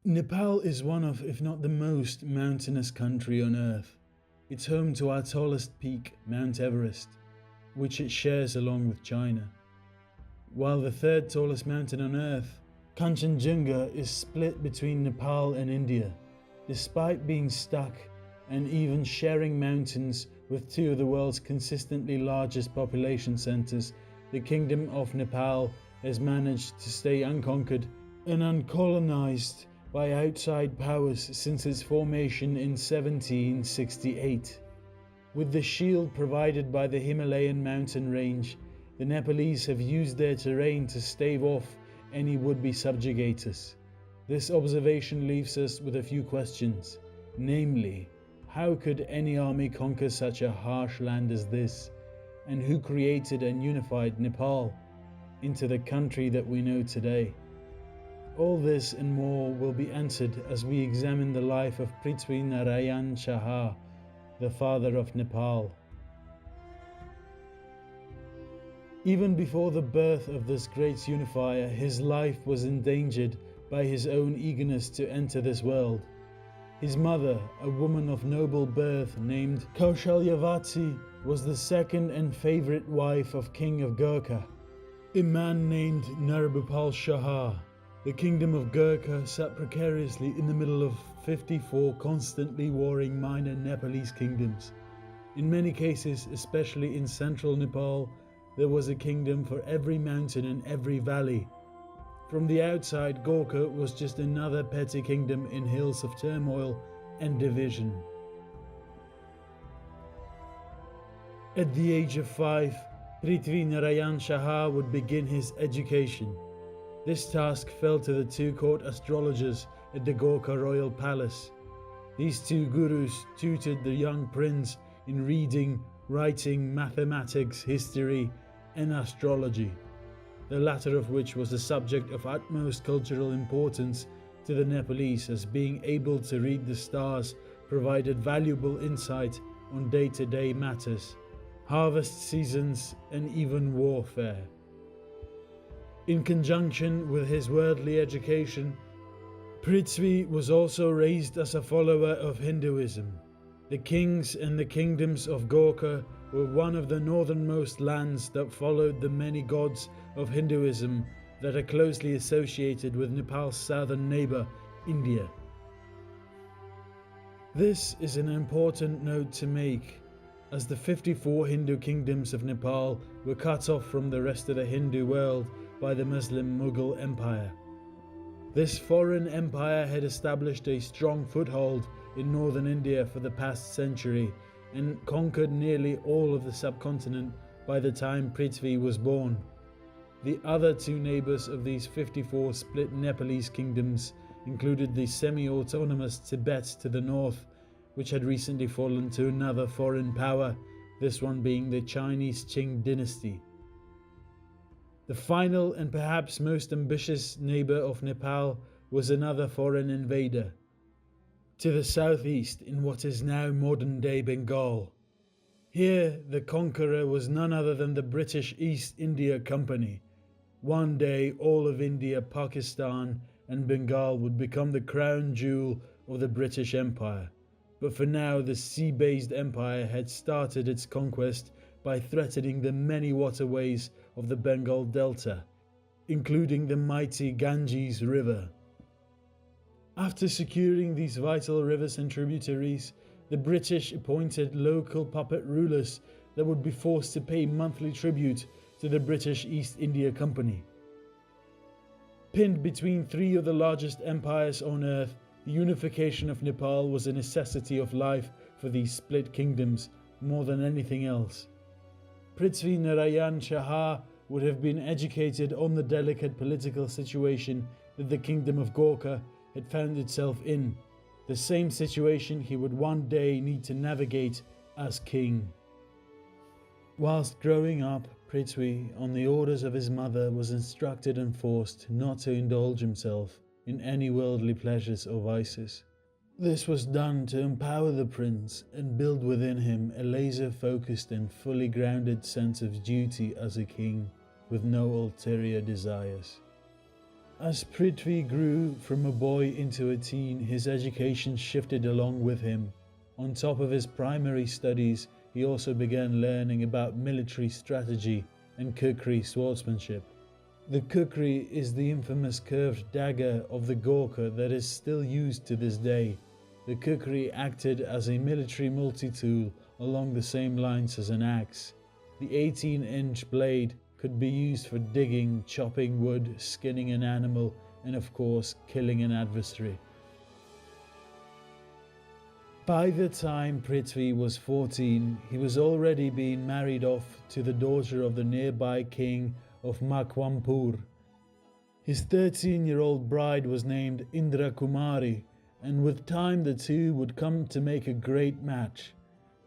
Nepal is one of, if not the most, mountainous country on Earth. It's home to our tallest peak, Mount Everest, which it shares along with China. While the third tallest mountain on Earth, Kanchenjunga, is split between Nepal and India. Despite being stuck and even sharing mountains with two of the world's consistently largest population centers, the Kingdom of Nepal has managed to stay unconquered and uncolonized by outside powers since its formation in 1768. With the shield provided by the Himalayan mountain range, the Nepalese have used their terrain to stave off any would-be subjugators. This observation leaves us with a few questions, namely, how could any army conquer such a harsh land as this, and who created and unified Nepal into the country that we know today? All this and more will be answered as we examine the life of Prithvi Narayan Shah, the father of Nepal. Even before the birth of this great unifier, his life was endangered by his own eagerness to enter this world. His mother, a woman of noble birth named Kaushalyavati, was the second and favorite wife of King of Gurkha, a man named Narbopal Shah. The kingdom of Gurkha sat precariously in the middle of 54 constantly warring minor Nepalese kingdoms. In many cases, especially in central Nepal, there was a kingdom for every mountain and every valley. From the outside, Gurkha was just another petty kingdom in hills of turmoil and division. At the age of 5, Prithvi Narayan Shah would begin his education. This task fell to the two court astrologers at the Gurkha royal palace. These two gurus tutored the young prince in reading, writing, mathematics, history, and astrology, the latter of which was a subject of utmost cultural importance to the Nepalese, as being able to read the stars provided valuable insight on day-to-day matters, harvest seasons, and even warfare. In conjunction with his worldly education, Prithvi was also raised as a follower of Hinduism. The kings and the kingdoms of Gurkha were one of the northernmost lands that followed the many gods of Hinduism that are closely associated with Nepal's southern neighbor, India. This is an important note to make, as the 54 Hindu kingdoms of Nepal were cut off from the rest of the Hindu world by the Muslim Mughal Empire. This foreign empire had established a strong foothold in northern India for the past century and conquered nearly all of the subcontinent by the time Prithvi was born. The other two neighbors of these 54 split Nepalese kingdoms included the semi-autonomous Tibet to the north, which had recently fallen to another foreign power, this one being the Chinese Qing dynasty. The final and perhaps most ambitious neighbor of Nepal was another foreign invader, to the southeast in what is now modern-day Bengal. Here, the conqueror was none other than the British East India Company. One day, all of India, Pakistan, and Bengal would become the crown jewel of the British Empire. But for now, the sea-based empire had started its conquest by threatening the many waterways of the Bengal Delta, including the mighty Ganges River. After securing these vital rivers and tributaries, the British appointed local puppet rulers that would be forced to pay monthly tribute to the British East India Company. Pinned between three of the largest empires on earth, the unification of Nepal was a necessity of life for these split kingdoms more than anything else. Prithvi Narayan Shah would have been educated on the delicate political situation that the kingdom of Gurkha had found itself in, the same situation he would one day need to navigate as king. Whilst growing up, Prithvi, on the orders of his mother, was instructed and forced not to indulge himself in any worldly pleasures or vices. This was done to empower the prince and build within him a laser-focused and fully grounded sense of duty as a king, with no ulterior desires. As Prithvi grew from a boy into a teen, his education shifted along with him. On top of his primary studies, he also began learning about military strategy and kukri swordsmanship. The kukri is the infamous curved dagger of the Gorkha that is still used to this day. The kukri acted as a military multi-tool along the same lines as an axe. The 18-inch blade could be used for digging, chopping wood, skinning an animal, and of course killing an adversary. By the time Prithvi was 14, he was already being married off to the daughter of the nearby king of Makwampur. His 13-year-old bride was named Indra Kumari, and with time the two would come to make a great match.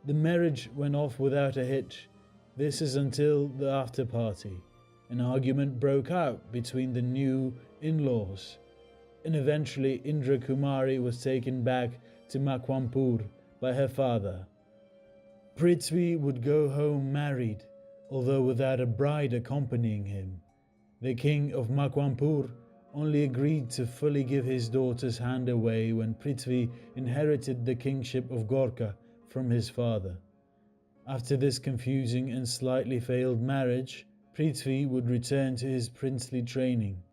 The marriage went off without a hitch. This is until the after party. An argument broke out between the new in-laws, and eventually Indra Kumari was taken back to Makwampur by her father. Prithvi would go home married, although without a bride accompanying him. The king of Makwampur only agreed to fully give his daughter's hand away when Prithvi inherited the kingship of Gorkha from his father. After this confusing and slightly failed marriage, Prithvi would return to his princely training.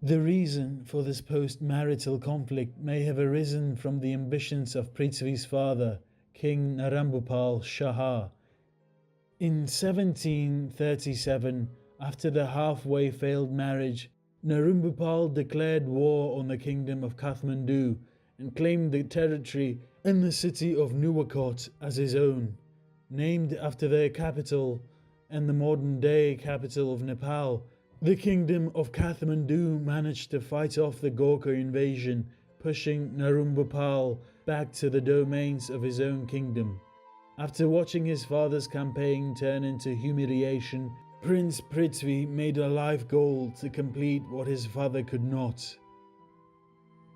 The reason for this post-marital conflict may have arisen from the ambitions of Prithvi's father, King Narambupal Shah. In 1737, after the halfway failed marriage, Narumbupal declared war on the kingdom of Kathmandu and claimed the territory and the city of Nuwakot as his own. Named after their capital and the modern-day capital of Nepal, the kingdom of Kathmandu managed to fight off the Gorkha invasion, pushing Narumbupal back to the domains of his own kingdom. After watching his father's campaign turn into humiliation, Prince Prithvi made a life goal to complete what his father could not.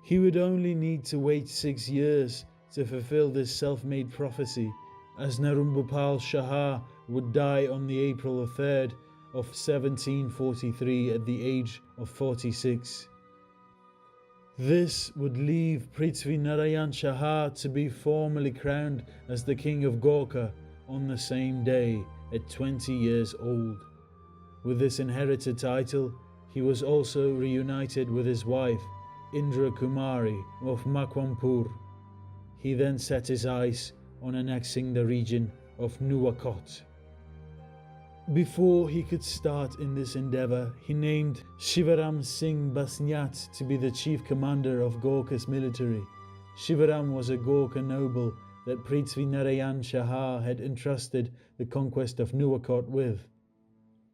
He would only need to wait 6 years to fulfill this self-made prophecy, as Narumbupal Shah would die on the April 3rd of 1743 at the age of 46. This would leave Prithvi Narayan Shah to be formally crowned as the king of Gorkha on the same day at 20 years old. With this inherited title, he was also reunited with his wife, Indra Kumari of Makwampur. He then set his eyes on annexing the region of Nuwakot. Before he could start in this endeavour, he named Shivaram Singh Basnyat to be the chief commander of Gorkha's military. Shivaram was a Gorkha noble that Prithvi Narayan Shah had entrusted the conquest of Nuwakot with.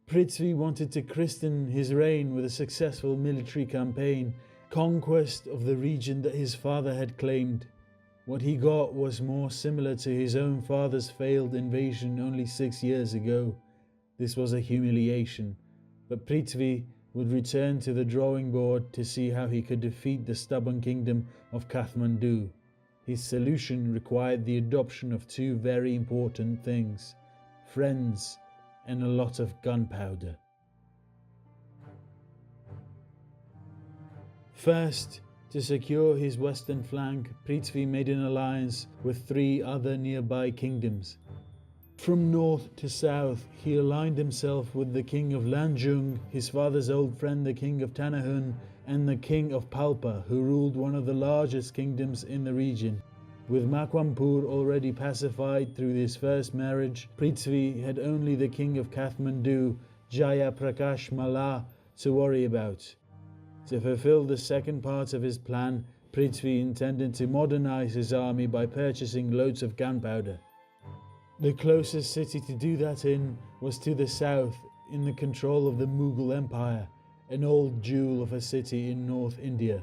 Prithvi wanted to christen his reign with a successful military campaign, conquest of the region that his father had claimed. What he got was more similar to his own father's failed invasion only 6 years ago. This was a humiliation, but Prithvi would return to the drawing board to see how he could defeat the stubborn kingdom of Kathmandu. His solution required the adoption of two very important things: friends and a lot of gunpowder. First, to secure his western flank, Prithvi made an alliance with 3 other nearby kingdoms. From north to south, he aligned himself with the king of Lanjung, his father's old friend the king of Tanahun, and the king of Palpa, who ruled one of the largest kingdoms in the region. With Makwampur already pacified through his first marriage, Prithvi had only the king of Kathmandu, Jaya Prakash Malla, to worry about. To fulfill the second part of his plan, Prithvi intended to modernize his army by purchasing loads of gunpowder. The closest city to do that in was to the south, in the control of the Mughal Empire, an old jewel of a city in North India,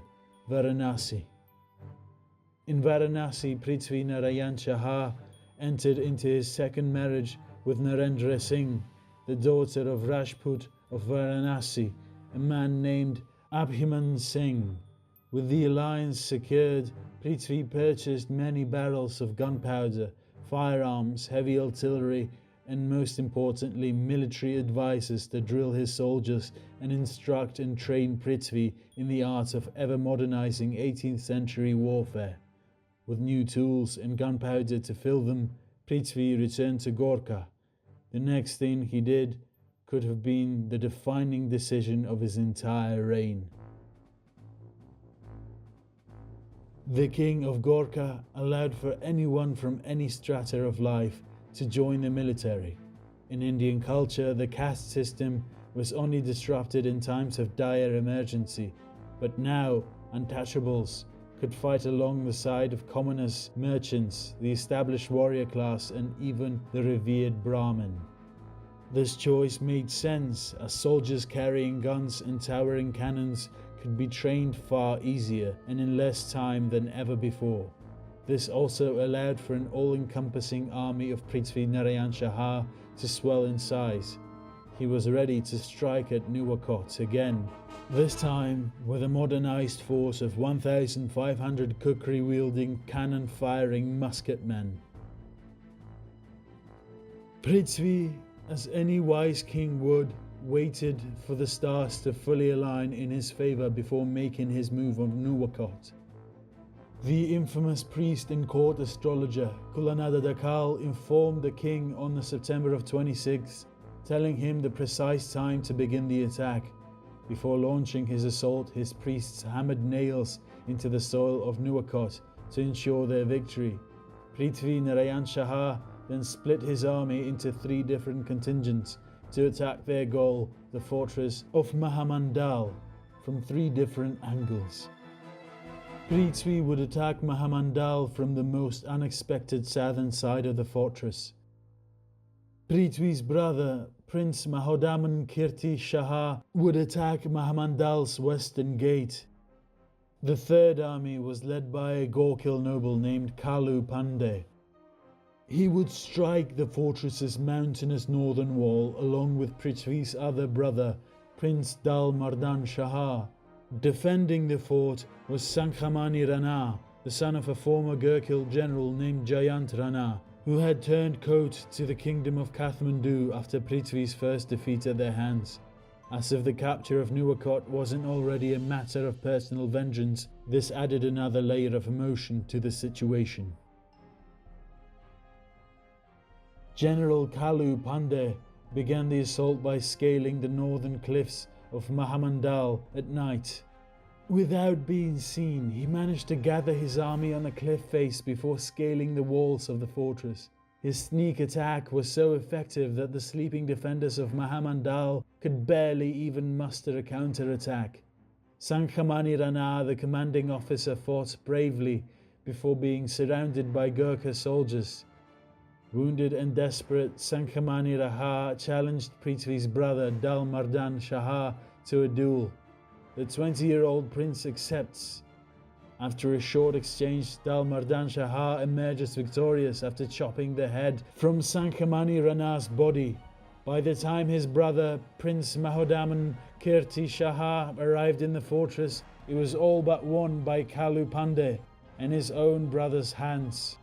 Varanasi. In Varanasi, Prithvi Narayan Shah entered into his second marriage with Narendra Singh, the daughter of Rajput of Varanasi, a man named Abhiman Singh. With the alliance secured, Prithvi purchased many barrels of gunpowder, firearms, heavy artillery, and most importantly military advisors to drill his soldiers and instruct and train Prithvi in the art of ever-modernizing 18th century warfare. With new tools and gunpowder to fill them, Prithvi returned to Gorkha. The next thing he did could have been the defining decision of his entire reign. The king of Gorkha allowed for anyone from any strata of life to join the military. In Indian culture, the caste system was only disrupted in times of dire emergency, but now untouchables could fight along the side of commoners, merchants, the established warrior class, and even the revered Brahmin. This choice made sense, as soldiers carrying guns and towering cannons could be trained far easier and in less time than ever before. This also allowed for an all-encompassing army of Prithvi Narayan Shah to swell in size. He was ready to strike at Nuwakot again, this time with a modernized force of 1,500 kukri-wielding, cannon-firing musketmen. Prithvi, as any wise king would, waited for the stars to fully align in his favor before making his move on Nuwakot. The infamous priest and court astrologer Kulanada Dakal informed the king on the September of 26th, telling him the precise time to begin the attack. Before launching his assault, his priests hammered nails into the soil of Nuwakot to ensure their victory. Prithvi Narayan Shah then split his army into 3 different contingents to attack their goal, the fortress of Mahamandal, from 3 different angles. Prithvi would attack Mahamandal from the most unexpected southern side of the fortress. Prithvi's brother, Prince Mahodaman Kirti Shah, would attack Mahamandal's western gate. The third army was led by a Gorkhil noble named Kalu Pandey. He would strike the fortress's mountainous northern wall along with Prithvi's other brother, Prince Dal Mardan Shah. Defending the fort was Sankhamani Rana, the son of a former Gurkhil general named Jayant Rana, who had turned coat to the kingdom of Kathmandu after Prithvi's first defeat at their hands. As if the capture of Nuwakot wasn't already a matter of personal vengeance, this added another layer of emotion to the situation. General Kalu Pandey began the assault by scaling the northern cliffs of Mahamandal at night. Without being seen, he managed to gather his army on a cliff face before scaling the walls of the fortress. His sneak attack was so effective that the sleeping defenders of Mahamandal could barely even muster a counter-attack. Sankhamani Rana, the commanding officer, fought bravely before being surrounded by Gurkha soldiers. Wounded and desperate, Sankhamani Raha challenged Prithvi's brother Dal Mardan Shah to a duel. The 20-year-old prince accepts. After a short exchange, Dal Mardan Shah emerges victorious after chopping the head from Sankhamani Rana's body. By the time his brother, Prince Mahodaman Kirti Shah, arrived in the fortress, it was all but won by Kalu Pandey and his own brother's hands.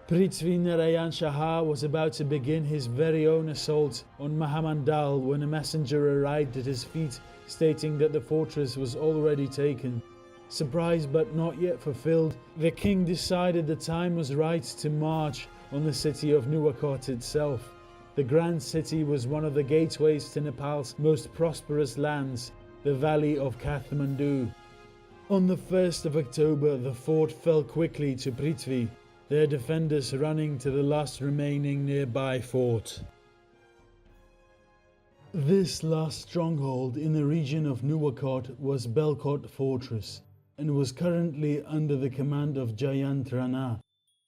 Prithvi Narayan Shah was about to begin his very own assault on Mahamandal when a messenger arrived at his feet stating that the fortress was already taken. Surprised but not yet fulfilled, the king decided the time was right to march on the city of Nuwakot itself. The grand city was one of the gateways to Nepal's most prosperous lands, the valley of Kathmandu. On the 1st of October, the fort fell quickly to Prithvi, their defenders running to the last remaining nearby fort. This last stronghold in the region of Nuwakot was Belkot Fortress and was currently under the command of Jayant Rana,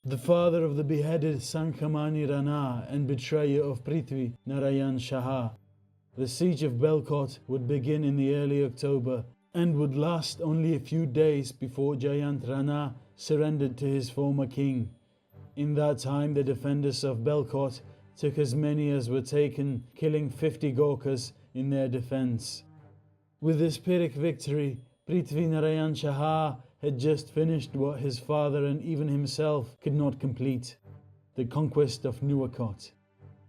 the father of the beheaded Sankhamani Rana and betrayer of Prithvi Narayan Shah. The siege of Belkot would begin in the early October and would last only a few days before Jayant Rana surrendered to his former king. In that time, the defenders of Belkot took as many as were taken, killing 50 Gorkhas in their defense. With this Pyrrhic victory, Prithvi Narayan Shah had just finished what his father and even himself could not complete, the conquest of Nuwakot.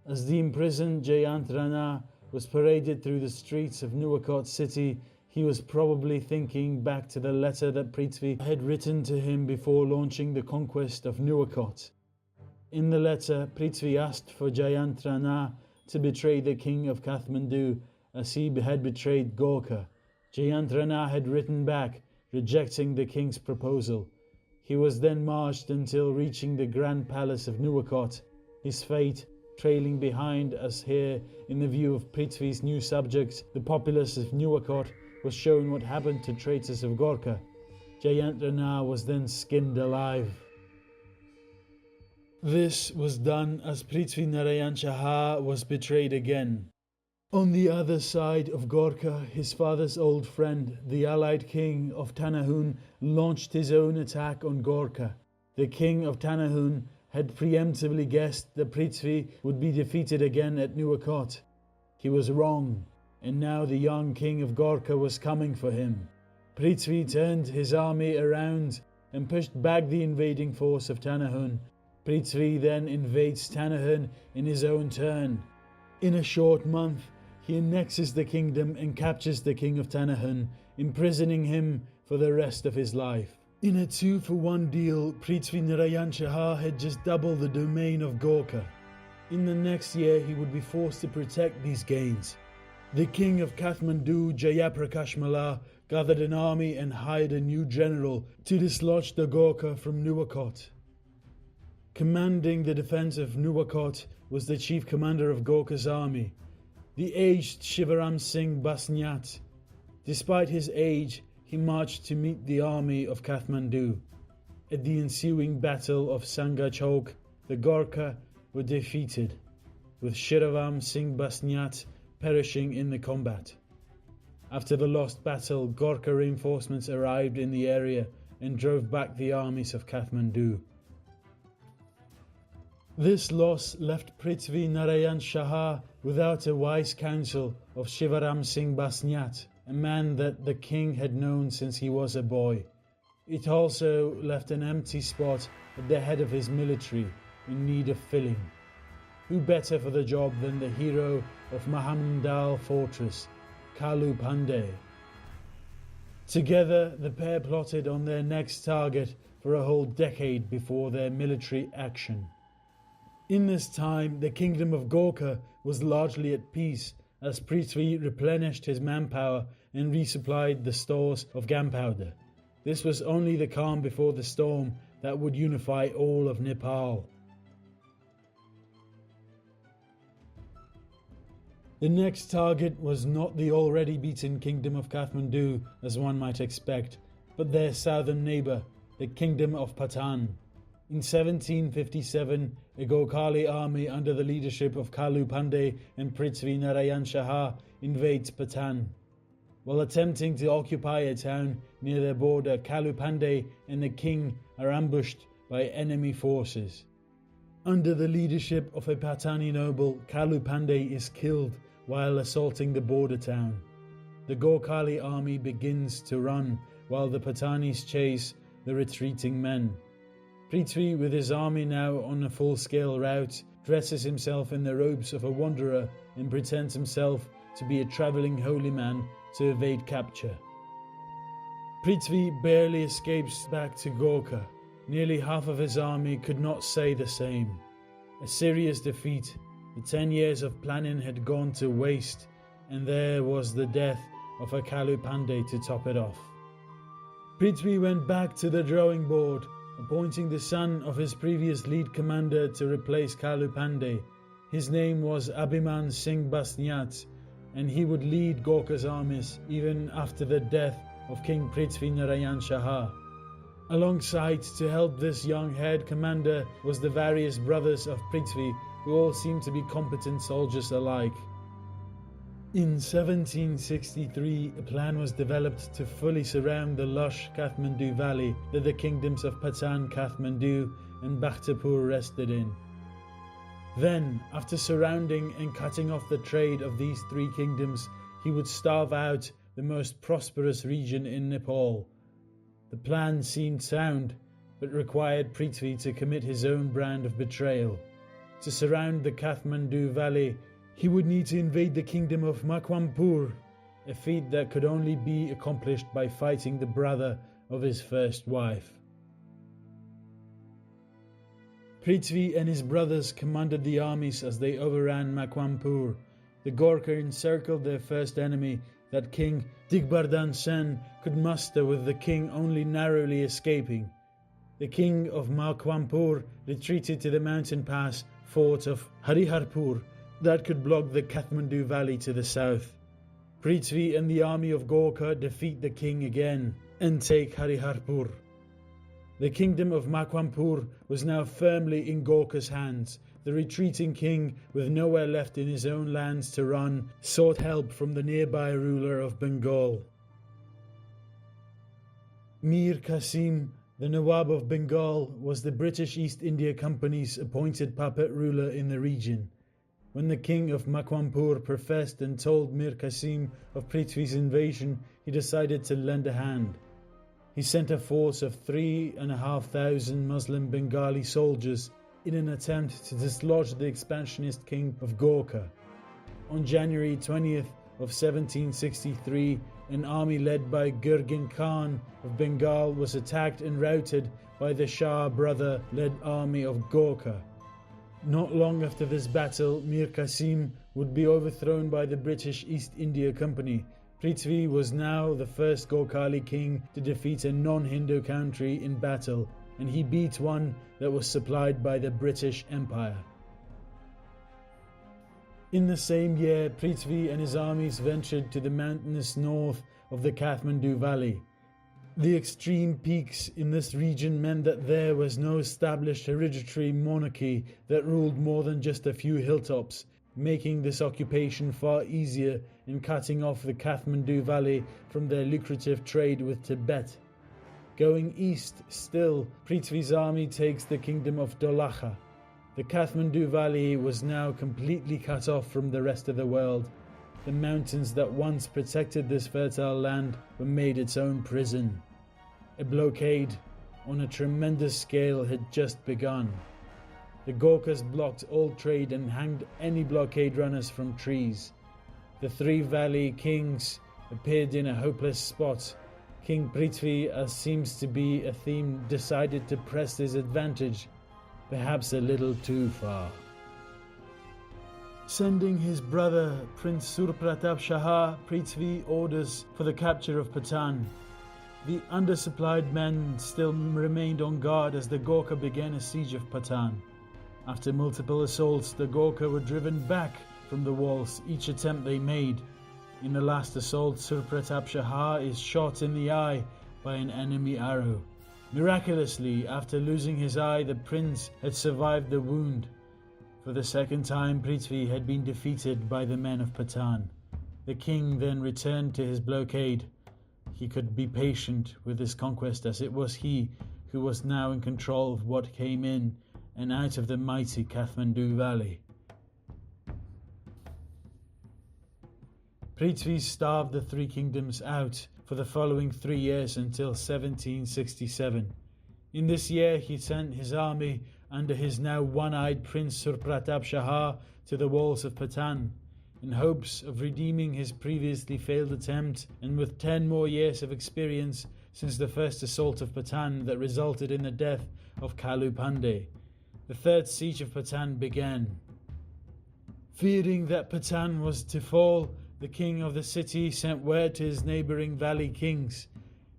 As the imprisoned Jayant Rana was paraded through the streets of Nuwakot city, he was probably thinking back to the letter that Prithvi had written to him before launching the conquest of Nuwakot. In the letter, Prithvi asked for Jayant Rana to betray the king of Kathmandu as he had betrayed Gorkha. Jayant Rana had written back, rejecting the king's proposal. He was then marched until reaching the grand palace of Nuwakot, his fate trailing behind us. Here, in the view of Prithvi's new subjects, the populace of Nuwakot, was shown what happened to traitors of Gorkha. Jayant Rana was then skinned alive. This was done as Prithvi Narayan Shaha was betrayed again. On the other side of Gorkha, his father's old friend, the allied king of Tanahun, launched his own attack on Gorkha. The king of Tanahun had preemptively guessed that Prithvi would be defeated again at Nuwakot. He was wrong, and now the young king of Gorkha was coming for him. Prithvi turned his army around and pushed back the invading force of Tanahun. Prithvi then invades Tanahun in his own turn. In a short month, he annexes the kingdom and captures the king of Tanahun, imprisoning him for the rest of his life. In a 2-for-1 deal, Prithvi Narayan Shaha had just doubled the domain of Gorkha. In the next year, he would be forced to protect these gains. The king of Kathmandu, Jayaprakash Malla, gathered an army and hired a new general to dislodge the Gorkha from Nuwakot. Commanding the defense of Nuwakot was the chief commander of Gorkha's army, the aged Shivaram Singh Basnyat. Despite his age, he marched to meet the army of Kathmandu. At the ensuing battle of Sangha Chowk, the Gorkha were defeated, with Shiravam Singh Basnyat perishing in the combat. After the lost battle, Gorkha reinforcements arrived in the area and drove back the armies of Kathmandu. This loss left Prithvi Narayan Shaha without a wise counsel of Shivaram Singh Basnyat, a man that the king had known since he was a boy. It also left an empty spot at the head of his military in need of filling. Who better for the job than the hero of Mahamandal fortress, Kalu Pandey? Together, the pair plotted on their next target for a whole decade before their military action. In this time, the kingdom of Gorkha was largely at peace, as Prithvi replenished his manpower and resupplied the stores of gunpowder. This was only the calm before the storm that would unify all of Nepal. The next target was not the already beaten kingdom of Kathmandu, as one might expect, but their southern neighbour, the kingdom of Patan. In 1757, a Gokhale army under the leadership of Kalu Pandey and Prithvi Narayan Shaha invades Patan. While attempting to occupy a town near their border, Kalu Pandey and the king are ambushed by enemy forces. Under the leadership of a Patani noble, Kalu Pandey is killed while assaulting the border town. The Gokhale army begins to run while the Patanis chase the retreating men. Prithvi, with his army now on a full-scale route, dresses himself in the robes of a wanderer and pretends himself to be a travelling holy man to evade capture. Prithvi barely escapes back to Gorkha. Nearly half of his army could not say the same. A serious defeat. The 10 years of planning had gone to waste, and there was the death of Kalu Pandey to top it off. Prithvi went back to the drawing board, appointing the son of his previous lead commander to replace Kalu Pandey. His name was Abhiman Singh Basnyat, and he would lead Gorkha's armies even after the death of King Prithvi Narayan Shaha. Alongside to help this young head commander was the various brothers of Prithvi, who all seemed to be competent soldiers alike. In 1763, a plan was developed to fully surround the lush Kathmandu valley that the kingdoms of Patan, Kathmandu and Bhaktapur rested in. Then, after surrounding and cutting off the trade of these three kingdoms, he would starve out the most prosperous region in Nepal. The plan seemed sound, but required Prithvi to commit his own brand of betrayal. To surround the Kathmandu Valley, he would need to invade the kingdom of Makwampur, a feat that could only be accomplished by fighting the brother of his first wife. Prithvi and his brothers commanded the armies as they overran Makwampur. The Gorkha encircled their first enemy that King Digbardan Sen could muster, with the king only narrowly escaping. The king of Makwampur retreated to the mountain pass fort of Hariharpur that could block the Kathmandu Valley to the south. Prithvi and the army of Gorkha defeat the king again and take Hariharpur. The kingdom of Makwampur was now firmly in Gorkha's hands. The retreating king, with nowhere left in his own lands to run, sought help from the nearby ruler of Bengal. Mir Qasim, the Nawab of Bengal, was the British East India Company's appointed puppet ruler in the region. When the king of Makwampur professed and told Mir Qasim of Prithvi's invasion, he decided to lend a hand. He sent a force of 3,500 Muslim Bengali soldiers in an attempt to dislodge the expansionist king of Gorkha. On January 20th of 1763, an army led by Gurgin Khan of Bengal was attacked and routed by the Shah brother-led army of Gorkha. Not long after this battle, Mir Qasim would be overthrown by the British East India Company. Prithvi was now the first Gorkhali king to defeat a non-Hindu country in battle, and he beat one that was supplied by the British Empire. In the same year, Prithvi and his armies ventured to the mountainous north of the Kathmandu Valley. The extreme peaks in this region meant that there was no established hereditary monarchy that ruled more than just a few hilltops, making this occupation far easier in cutting off the Kathmandu Valley from their lucrative trade with Tibet. Going east still, Prithvi's army takes the kingdom of Dolakha. The Kathmandu Valley was now completely cut off from the rest of the world. The mountains that once protected this fertile land were made its own prison. A blockade on a tremendous scale had just begun. The Gorkhas blocked all trade and hanged any blockade runners from trees. The three valley kings appeared in a hopeless spot. King Prithvi, as seems to be a theme, decided to press his advantage, perhaps a little too far. Sending his brother Prince Surpratap Shah, Prithvi orders for the capture of Patan. The undersupplied men still remained on guard as the Gorkha began a siege of Patan. After multiple assaults, the Gorkha were driven back from the walls each attempt they made. In the last assault, Surpratap Shah is shot in the eye by an enemy arrow. Miraculously, after losing his eye, the prince had survived the wound. For the second time, Prithvi had been defeated by the men of Patan. The king then returned to his blockade. He could be patient with his conquest, as it was he who was now in control of what came in and out of the mighty Kathmandu Valley. Prithvi starved the three kingdoms out for the following 3 years until 1767. In this year he sent his army under his now one-eyed Prince Surpratap Shah to the walls of Patan, in hopes of redeeming his previously failed attempt, and with 10 more years of experience since the first assault of Patan that resulted in the death of Kalu Pandey. The third siege of Patan began. Fearing that Patan was to fall, the king of the city sent word to his neighbouring valley kings.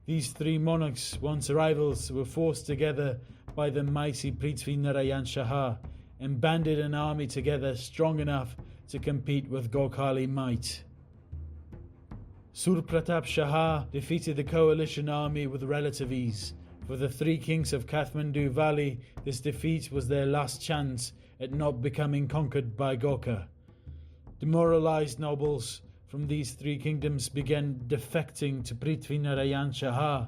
These three monarchs, once rivals, were forced together by the mighty Prithvi Narayan Shah and banded an army together strong enough to compete with Gorkhali might. Surpratap Shah defeated the coalition army with relative ease. For the three kings of Kathmandu Valley, this defeat was their last chance at not becoming conquered by Gorkha. Demoralized nobles from these three kingdoms began defecting to Prithvi Narayan Shah,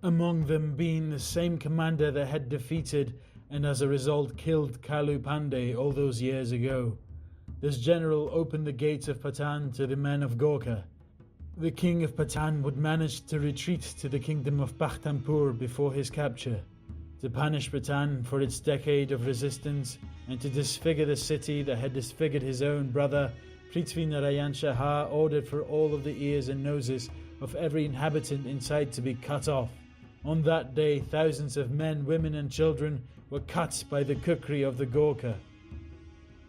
among them being the same commander that had defeated and as a result killed Kalu Pandey all those years ago. This general opened the gates of Patan to the men of Gorkha. The king of Patan would manage to retreat to the kingdom of Bakhtampur before his capture. To punish Bhutan for its decade of resistance and to disfigure the city that had disfigured his own brother, Prithvi Narayan Shah ordered for all of the ears and noses of every inhabitant in sight to be cut off. On that day, thousands of men, women and children were cut by the kukri of the Gorkha.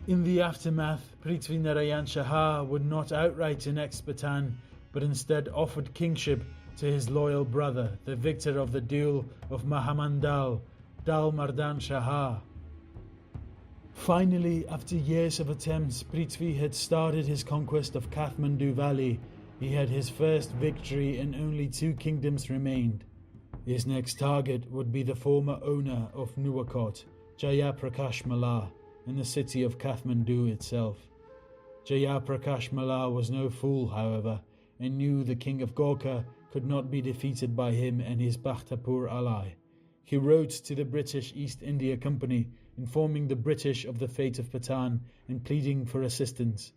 In the aftermath, Prithvi Narayan Shah would not outright annex Bhutan, but instead offered kingship to his loyal brother, the victor of the duel of Mahamandal, Dal Mardan Shah. Finally, after years of attempts, Prithvi had started his conquest of Kathmandu Valley. He had his first victory and only 2 kingdoms remained. His next target would be the former owner of Nuwakot, Jaya Prakash Malla, in the city of Kathmandu itself. Jaya Prakash Malla was no fool, however, and knew the king of Gorkha could not be defeated by him and his Bhaktapur ally. He wrote to the British East India Company, informing the British of the fate of Bhutan and pleading for assistance.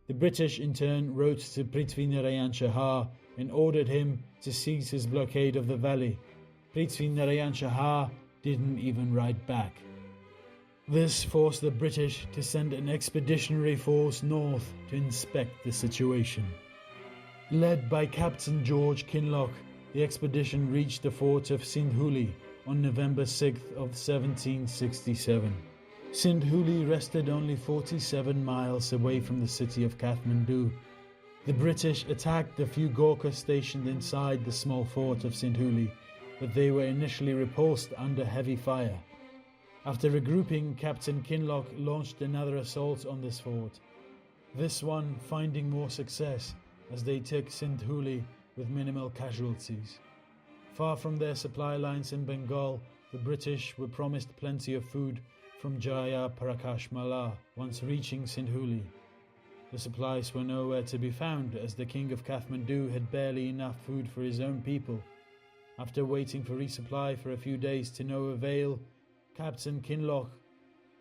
The British in turn wrote to Prithvi Narayan Shah and ordered him to cease his blockade of the valley. Prithvi Narayan Shah didn't even write back. This forced the British to send an expeditionary force north to inspect the situation. Led by Captain George Kinloch, the expedition reached the fort of Sindhuli on November 6th of 1767. Sindhuli rested only 47 miles away from the city of Kathmandu. The British attacked the few Gorkha stationed inside the small fort of Sindhuli, but they were initially repulsed under heavy fire. After regrouping, Captain Kinloch launched another assault on this fort, this one finding more success as they took Sindhuli with minimal casualties. Far from their supply lines in Bengal, the British were promised plenty of food from Jaya Prakash Malla once reaching Sindhuli. The supplies were nowhere to be found as the king of Kathmandu had barely enough food for his own people. After waiting for resupply for a few days to no avail, Captain Kinloch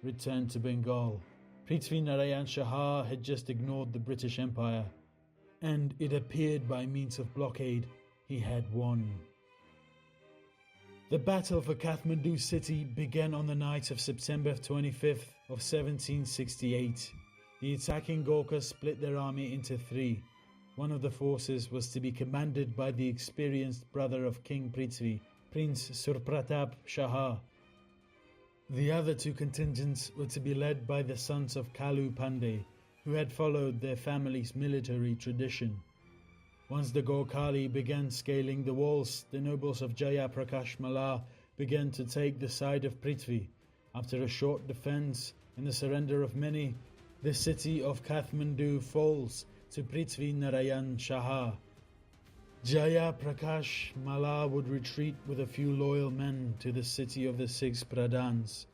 returned to Bengal. Prithvi Narayan Shah had just ignored the British Empire, and it appeared by means of blockade he had won. The battle for Kathmandu city began on the night of September 25th of 1768. The attacking Gorkha split their army into 3. One of the forces was to be commanded by the experienced brother of King Prithvi, Prince Surpratap Shah. The other 2 contingents were to be led by the sons of Kalu Pandey, who had followed their family's military tradition. Once the Gorkhali began scaling the walls, the nobles of Jaya Prakash Malla began to take the side of Prithvi. After a short defense and the surrender of many, the city of Kathmandu falls to Prithvi Narayan Shah. Jaya Prakash Malla would retreat with a few loyal men to the city of the 6 Pradhans,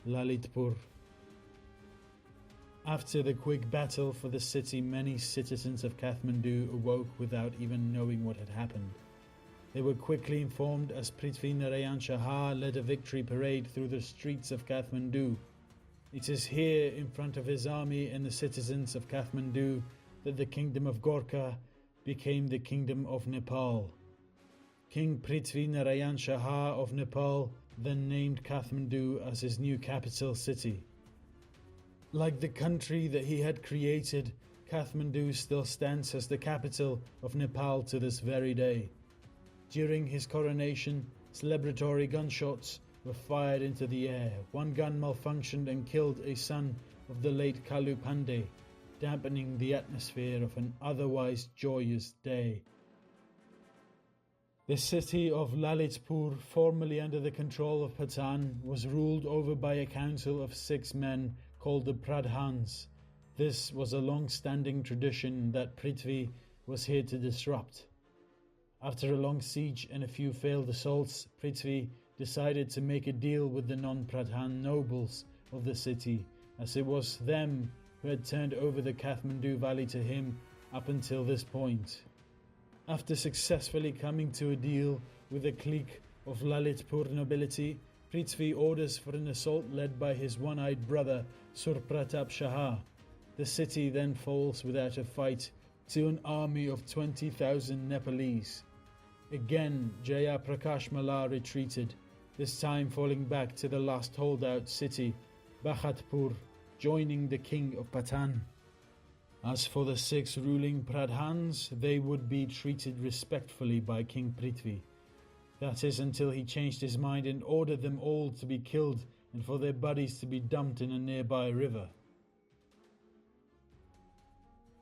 Lalitpur. After the quick battle for the city, many citizens of Kathmandu awoke without even knowing what had happened. They were quickly informed as Prithvi Narayan Shah led a victory parade through the streets of Kathmandu. It is here, in front of his army and the citizens of Kathmandu, that the kingdom of Gorkha became the kingdom of Nepal. King Prithvi Narayan Shah of Nepal then named Kathmandu as his new capital city. Like the country that he had created, Kathmandu still stands as the capital of Nepal to this very day. During his coronation, celebratory gunshots were fired into the air. One gun malfunctioned and killed a son of the late Kalu Pandey, dampening the atmosphere of an otherwise joyous day. The city of Lalitpur, formerly under the control of Bhutan, was ruled over by a council of 6 men called the Pradhans. This was a long-standing tradition that Prithvi was here to disrupt. After a long siege and a few failed assaults, Prithvi decided to make a deal with the non-Pradhan nobles of the city, as it was them who had turned over the Kathmandu valley to him up until this point. After successfully coming to a deal with a clique of Lalitpur nobility, Prithvi orders for an assault led by his one-eyed brother Surpratap Shah. The city then falls without a fight to an army of 20,000 Nepalese. Again, Jaya Prakash Malla retreated. this time falling back to the last holdout city, Bhagatpur, joining the king of Patan. As for the 6 ruling Pradhans, they would be treated respectfully by King Prithvi. That is until he changed his mind and ordered them all to be killed and for their bodies to be dumped in a nearby river.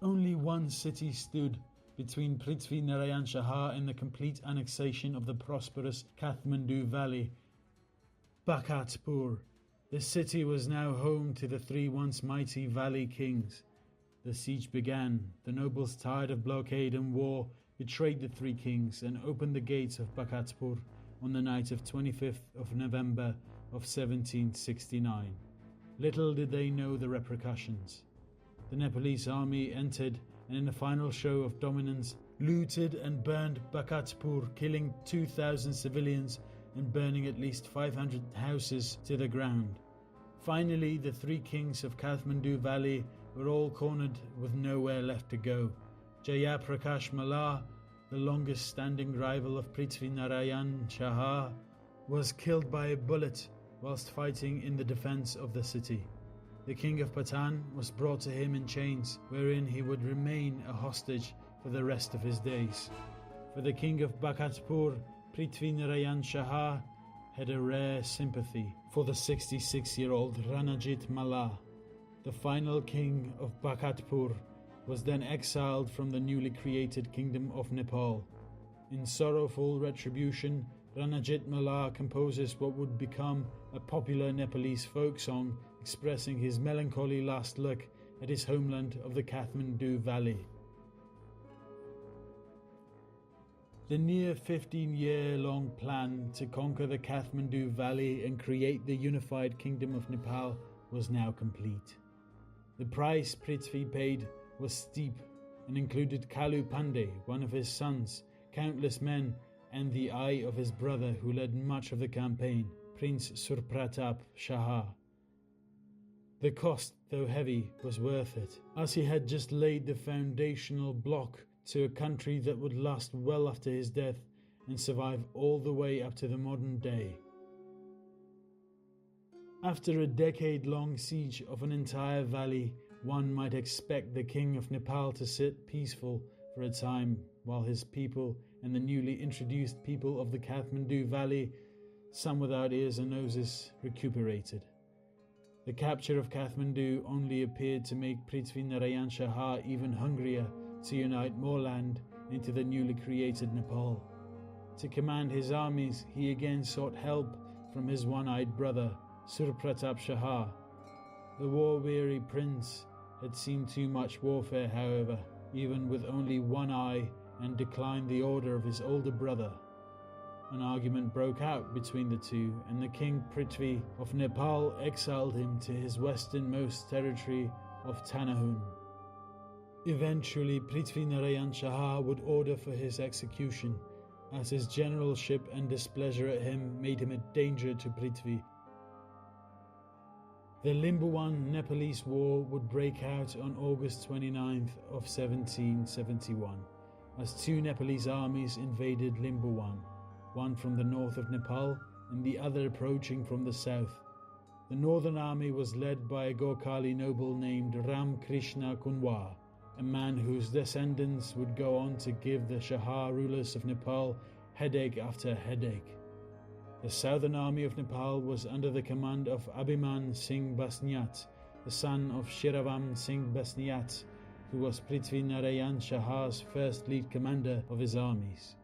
Only one city stood between Prithvi Narayan Shah and the complete annexation of the prosperous Kathmandu Valley, Bhagatpur. The city was now home to the 3 once mighty valley kings. The siege began. The nobles, tired of blockade and war, betrayed the 3 kings and opened the gates of Bhagatpur on the night of 25th of November of 1769. Little did they know the repercussions. The Nepalese army entered and in a final show of dominance looted and burned Bhagatpur, killing 2,000 civilians and burning at least 500 houses to the ground. Finally, the 3 kings of Kathmandu Valley were all cornered with nowhere left to go. Jaya Prakash Malla, the longest standing rival of Prithvi Narayan Shah, was killed by a bullet whilst fighting in the defence of the city. The king of Patan was brought to him in chains, wherein he would remain a hostage for the rest of his days. For the king of Bhagatpur, Prithvi Narayan Shah had a rare sympathy for the 66-year-old Ranajit Malla. The final king of Bhagatpur was then exiled from the newly created kingdom of Nepal. In sorrowful retribution, Ranajit Malla composes what would become a popular Nepalese folk song expressing his melancholy last look at his homeland of the Kathmandu Valley. The near 15-year-long plan to conquer the Kathmandu Valley and create the unified kingdom of Nepal was now complete. The price Prithvi paid was steep and included Kalu Pandey, one of his sons, countless men, and the eye of his brother who led much of the campaign, Prince Surpratap Shah. The cost, though heavy, was worth it, as he had just laid the foundational block to a country that would last well after his death and survive all the way up to the modern day. After a decade-long siege of an entire valley, one might expect the king of Nepal to sit peaceful for a time while his people and the newly introduced people of the Kathmandu Valley, some without ears and noses, recuperated. The capture of Kathmandu only appeared to make Prithvi Narayan Shah even hungrier to unite more land into the newly created Nepal. To command his armies, he again sought help from his one-eyed brother, Surpratap Shah. The war-weary prince had seen too much warfare, however, even with only one eye, and declined the order of his older brother. An argument broke out between the two, and the king Prithvi of Nepal exiled him to his westernmost territory of Tanahun. Eventually, Prithvi Narayan Shah would order for his execution, as his generalship and displeasure at him made him a danger to Prithvi. The Limbuwan Nepalese War would break out on August 29th of 1771, as 2 Nepalese armies invaded Limbuwan, one from the north of Nepal and the other approaching from the south. The northern army was led by a Gorkhali noble named Ram Krishna Kunwa, a man whose descendants would go on to give the Shah rulers of Nepal headache after headache. The southern army of Nepal was under the command of Abhiman Singh Basniat, the son of Shiravam Singh Basniat, who was Prithvi Narayan Shah's first lead commander of his armies.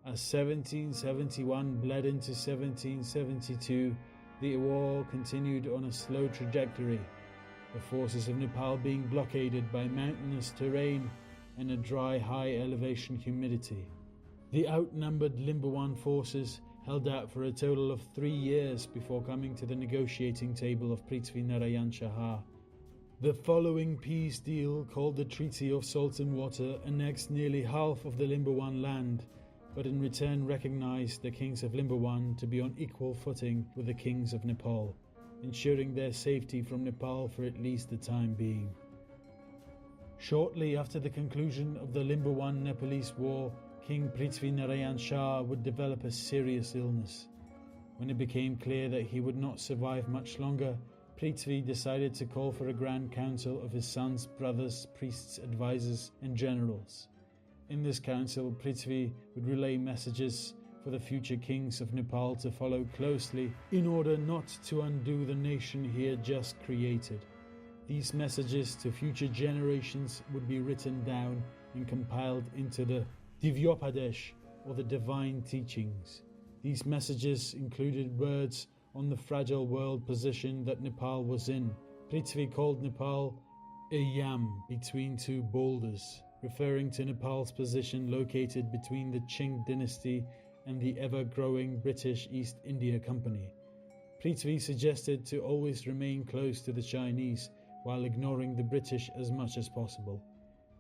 As 1771 bled into 1772, the war continued on a slow trajectory, the forces of Nepal being blockaded by mountainous terrain and a dry, high elevation humidity. The outnumbered Limbuwan forces held out for a total of 3 years before coming to the negotiating table of Prithvi Narayan Shah. The following peace deal, called the Treaty of Salt and Water, annexed nearly half of the Limbuwan land, but in return recognized the kings of Limbuwan to be on equal footing with the kings of Nepal, ensuring their safety from Nepal for at least the time being. Shortly after the conclusion of the Limbuwan Nepalese War, King Prithvi Narayan Shah would develop a serious illness. When it became clear that he would not survive much longer, Prithvi decided to call for a grand council of his sons, brothers, priests, advisors, and generals. In this council, Prithvi would relay messages for the future kings of Nepal to follow closely in order not to undo the nation he had just created. These messages to future generations would be written down and compiled into the Divyopadesh, or the divine teachings. These messages included words on the fragile world position that Nepal was in. Prithvi called Nepal a yam between two boulders, referring to Nepal's position located between the Qing dynasty and the ever-growing British East India Company. Prithvi suggested to always remain close to the Chinese while ignoring the British as much as possible.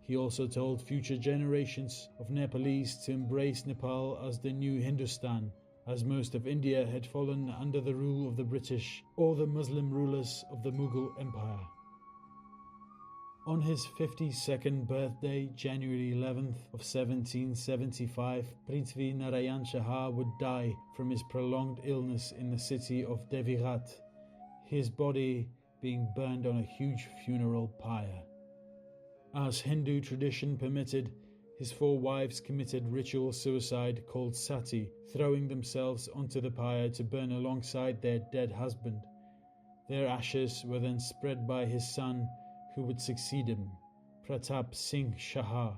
He also told future generations of Nepalese to embrace Nepal as the new Hindustan, as most of India had fallen under the rule of the British or the Muslim rulers of the Mughal Empire. On his 52nd birthday, January 11th of 1775, Prithvi Narayan Shah would die from his prolonged illness in the city of Devirat, his body being burned on a huge funeral pyre. As Hindu tradition permitted, his 4 wives committed ritual suicide called sati, throwing themselves onto the pyre to burn alongside their dead husband. Their ashes were then spread by his son, who would succeed him, Pratap Singh Shah.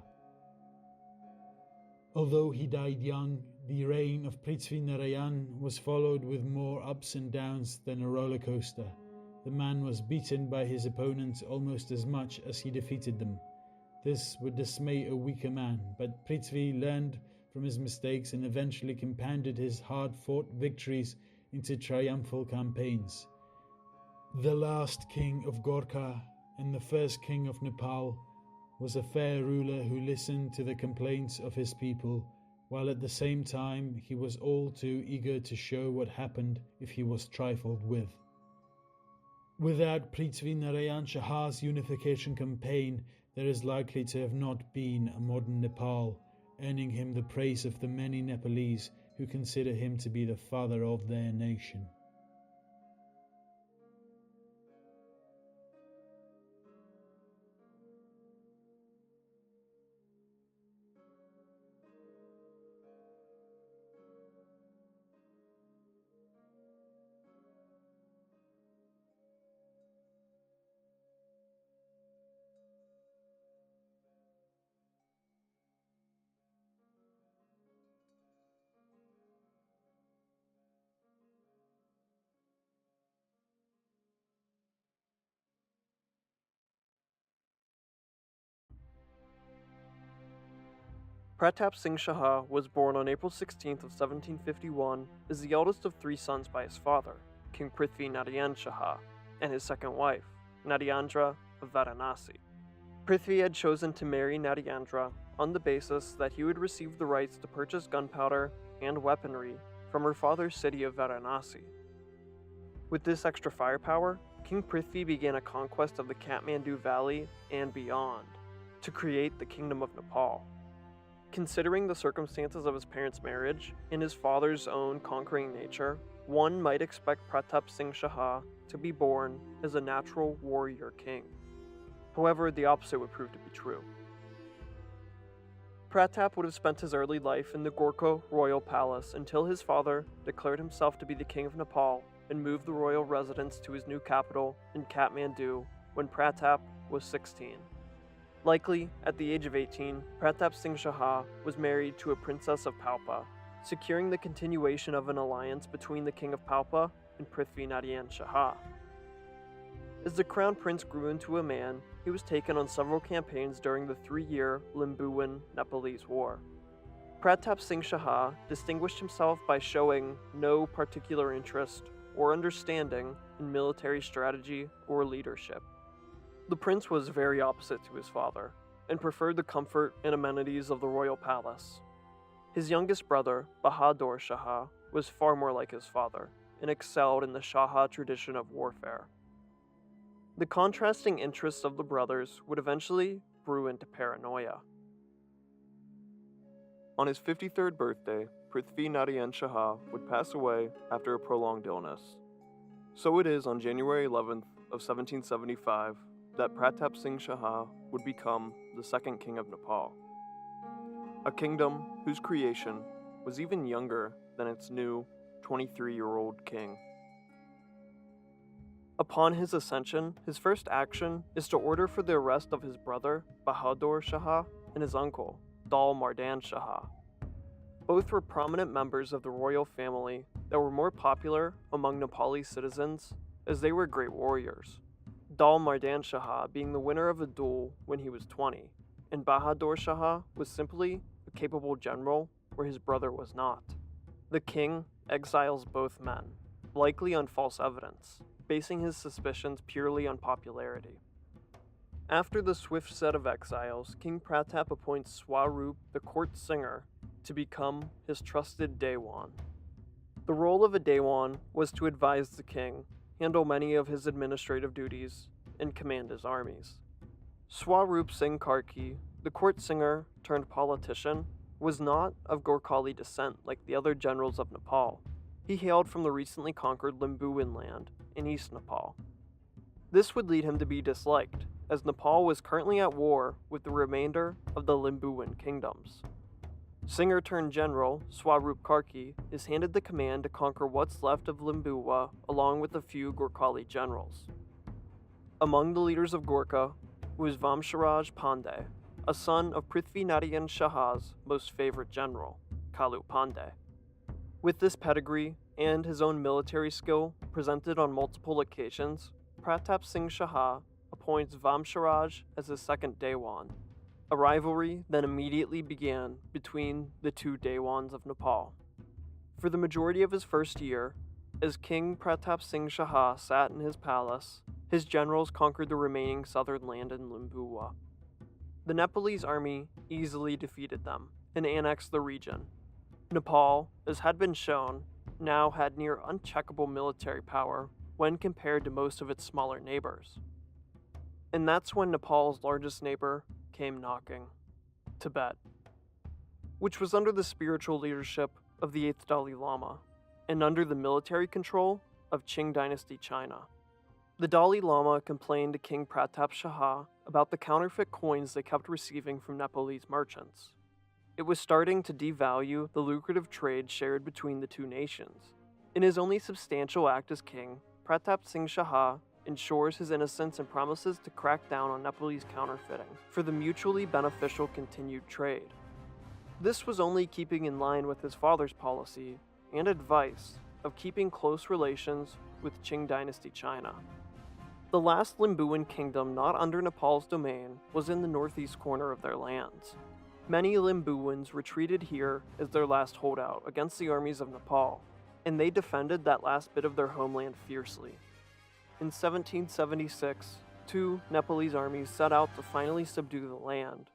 Although he died young, the reign of Prithvi Narayan was followed with more ups and downs than a roller coaster. The man was beaten by his opponents almost as much as he defeated them. This would dismay a weaker man, but Prithvi learned from his mistakes and eventually compounded his hard-fought victories into triumphal campaigns. The last king of Gorkha and the first king of Nepal was a fair ruler who listened to the complaints of his people, while at the same time he was all too eager to show what happened if he was trifled with. Without Prithvi Narayan Shah's unification campaign, there is likely to have not been a modern Nepal, earning him the praise of the many Nepalese who consider him to be the father of their nation. Pratap Singh Shah was born on April 16th of 1751 as the eldest of 3 sons by his father, King Prithvi Narayan Shah, and his second wife, Naryandra of Varanasi. Prithvi had chosen to marry Naryandra on the basis that he would receive the rights to purchase gunpowder and weaponry from her father's city of Varanasi. With this extra firepower, King Prithvi began a conquest of the Kathmandu Valley and beyond to create the Kingdom of Nepal. Considering the circumstances of his parents' marriage and his father's own conquering nature, one might expect Pratap Singh Shah to be born as a natural warrior king. However, the opposite would prove to be true. Pratap would have spent his early life in the Gorkha royal palace until his father declared himself to be the king of Nepal and moved the royal residence to his new capital in Kathmandu when Pratap was 16. Likely, at the age of 18, Pratap Singh Shah was married to a princess of Palpa, securing the continuation of an alliance between the king of Palpa and Prithvi Narayan Shah. As the crown prince grew into a man, he was taken on several campaigns during the 3-year Limbuan Nepalese War. Pratap Singh Shah distinguished himself by showing no particular interest or understanding in military strategy or leadership. The prince was very opposite to his father, and preferred the comfort and amenities of the royal palace. His youngest brother, Bahadur Shah, was far more like his father, and excelled in the Shah tradition of warfare. The contrasting interests of the brothers would eventually brew into paranoia. On his 53rd birthday, Prithvi Narayan Shah would pass away after a prolonged illness. So it is on January 11th of 1775 that Pratap Singh Shah would become the second king of Nepal. A kingdom whose creation was even younger than its new 23-year-old king. Upon his ascension, his first action is to order for the arrest of his brother, Bahadur Shah, and his uncle, Dal Mardan Shah. Both were prominent members of the royal family that were more popular among Nepali citizens as they were great warriors. Dal Mardan Shah being the winner of a duel when he was 20, and Bahadur Shah was simply a capable general where his brother was not. The king exiles both men, likely on false evidence, basing his suspicions purely on popularity. After the swift set of exiles, King Pratap appoints Swaroop, the court singer, to become his trusted Dewan. The role of a Dewan was to advise the king, handle many of his administrative duties, and command his armies. Swaroop Singh Karki, the court singer turned politician, was not of Gorkhali descent like the other generals of Nepal. He hailed from the recently conquered Limbuin land in East Nepal. This would lead him to be disliked, as Nepal was currently at war with the remainder of the Limbuin kingdoms. Singer-turned-general Swaroop Karki is handed the command to conquer what's left of Limbuwa along with a few Gorkhali generals. Among the leaders of Gorkha was Vamsharaj Pandey, a son of Prithvi Narayan Shah's most favorite general, Kalu Pandey. With this pedigree and his own military skill presented on multiple occasions, Pratap Singh Shah appoints Vamsharaj as his second Dewan. A rivalry then immediately began between the two Dewans of Nepal. For the majority of his first year, as King Pratap Singh Shah sat in his palace, his generals conquered the remaining southern land in Limbuwa. The Nepalese army easily defeated them and annexed the region. Nepal, as had been shown, now had near uncheckable military power when compared to most of its smaller neighbors. And that's when Nepal's largest neighbor came knocking, Tibet, which was under the spiritual leadership of the 8th Dalai Lama and under the military control of Qing dynasty China. The Dalai Lama complained to King Pratap Shah about the counterfeit coins they kept receiving from Nepalese merchants. It was starting to devalue the lucrative trade shared between the two nations. In his only substantial act as king, Pratap Singh Shah ensures his innocence and promises to crack down on Nepalese counterfeiting for the mutually beneficial continued trade. This was only keeping in line with his father's policy and advice of keeping close relations with Qing dynasty China. The last Limbuin kingdom not under Nepal's domain was in the northeast corner of their lands. Many Limbuins retreated here as their last holdout against the armies of Nepal, and they defended that last bit of their homeland fiercely. In 1776, two Nepalese armies set out to finally subdue the land,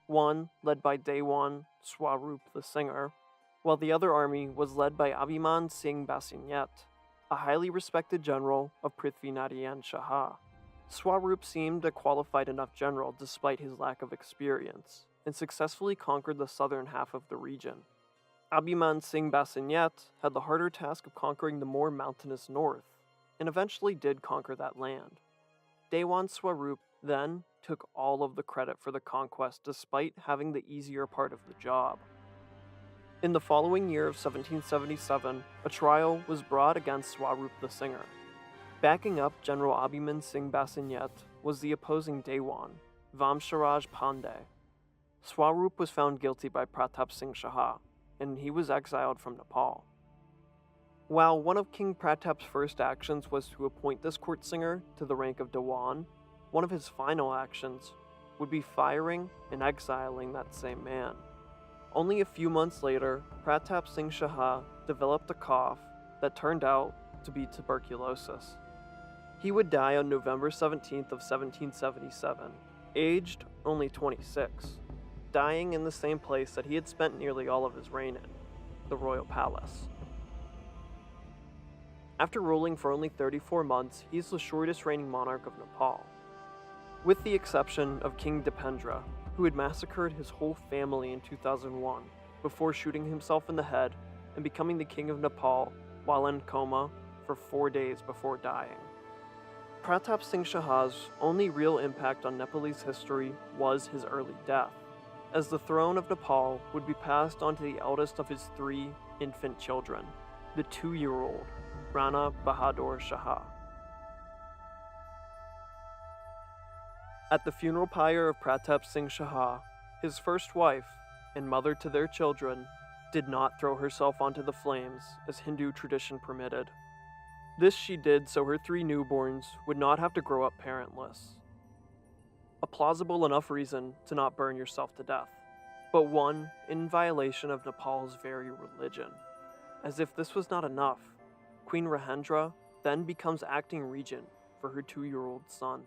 one led by Dewan Swaroop the singer, while the other army was led by Ambiment Singh Basinyet, a highly respected general of Prithvi Narayan Shah. Swaroop seemed a qualified enough general despite his lack of experience, and successfully conquered the southern half of the region. Ambiment Singh Basinyet had the harder task of conquering the more mountainous north, and eventually did conquer that land. Dewan Swaroop then took all of the credit for the conquest despite having the easier part of the job. In the following year of 1777, a trial was brought against Swaroop the singer. Backing up General Ambiment Singh Basinyet was the opposing Dewan, Vamsharaj Pandey. Swaroop was found guilty by Pratap Singh Shah, and he was exiled from Nepal. While one of King Pratap's first actions was to appoint this court singer to the rank of Dewan, one of his final actions would be firing and exiling that same man. Only a few months later, Pratap Singh Shah developed a cough that turned out to be tuberculosis. He would die on November 17th of 1777, aged only 26, dying in the same place that he had spent nearly all of his reign in, the royal palace. After ruling for only 34 months, he is the shortest reigning monarch of Nepal. With the exception of King Dipendra, who had massacred his whole family in 2001, before shooting himself in the head and becoming the king of Nepal while in coma for 4 days before dying. Pratap Singh Shah's only real impact on Nepalese history was his early death, as the throne of Nepal would be passed on to the eldest of his 3 infant children, the 2-year-old Rana Bahadur Shah. At the funeral pyre of Pratap Singh Shah, his first wife, and mother to their children, did not throw herself onto the flames as Hindu tradition permitted. This she did so her 3 newborns would not have to grow up parentless. A plausible enough reason to not burn yourself to death, but one in violation of Nepal's very religion. As if this was not enough, Queen Rahendra then becomes acting regent for her 2-year-old son.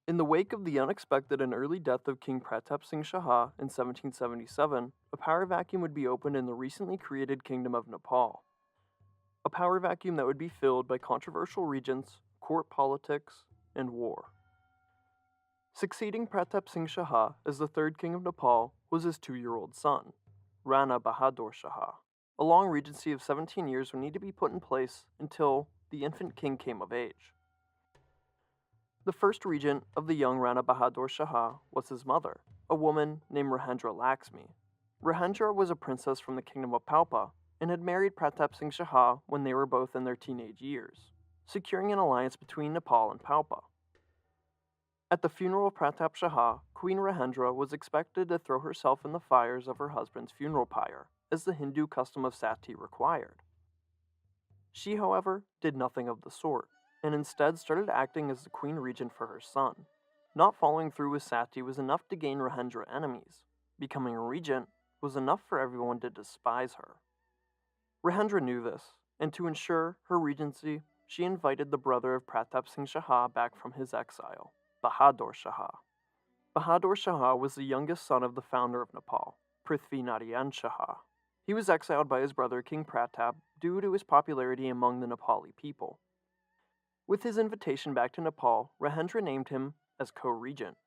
In the wake of the unexpected and early death of King Pratap Singh Shah in 1777, a power vacuum would be opened in the recently created Kingdom of Nepal. A power vacuum that would be filled by controversial regents, court politics, and war. Succeeding Pratap Singh Shah as the 3rd king of Nepal was his 2-year-old son, Rana Bahadur Shah. A long regency of 17 years would need to be put in place until the infant king came of age. The first regent of the young Rana Bahadur Shah was his mother, a woman named Rahendra Laxmi. Rahendra was a princess from the kingdom of Palpa and had married Pratap Singh Shah when they were both in their teenage years, securing an alliance between Nepal and Palpa. At the funeral of Pratap Shah, Queen Rahendra was expected to throw herself in the fires of her husband's funeral pyre, as the Hindu custom of sati required. She, however, did nothing of the sort, and instead started acting as the queen regent for her son. Not following through with sati was enough to gain Rahendra enemies. Becoming a regent was enough for everyone to despise her. Rahendra knew this, and to ensure her regency, she invited the brother of Pratap Singh Shah back from his exile, Bahadur Shah. Bahadur Shah was the youngest son of the founder of Nepal, Prithvi Narayan Shah. He was exiled by his brother King Pratap due to his popularity among the Nepali people. With his invitation back to Nepal, Rahendra named him as co-regent.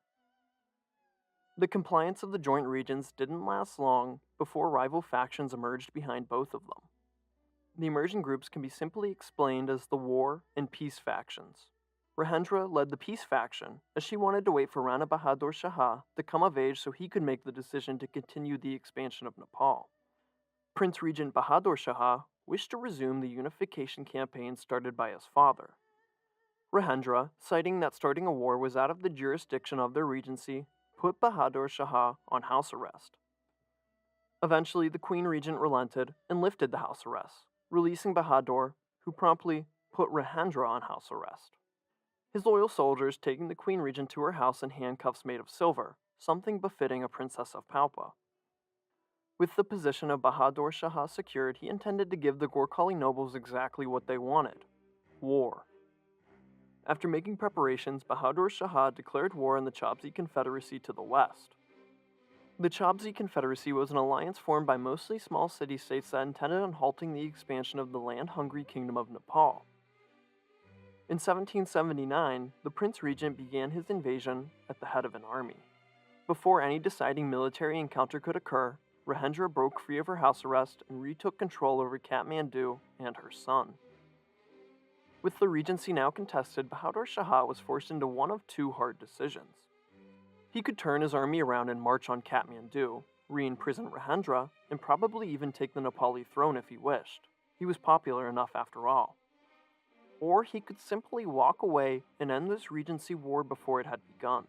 The compliance of the joint regions didn't last long before rival factions emerged behind both of them. The emerging groups can be simply explained as the war and peace factions. Rahendra led the peace faction, as she wanted to wait for Rana Bahadur Shah to come of age so he could make the decision to continue the expansion of Nepal. Prince Regent Bahadur Shah wished to resume the unification campaign started by his father. Rahendra, citing that starting a war was out of the jurisdiction of their regency, put Bahadur Shah on house arrest. Eventually, the Queen Regent relented and lifted the house arrest, releasing Bahadur, who promptly put Rahendra on house arrest. His loyal soldiers taking the Queen Regent to her house in handcuffs made of silver, something befitting a princess of Palpa. With the position of Bahadur Shah secured, he intended to give the Gorkhali nobles exactly what they wanted: war. After making preparations, Bahadur Shah declared war on the Chhabsi Confederacy to the west. The Chhabsi Confederacy was an alliance formed by mostly small city-states that intended on halting the expansion of the land-hungry Kingdom of Nepal. In 1779, the Prince Regent began his invasion at the head of an army. Before any deciding military encounter could occur, Rahendra broke free of her house arrest and retook control over Kathmandu and her son. With the regency now contested, Bahadur Shah was forced into one of 2 hard decisions. He could turn his army around and march on Kathmandu, re-imprison Rahendra, and probably even take the Nepali throne if he wished. He was popular enough after all. Or he could simply walk away and end this regency war before it had begun.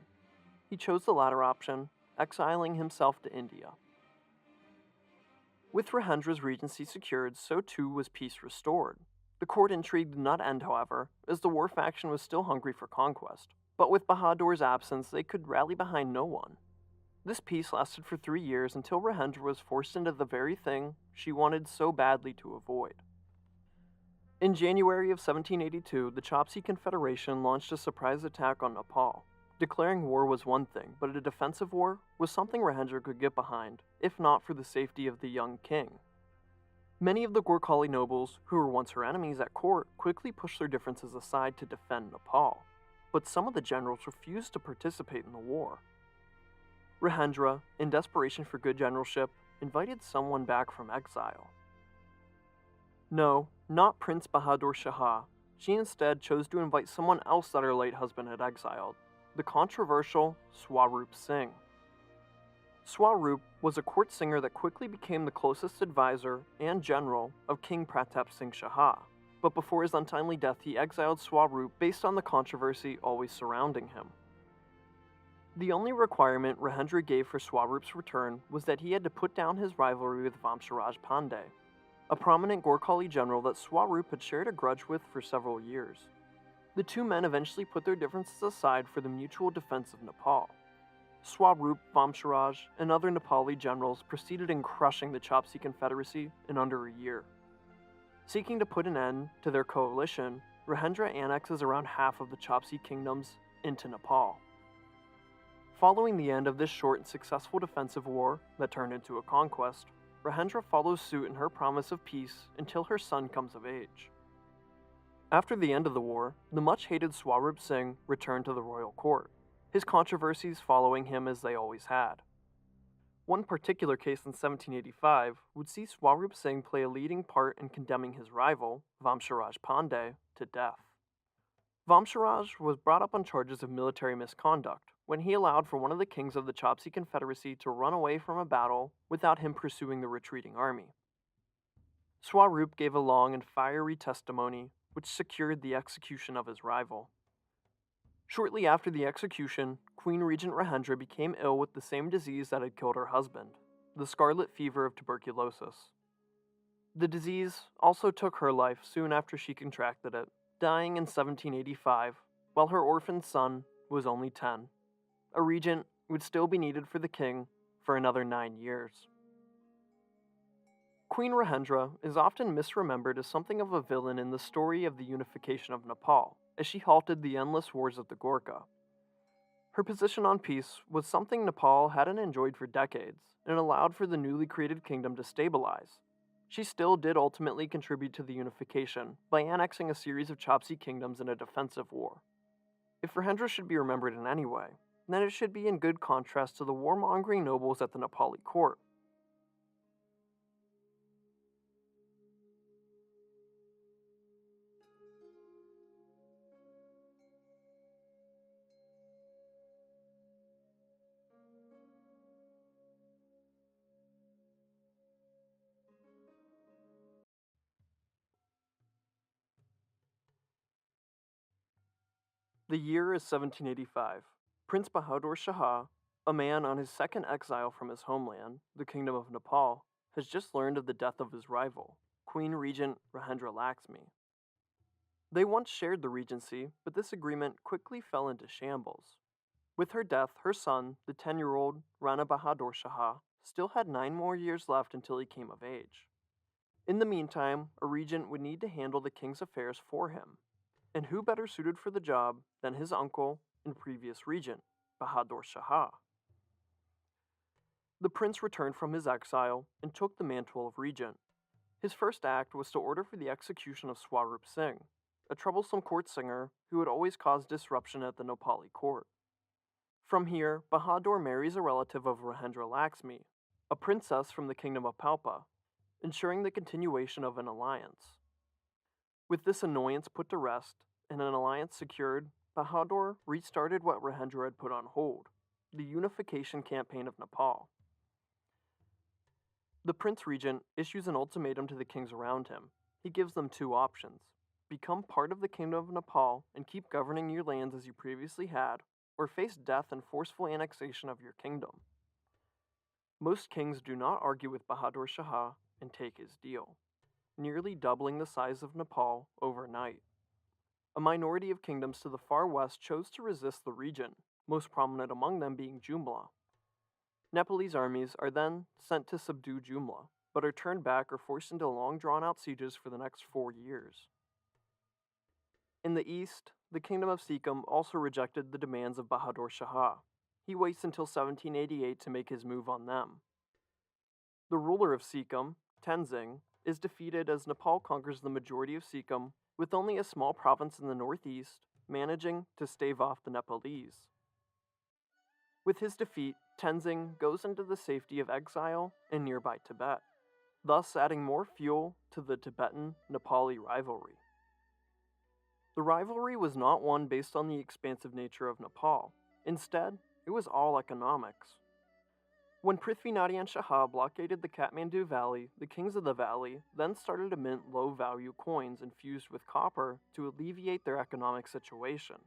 He chose the latter option, exiling himself to India. With Rahendra's regency secured, so too was peace restored. The court intrigue did not end, however, as the war faction was still hungry for conquest, but with Bahadur's absence, they could rally behind no one. This peace lasted for 3 years until Rahendra was forced into the very thing she wanted so badly to avoid. In January of 1782, the Chopsy Confederation launched a surprise attack on Nepal. Declaring war was one thing, but a defensive war was something Rajendra could get behind, if not for the safety of the young king. Many of the Gorkhali nobles, who were once her enemies at court, quickly pushed their differences aside to defend Nepal, but some of the generals refused to participate in the war. Rajendra, in desperation for good generalship, invited someone back from exile. No, not Prince Bahadur Shah. She instead chose to invite someone else that her late husband had exiled, the controversial Swaroop Singh. Swaroop was a court singer that quickly became the closest advisor and general of King Pratap Singh Shah, but before his untimely death he exiled Swaroop based on the controversy always surrounding him. The only requirement Rajendra gave for Swaroop's return was that he had to put down his rivalry with Vamsharaj Pandey, a prominent Gorkhali general that Swaroop had shared a grudge with for several years. The two men eventually put their differences aside for the mutual defense of Nepal. Swaroop, Vamsharaj, and other Nepali generals proceeded in crushing the Chopsy Confederacy in under a year. Seeking to put an end to their coalition, Rajendra annexes around half of the Chopsy kingdoms into Nepal. Following the end of this short and successful defensive war that turned into a conquest, Rajendra follows suit in her promise of peace until her son comes of age. After the end of the war, the much-hated Swaroop Singh returned to the royal court, his controversies following him as they always had. One particular case in 1785 would see Swaroop Singh play a leading part in condemning his rival, Vamsharaj Pandey, to death. Vamsharaj was brought up on charges of military misconduct when he allowed for one of the kings of the Chopsy Confederacy to run away from a battle without him pursuing the retreating army. Swaroop gave a long and fiery testimony which secured the execution of his rival. Shortly after the execution, Queen Regent Rajendra became ill with the same disease that had killed her husband, the scarlet fever of tuberculosis. The disease also took her life soon after she contracted it, dying in 1785, while her orphaned son was only 10. A regent would still be needed for the king for another 9 years. Queen Rajendra is often misremembered as something of a villain in the story of the unification of Nepal, as she halted the endless wars of the Gorkha. Her position on peace was something Nepal hadn't enjoyed for decades, and allowed for the newly created kingdom to stabilize. She still did ultimately contribute to the unification by annexing a series of Chopsy kingdoms in a defensive war. If Rajendra should be remembered in any way, then it should be in good contrast to the warmongering nobles at the Nepali court. The year is 1785. Prince Bahadur Shah, a man on his second exile from his homeland, the Kingdom of Nepal, has just learned of the death of his rival, Queen Regent Rajendra Lakshmi. They once shared the regency, but this agreement quickly fell into shambles. With her death, her son, the 10-year-old Rana Bahadur Shah, still had 9 more years left until he came of age. In the meantime, a regent would need to handle the king's affairs for him. And who better suited for the job than his uncle and previous regent, Bahadur Shah? The prince returned from his exile and took the mantle of regent. His first act was to order for the execution of Swaroop Singh, a troublesome court singer who had always caused disruption at the Nepali court. From here, Bahadur marries a relative of Rajendra Lakshmi, a princess from the kingdom of Palpa, ensuring the continuation of an alliance. With this annoyance put to rest, and an alliance secured, Bahadur restarted what Rajendra had put on hold, the unification campaign of Nepal. The Prince Regent issues an ultimatum to the kings around him. He gives them 2 options: become part of the Kingdom of Nepal and keep governing your lands as you previously had, or face death and forceful annexation of your kingdom. Most kings do not argue with Bahadur Shah and take his deal, nearly doubling the size of Nepal overnight. A minority of kingdoms to the far west chose to resist the regent, most prominent among them being Jumla. Nepalese armies are then sent to subdue Jumla, but are turned back or forced into long drawn-out sieges for the next 4 years. In the east, the kingdom of Sikkim also rejected the demands of Bahadur Shah. He waits until 1788 to make his move on them. The ruler of Sikkim, Tenzing, is defeated as Nepal conquers the majority of Sikkim, with only a small province in the northeast managing to stave off the Nepalese. With his defeat, Tenzing goes into the safety of exile in nearby Tibet, thus adding more fuel to the Tibetan-Nepali rivalry. The rivalry was not one based on the expansive nature of Nepal. Instead, it was all economics. When Prithvinarayan Shah blockaded the Kathmandu Valley, the kings of the valley then started to mint low-value coins infused with copper to alleviate their economic situation.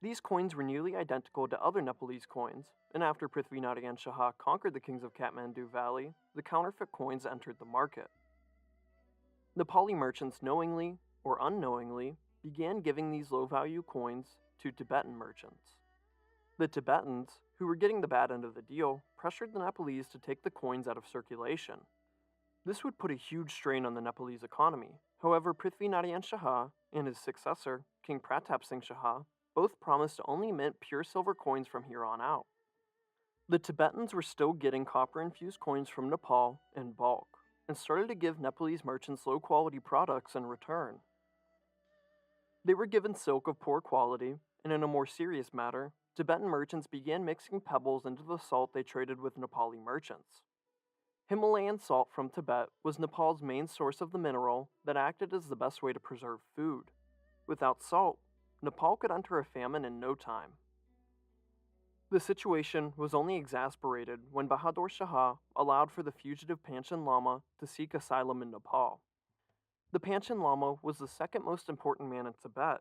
These coins were nearly identical to other Nepalese coins, and after Prithvinarayan Shah conquered the kings of Kathmandu Valley, the counterfeit coins entered the market. Nepali merchants knowingly or unknowingly began giving these low-value coins to Tibetan merchants. The Tibetans, who were getting the bad end of the deal, pressured the Nepalese to take the coins out of circulation. This would put a huge strain on the Nepalese economy. However, Prithvinarayan Shah and his successor, King Pratap Singh Shah, both promised to only mint pure silver coins from here on out. The Tibetans were still getting copper-infused coins from Nepal in bulk, and started to give Nepalese merchants low-quality products in return. They were given silk of poor quality, and in a more serious matter, Tibetan merchants began mixing pebbles into the salt they traded with Nepali merchants. Himalayan salt from Tibet was Nepal's main source of the mineral that acted as the best way to preserve food. Without salt, Nepal could enter a famine in no time. The situation was only exasperated when Bahadur Shah allowed for the fugitive Panchen Lama to seek asylum in Nepal. The Panchen Lama was the second most important man in Tibet.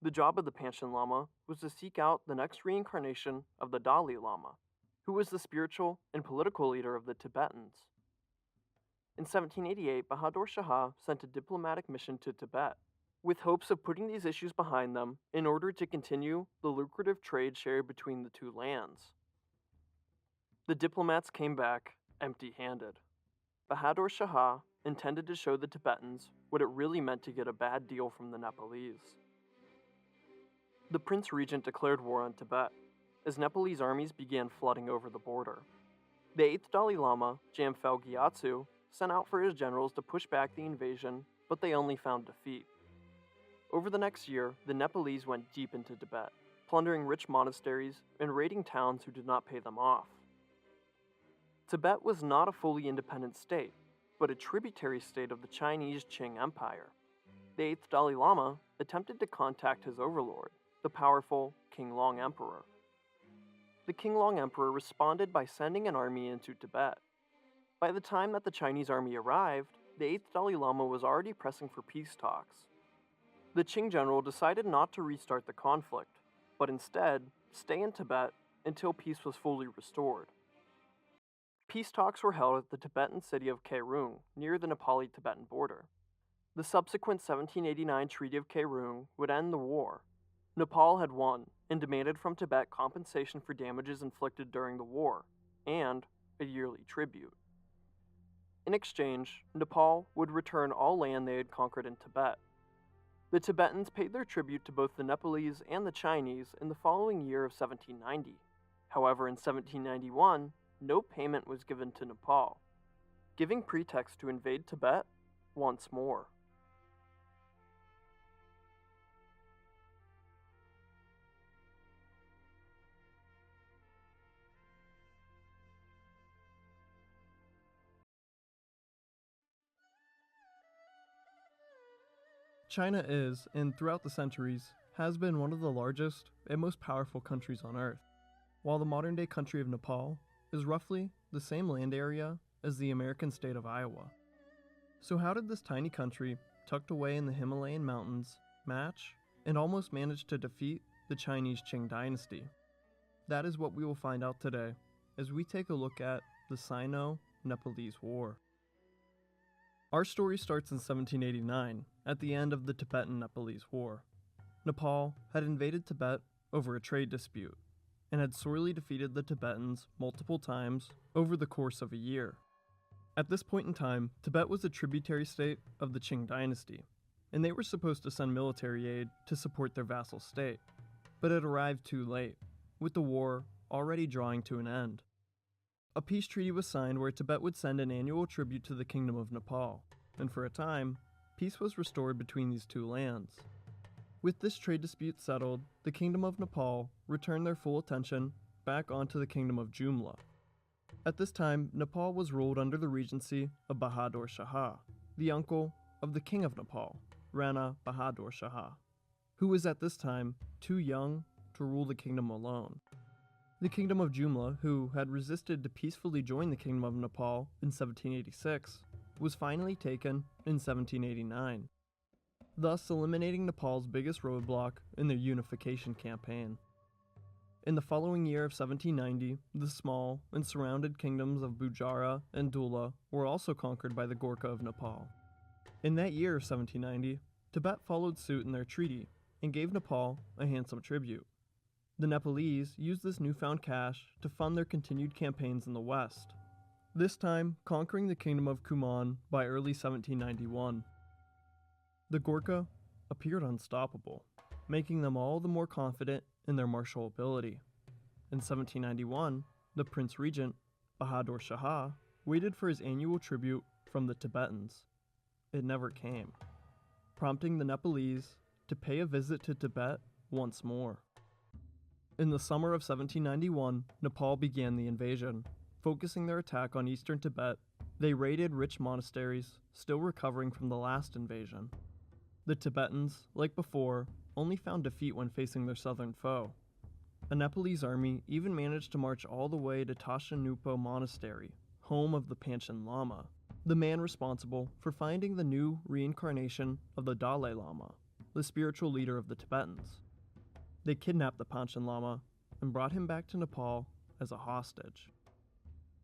The job of the Panchen Lama was to seek out the next reincarnation of the Dalai Lama, who was the spiritual and political leader of the Tibetans. In 1788, Bahadur Shah sent a diplomatic mission to Tibet, with hopes of putting these issues behind them in order to continue the lucrative trade shared between the two lands. The diplomats came back empty-handed. Bahadur Shah intended to show the Tibetans what it really meant to get a bad deal from the Nepalese. The Prince Regent declared war on Tibet, as Nepalese armies began flooding over the border. The 8th Dalai Lama, Jamphel Gyatso, sent out for his generals to push back the invasion, but they only found defeat. Over the next year, the Nepalese went deep into Tibet, plundering rich monasteries and raiding towns who did not pay them off. Tibet was not a fully independent state, but a tributary state of the Chinese Qing Empire. The 8th Dalai Lama attempted to contact his overlord, the powerful King Long Emperor. The King Long Emperor responded by sending an army into Tibet. By the time that the Chinese army arrived, the 8th Dalai Lama was already pressing for peace talks. The Qing general decided not to restart the conflict, but instead stay in Tibet until peace was fully restored. Peace talks were held at the Tibetan city of Kairung, near the Nepali-Tibetan border. The subsequent 1789 Treaty of Kairung would end the war. Nepal had won and demanded from Tibet compensation for damages inflicted during the war, and a yearly tribute. In exchange, Nepal would return all land they had conquered in Tibet. The Tibetans paid their tribute to both the Nepalese and the Chinese in the following year of 1790. However, in 1791, no payment was given to Nepal, giving pretext to invade Tibet once more. China is, and throughout the centuries, has been one of the largest and most powerful countries on Earth, while the modern-day country of Nepal is roughly the same land area as the American state of Iowa. So how did this tiny country, tucked away in the Himalayan mountains, match and almost manage to defeat the Chinese Qing dynasty? That is what we will find out today as we take a look at the Sino-Nepalese War. Our story starts in 1789, at the end of the Tibetan-Nepalese War. Nepal had invaded Tibet over a trade dispute, and had sorely defeated the Tibetans multiple times over the course of a year. At this point in time, Tibet was a tributary state of the Qing dynasty, and they were supposed to send military aid to support their vassal state. But it arrived too late, with the war already drawing to an end. A peace treaty was signed where Tibet would send an annual tribute to the Kingdom of Nepal, and for a time, peace was restored between these two lands. With this trade dispute settled, the Kingdom of Nepal returned their full attention back onto the Kingdom of Jumla. At this time, Nepal was ruled under the regency of Bahadur Shah, the uncle of the King of Nepal, Rana Bahadur Shah, who was at this time too young to rule the kingdom alone. The Kingdom of Jumla, who had resisted to peacefully join the Kingdom of Nepal in 1786, was finally taken in 1789, thus eliminating Nepal's biggest roadblock in their unification campaign. In the following year of 1790, the small and surrounded kingdoms of Bujara and Dula were also conquered by the Gorkha of Nepal. In that year of 1790, Tibet followed suit in their treaty and gave Nepal a handsome tribute. The Nepalese used this newfound cash to fund their continued campaigns in the west, this time conquering the kingdom of Kumaon by early 1791. The Gorkha appeared unstoppable, making them all the more confident in their martial ability. In 1791, the Prince Regent, Bahadur Shah, waited for his annual tribute from the Tibetans. It never came, prompting the Nepalese to pay a visit to Tibet once more. In the summer of 1791, Nepal began the invasion. Focusing their attack on eastern Tibet, they raided rich monasteries still recovering from the last invasion. The Tibetans, like before, only found defeat when facing their southern foe. A Nepalese army even managed to march all the way to Tashanupo Monastery, home of the Panchen Lama, the man responsible for finding the new reincarnation of the Dalai Lama, the spiritual leader of the Tibetans. They kidnapped the Panchen Lama and brought him back to Nepal as a hostage.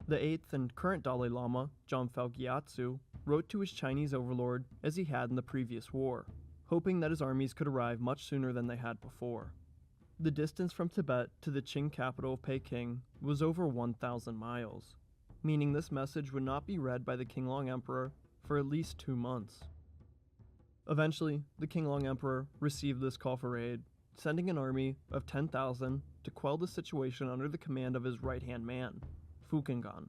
The 8th and current Dalai Lama, Jomphal Gyatso, wrote to his Chinese overlord as he had in the previous war, hoping that his armies could arrive much sooner than they had before. The distance from Tibet to the Qing capital of Peking was over 1,000 miles, meaning this message would not be read by the Qinglong Emperor for at least 2 months. Eventually, the Qinglong Emperor received this call for aid, sending an army of 10,000 to quell the situation under the command of his right-hand man, Fukingan.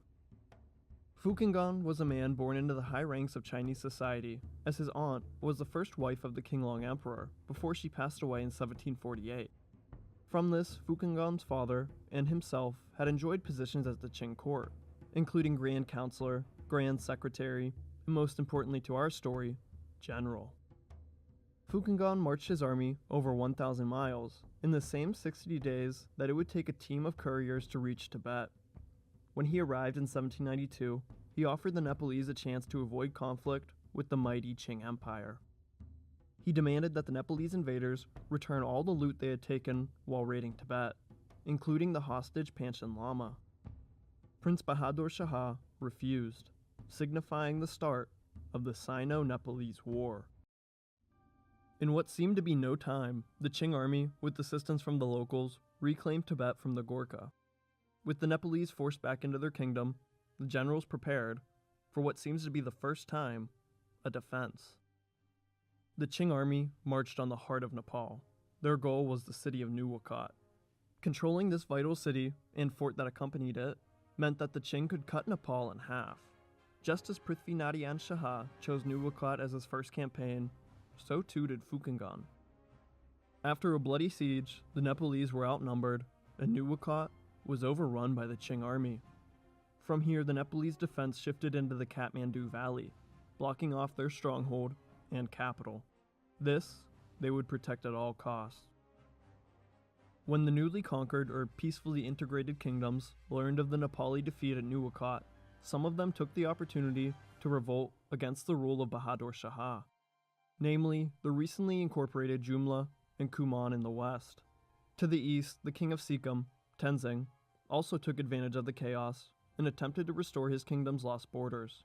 Fukingan was a man born into the high ranks of Chinese society, as his aunt was the first wife of the Qinglong Emperor before she passed away in 1748. From this, Fukingan's father and himself had enjoyed positions at the Qing court, including Grand Counselor, Grand Secretary, and most importantly to our story, General. Fukingan marched his army over 1,000 miles in the same 60 days that it would take a team of couriers to reach Tibet. When he arrived in 1792, he offered the Nepalese a chance to avoid conflict with the mighty Qing Empire. He demanded that the Nepalese invaders return all the loot they had taken while raiding Tibet, including the hostage Panchen Lama. Prince Bahadur Shah refused, signifying the start of the Sino-Nepalese War. In what seemed to be no time, the Qing army, with assistance from the locals, reclaimed Tibet from the Gorkha. With the Nepalese forced back into their kingdom, the generals prepared, for what seems to be the first time, a defense. The Qing army marched on the heart of Nepal. Their goal was the city of Nuwakot. Controlling this vital city, and fort that accompanied it, meant that the Qing could cut Nepal in half. Just as Prithvinarayan Shah chose Nuwakot as his first campaign, so too did Fukingan. After a bloody siege, the Nepalese were outnumbered, and Nuwakot was overrun by the Qing army. From here, the Nepalese defense shifted into the Kathmandu Valley, blocking off their stronghold and capital. This they would protect at all costs. When the newly conquered or peacefully integrated kingdoms learned of the Nepali defeat at Nuwakot, some of them took the opportunity to revolt against the rule of Bahadur Shah, namely the recently incorporated Jumla and Kumaon in the west. To the east, the king of Sikkim, Tenzing, also took advantage of the chaos and attempted to restore his kingdom's lost borders.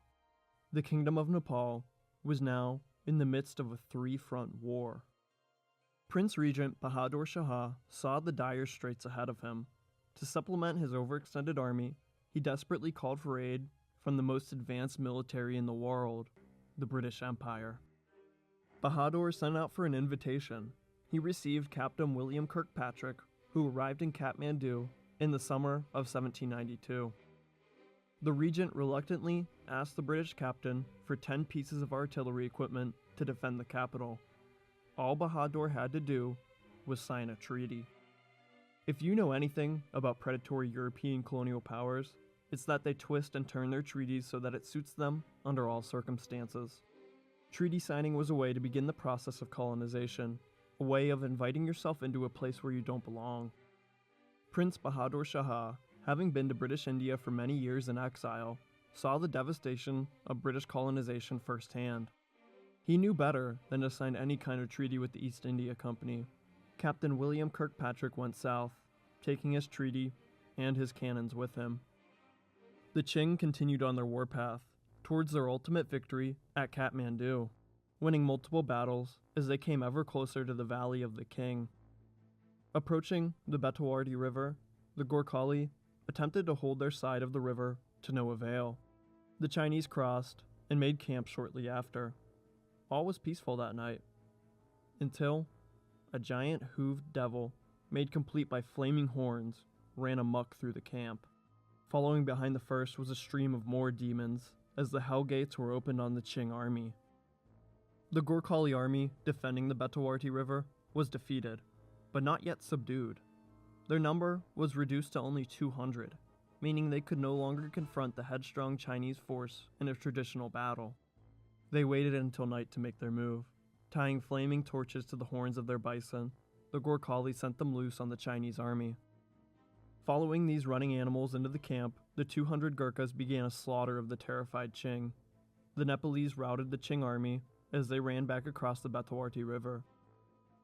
The Kingdom of Nepal was now in the midst of a three-front war. Prince Regent Bahadur Shah saw the dire straits ahead of him. To supplement his overextended army, he desperately called for aid from the most advanced military in the world, the British Empire. Bahadur sent out for an invitation. He received Captain William Kirkpatrick, who arrived in Kathmandu in the summer of 1792. The regent reluctantly asked the British captain for 10 pieces of artillery equipment to defend the capital. All Bahadur had to do was sign a treaty. If you know anything about predatory European colonial powers, it's that they twist and turn their treaties so that it suits them under all circumstances. Treaty signing was a way to begin the process of colonization, a way of inviting yourself into a place where you don't belong. Prince Bahadur Shah, having been to British India for many years in exile, saw the devastation of British colonization firsthand. He knew better than to sign any kind of treaty with the East India Company. Captain William Kirkpatrick went south, taking his treaty and his cannons with him. The Qing continued on their warpath towards their ultimate victory at Kathmandu, winning multiple battles as they came ever closer to the Valley of the King. Approaching the Betawarti River, the Gorkhali attempted to hold their side of the river to no avail. The Chinese crossed and made camp shortly after. All was peaceful that night, until a giant hooved devil, made complete by flaming horns, ran amok through the camp. Following behind the first was a stream of more demons, as the hell gates were opened on the Qing army. The Gorkhali army, defending the Betawarti River, was defeated, but not yet subdued. Their number was reduced to only 200, meaning they could no longer confront the headstrong Chinese force in a traditional battle. They waited until night to make their move. Tying flaming torches to the horns of their bison, the Gorkhali sent them loose on the Chinese army. Following these running animals into the camp, the 200 Gurkhas began a slaughter of the terrified Qing. The Nepalese routed the Qing army as they ran back across the Betawarti River.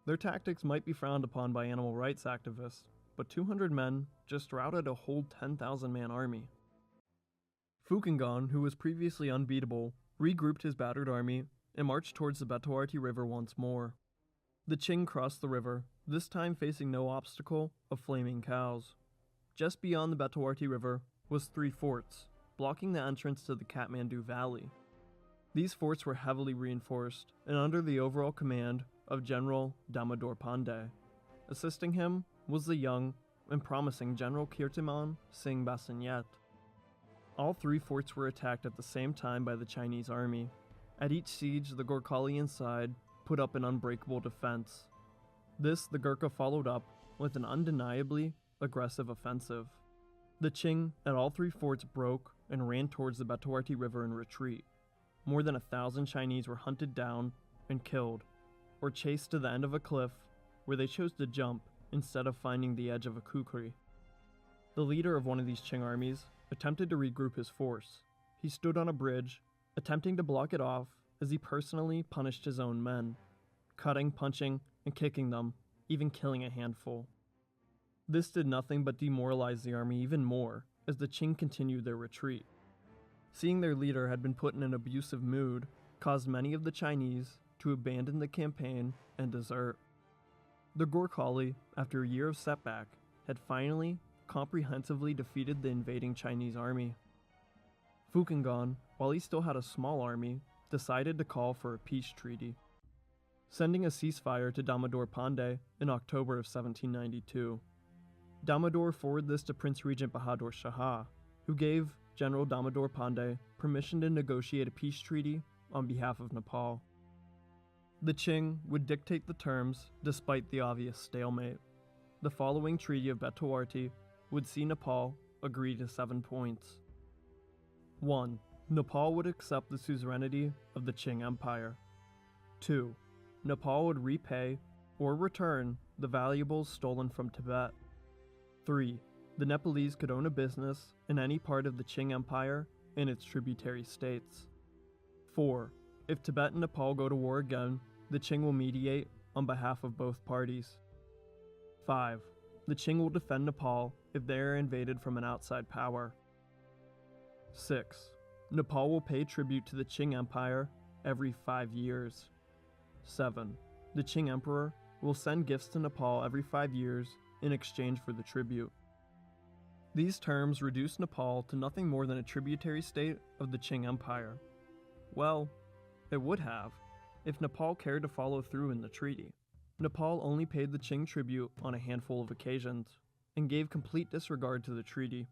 Their tactics might be frowned upon by animal rights activists, but 200 men just routed a whole 10,000-man army. Fukingan, who was previously unbeatable, regrouped his battered army and marched towards the Betawarti River once more. The Qing crossed the river, this time facing no obstacle of flaming cows. Just beyond the Betawarti River was 3 forts, blocking the entrance to the Kathmandu Valley. These forts were heavily reinforced and under the overall command of General Damodar Pandey. Assisting him was the young and promising General Kirtiman Singh Basanyet. All 3 forts were attacked at the same time by the Chinese army. At each siege, the Gorkhalian side put up an unbreakable defense. This the Gurkha followed up with an undeniably aggressive offensive. The Qing at all 3 forts broke and ran towards the Betawarti River in retreat. More than 1,000 Chinese were hunted down and killed, or chased to the end of a cliff where they chose to jump instead of finding the edge of a kukri. The leader of one of these Qing armies attempted to regroup his force. He stood on a bridge, attempting to block it off as he personally punished his own men, cutting, punching, and kicking them, even killing a handful. This did nothing but demoralize the army even more as the Qing continued their retreat. Seeing their leader had been put in an abusive mood caused many of the Chinese to abandon the campaign and desert. The Gorkhali, after a year of setback, had finally comprehensively defeated the invading Chinese army. Fukingan, while he still had a small army, decided to call for a peace treaty, sending a ceasefire to Damodar Pandey in October of 1792. Damodar forwarded this to Prince Regent Bahadur Shah, who gave General Damodar Pandey permission to negotiate a peace treaty on behalf of Nepal. The Qing would dictate the terms despite the obvious stalemate. The following Treaty of Betawarti would see Nepal agree to 7 points. 1. Nepal would accept the suzerainty of the Qing Empire. 2. Nepal would repay or return the valuables stolen from Tibet. 3. The Nepalese could own a business in any part of the Qing Empire and its tributary states. 4. If Tibet and Nepal go to war again, the Qing will mediate on behalf of both parties. 5. The Qing will defend Nepal if they are invaded from an outside power. 6. Nepal will pay tribute to the Qing Empire every 5 years. 7. The Qing Emperor will send gifts to Nepal every 5 years in exchange for the tribute. These terms reduce Nepal to nothing more than a tributary state of the Qing Empire. Well, it would have, if Nepal cared to follow through in the treaty. Nepal only paid the Qing tribute on a handful of occasions, and gave complete disregard to the treaty.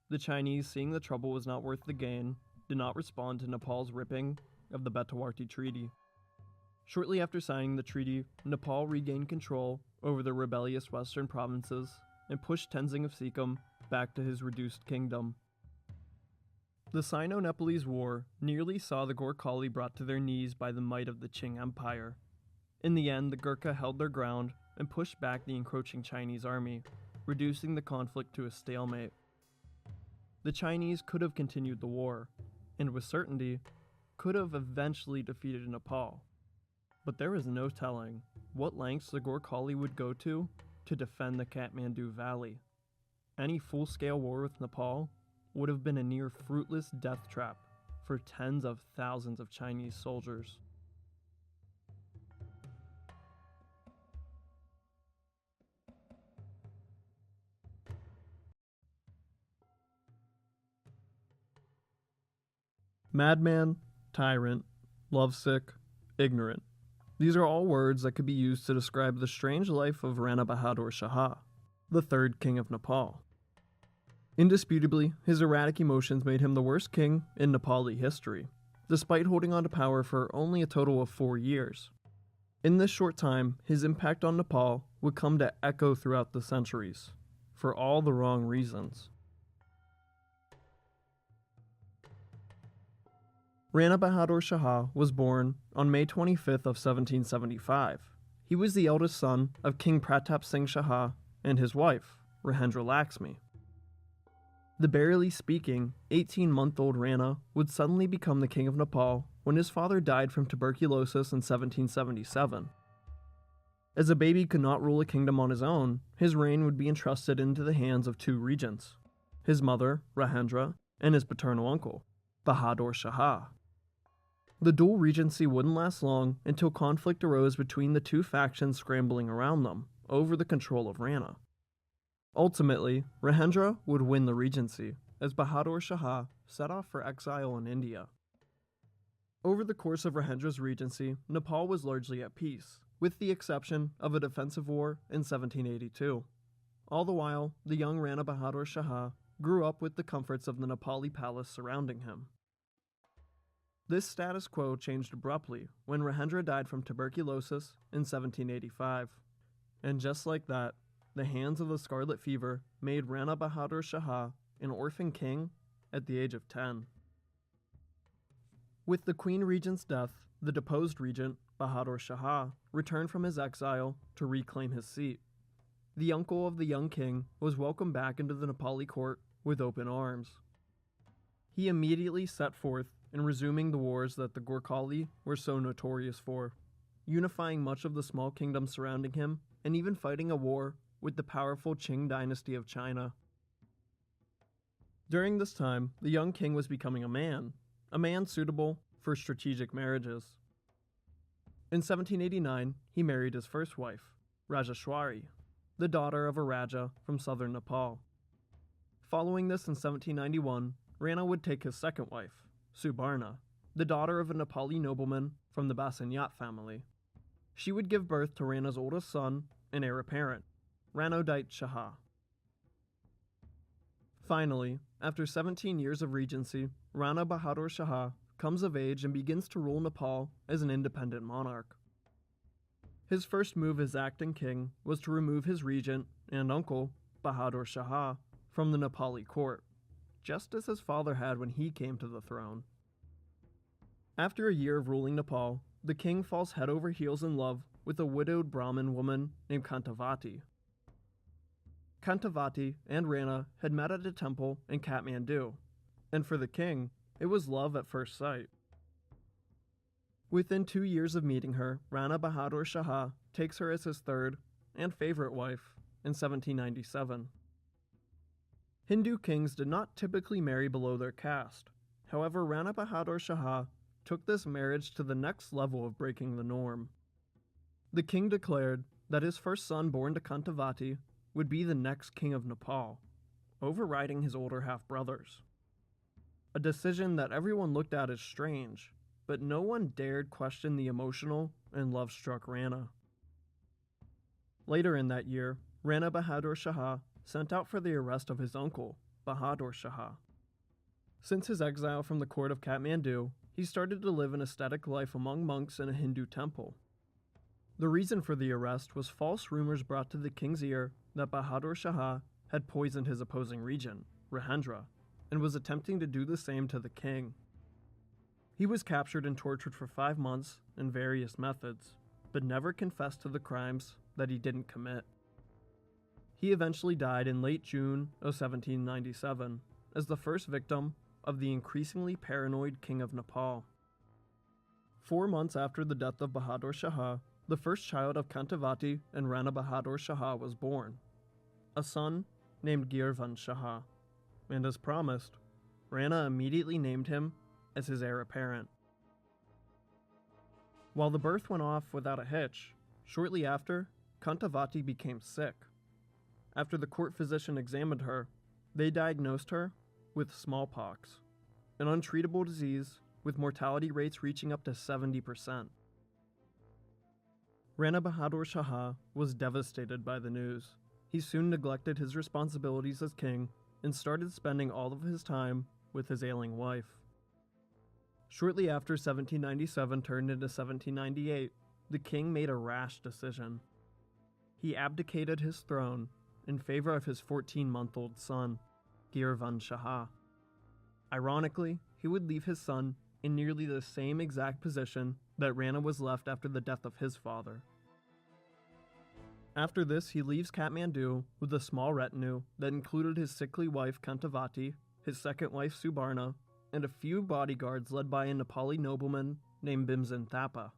The Chinese, seeing the trouble was not worth the gain, did not respond to Nepal's ripping of the Betawarti Treaty. Shortly after signing the treaty, Nepal regained control over the rebellious western provinces and pushed Tenzing of Sikkim back to his reduced kingdom. The Sino-Nepalese War nearly saw the Gorkhali brought to their knees by the might of the Qing Empire. In the end, the Gurkha held their ground and pushed back the encroaching Chinese army, reducing the conflict to a stalemate. The Chinese could have continued the war, and with certainty, could have eventually defeated Nepal. But there is no telling what lengths the Gorkhali would go to defend the Kathmandu Valley. Any full-scale war with Nepal would have been a near fruitless death trap for tens of thousands of Chinese soldiers. Madman, tyrant, lovesick, ignorant. These are all words that could be used to describe the strange life of Rana Bahadur Shah, the third king of Nepal. Indisputably, his erratic emotions made him the worst king in Nepali history, despite holding on to power for only a total of 4 years. In this short time, his impact on Nepal would come to echo throughout the centuries, for all the wrong reasons. Rana Bahadur Shah was born on May 25th of 1775. He was the eldest son of King Pratap Singh Shah and his wife, Rahendra Laxmi. The barely speaking 18-month-old Rana would suddenly become the king of Nepal when his father died from tuberculosis in 1777. As a baby could not rule a kingdom on his own, his reign would be entrusted into the hands of 2 regents, his mother, Rahendra, and his paternal uncle, Bahadur Shah. The dual regency wouldn't last long until conflict arose between the 2 factions scrambling around them over the control of Rana. Ultimately, Rahendra would win the regency, as Bahadur Shah set off for exile in India. Over the course of Rahendra's regency, Nepal was largely at peace, with the exception of a defensive war in 1782. All the while, the young Rana Bahadur Shah grew up with the comforts of the Nepali palace surrounding him. This status quo changed abruptly when Rahendra died from tuberculosis in 1785. And just like that, the hands of the scarlet fever made Rana Bahadur Shah an orphan king at the age of 10. With the Queen Regent's death, the deposed regent, Bahadur Shah, returned from his exile to reclaim his seat. The uncle of the young king was welcomed back into the Nepali court with open arms. He immediately set forth in resuming the wars that the Gorkhali were so notorious for, unifying much of the small kingdom surrounding him, and even fighting a war with the powerful Qing dynasty of China. During this time, the young king was becoming a man suitable for strategic marriages. In 1789, he married his first wife, Rajeshwari, the daughter of a Raja from southern Nepal. Following this in 1791, Rana would take his second wife, Subarna, the daughter of a Nepali nobleman from the Basanyat family. She would give birth to Rana's oldest son and heir apparent, Ranodite Shah. Finally, after 17 years of regency, Rana Bahadur Shah comes of age and begins to rule Nepal as an independent monarch. His first move as acting king was to remove his regent and uncle, Bahadur Shah, from the Nepali court, just as his father had when he came to the throne. After a year of ruling Nepal, the king falls head over heels in love with a widowed Brahmin woman named Kantavati. Kantavati and Rana had met at a temple in Kathmandu, and for the king, it was love at first sight. Within 2 years of meeting her, Rana Bahadur Shah takes her as his third and favorite wife in 1797. Hindu kings did not typically marry below their caste. However, Rana Bahadur Shah took this marriage to the next level of breaking the norm. The king declared that his first son born to Kantavati would be the next king of Nepal, overriding his older half-brothers. A decision that everyone looked at as strange, but no one dared question the emotional and love-struck Rana. Later in that year, Rana Bahadur Shah sent out for the arrest of his uncle, Bahadur Shah. Since his exile from the court of Kathmandu, he started to live an ascetic life among monks in a Hindu temple. The reason for the arrest was false rumors brought to the king's ear that Bahadur Shah had poisoned his opposing regent, Rahendra, and was attempting to do the same to the king. He was captured and tortured for 5 months in various methods, but never confessed to the crimes that he didn't commit. He eventually died in late June of 1797 as the first victim of the increasingly paranoid King of Nepal. 4 months after the death of Bahadur Shah, the first child of Kantavati and Rana Bahadur Shah was born, a son named Girvan Shah, and as promised, Rana immediately named him as his heir apparent. While the birth went off without a hitch, shortly after, Kantavati became sick. After the court physician examined her, they diagnosed her with smallpox, an untreatable disease with mortality rates reaching up to 70%. Rana Bahadur Shah was devastated by the news. He soon neglected his responsibilities as king and started spending all of his time with his ailing wife. Shortly after 1797 turned into 1798, the king made a rash decision. He abdicated his throne in favor of his 14-month-old son, Girvan Shah. Ironically, he would leave his son in nearly the same exact position that Rana was left after the death of his father. After this, he leaves Kathmandu with a small retinue that included his sickly wife Kantavati, his second wife Subarna, and a few bodyguards led by a Nepali nobleman named Bhimsen Thapa,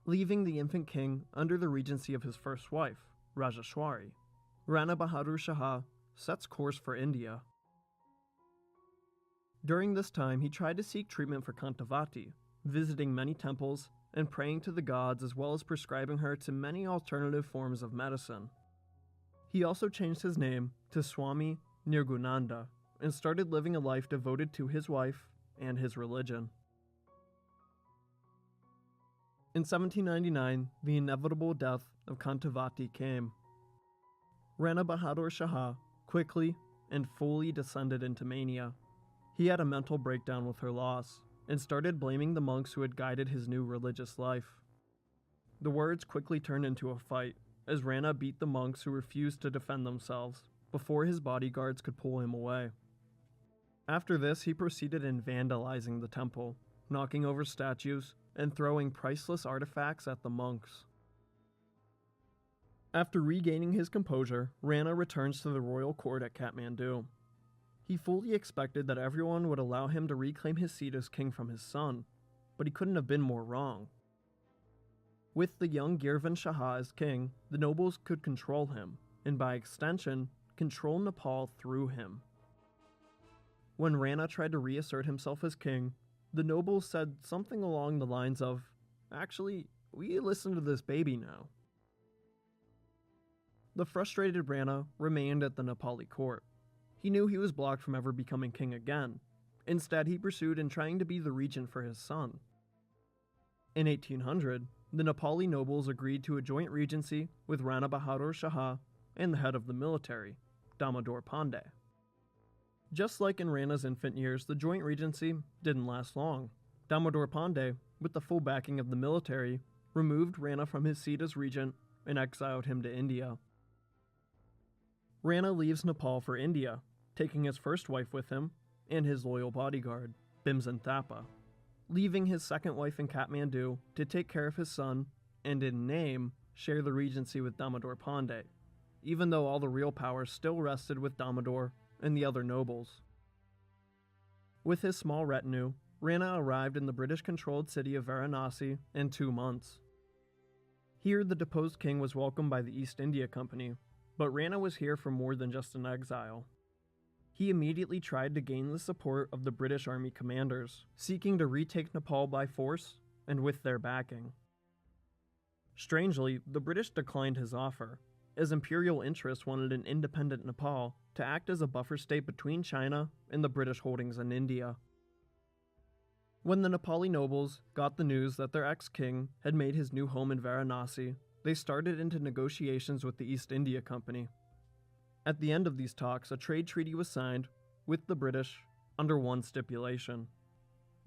leaving the infant king under the regency of his first wife, Rajeshwari. Rana Bahadur Shah sets course for India. During this time, he tried to seek treatment for Kantavati, visiting many temples and praying to the gods, as well as prescribing her to many alternative forms of medicine. He also changed his name to Swami Nirgunanda and started living a life devoted to his wife and his religion. In 1799, the inevitable death of Kantavati came. Rana Bahadur Shah quickly and fully descended into mania. He had a mental breakdown with her loss and started blaming the monks who had guided his new religious life. The words quickly turned into a fight as Rana beat the monks who refused to defend themselves before his bodyguards could pull him away. After this, he proceeded in vandalizing the temple, knocking over statues and throwing priceless artifacts at the monks. After regaining his composure, Rana returns to the royal court at Kathmandu. He fully expected that everyone would allow him to reclaim his seat as king from his son, but he couldn't have been more wrong. With the young Girvan Shah as king, the nobles could control him, and by extension, control Nepal through him. When Rana tried to reassert himself as king, the nobles said something along the lines of, "Actually, we listen to this baby now." The frustrated Rana remained at the Nepali court. He knew he was blocked from ever becoming king again. Instead, he pursued in trying to be the regent for his son. In 1800, the Nepali nobles agreed to a joint regency with Rana Bahadur Shah and the head of the military, Damodar Pandey. Just like in Rana's infant years, the joint regency didn't last long. Damodar Pandey, with the full backing of the military, removed Rana from his seat as regent and exiled him to India. Rana leaves Nepal for India, taking his first wife with him and his loyal bodyguard, Bhimsen Thapa, leaving his second wife in Kathmandu to take care of his son and in name share the regency with Damodar Pandey, even though all the real power still rested with Damodar and the other nobles. With his small retinue, Rana arrived in the British-controlled city of Varanasi in 2 months. Here, the deposed king was welcomed by the East India Company, but Rana was here for more than just an exile. He immediately tried to gain the support of the British army commanders, seeking to retake Nepal by force and with their backing. Strangely, the British declined his offer, as imperial interests wanted an independent Nepal to act as a buffer state between China and the British holdings in India. When the Nepali nobles got the news that their ex-king had made his new home in Varanasi, they started into negotiations with the East India Company. At the end of these talks, a trade treaty was signed with the British under one stipulation.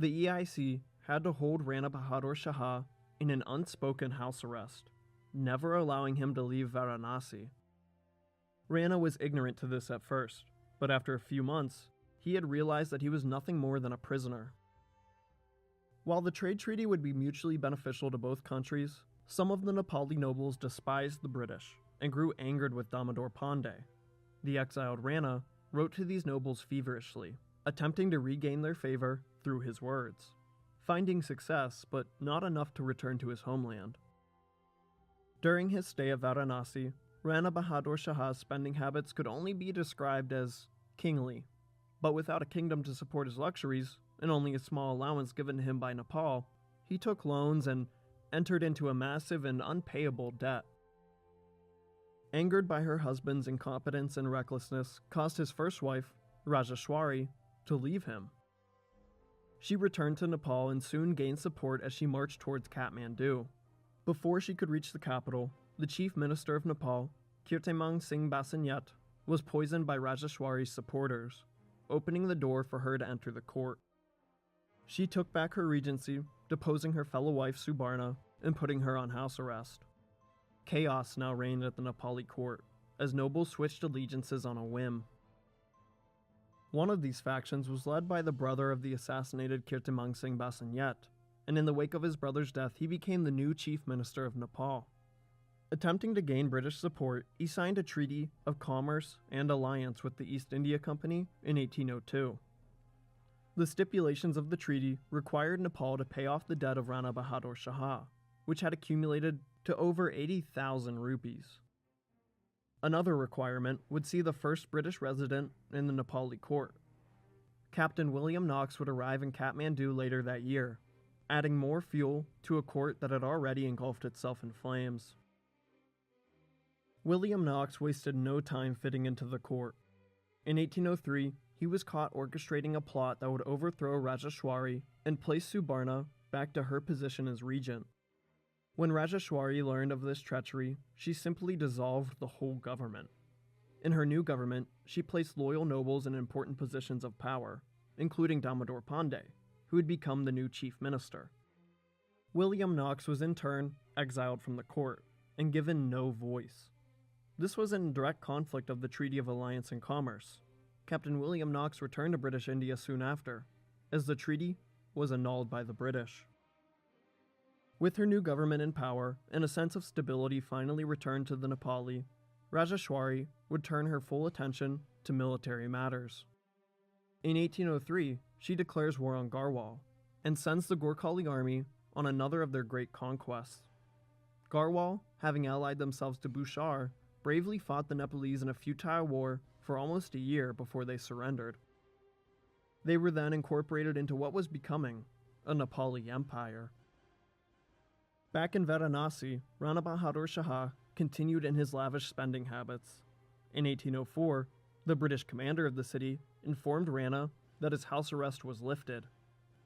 The EIC had to hold Rana Bahadur Shah in an unspoken house arrest, never allowing him to leave Varanasi. Rana was ignorant to this at first, but after a few months, he had realized that he was nothing more than a prisoner. While the trade treaty would be mutually beneficial to both countries, some of the Nepali nobles despised the British and grew angered with Damodar Pandey. The exiled Rana wrote to these nobles feverishly, attempting to regain their favor through his words, finding success but not enough to return to his homeland. During his stay at Varanasi, Rana Bahadur Shah's spending habits could only be described as kingly, but without a kingdom to support his luxuries and only a small allowance given to him by Nepal, he took loans and entered into a massive and unpayable debt. Angered by her husband's incompetence and recklessness caused his first wife, Rajeshwari, to leave him. She returned to Nepal and soon gained support as she marched towards Kathmandu. Before she could reach the capital, the chief minister of Nepal, Kirtimang Singh Basanyet, was poisoned by Rajeshwari's supporters, opening the door for her to enter the court. She took back her regency, deposing her fellow wife Subarna and putting her on house arrest. Chaos now reigned at the Nepali court, as nobles switched allegiances on a whim. One of these factions was led by the brother of the assassinated Kirtimang Singh Basanyet, and in the wake of his brother's death he became the new chief minister of Nepal. Attempting to gain British support, he signed a treaty of commerce and alliance with the East India Company in 1802. The stipulations of the treaty required Nepal to pay off the debt of Rana Bahadur Shah, which had accumulated to over 80,000 rupees. Another requirement would see the first British resident in the Nepali court. Captain William Knox would arrive in Kathmandu later that year, adding more fuel to a court that had already engulfed itself in flames. William Knox wasted no time fitting into the court. In 1803, he was caught orchestrating a plot that would overthrow Rajeshwari and place Subarna back to her position as regent. When Rajeshwari learned of this treachery, she simply dissolved the whole government. In her new government, she placed loyal nobles in important positions of power, including Damodar Pandey, who would become the new chief minister. William Knox was in turn exiled from the court and given no voice. This was in direct conflict of the Treaty of Alliance and Commerce. Captain William Knox returned to British India soon after, as the treaty was annulled by the British. With her new government in power and a sense of stability finally returned to the Nepali, Rajeshwari would turn her full attention to military matters. In 1803, she declares war on Garhwal and sends the Gorkhali army on another of their great conquests. Garhwal, having allied themselves to Bouchar, bravely fought the Nepalese in a futile war for almost a year before they surrendered. They were then incorporated into what was becoming a Nepali empire. Back in Varanasi, Rana Bahadur Shah continued in his lavish spending habits. In 1804, the British commander of the city informed Rana that his house arrest was lifted,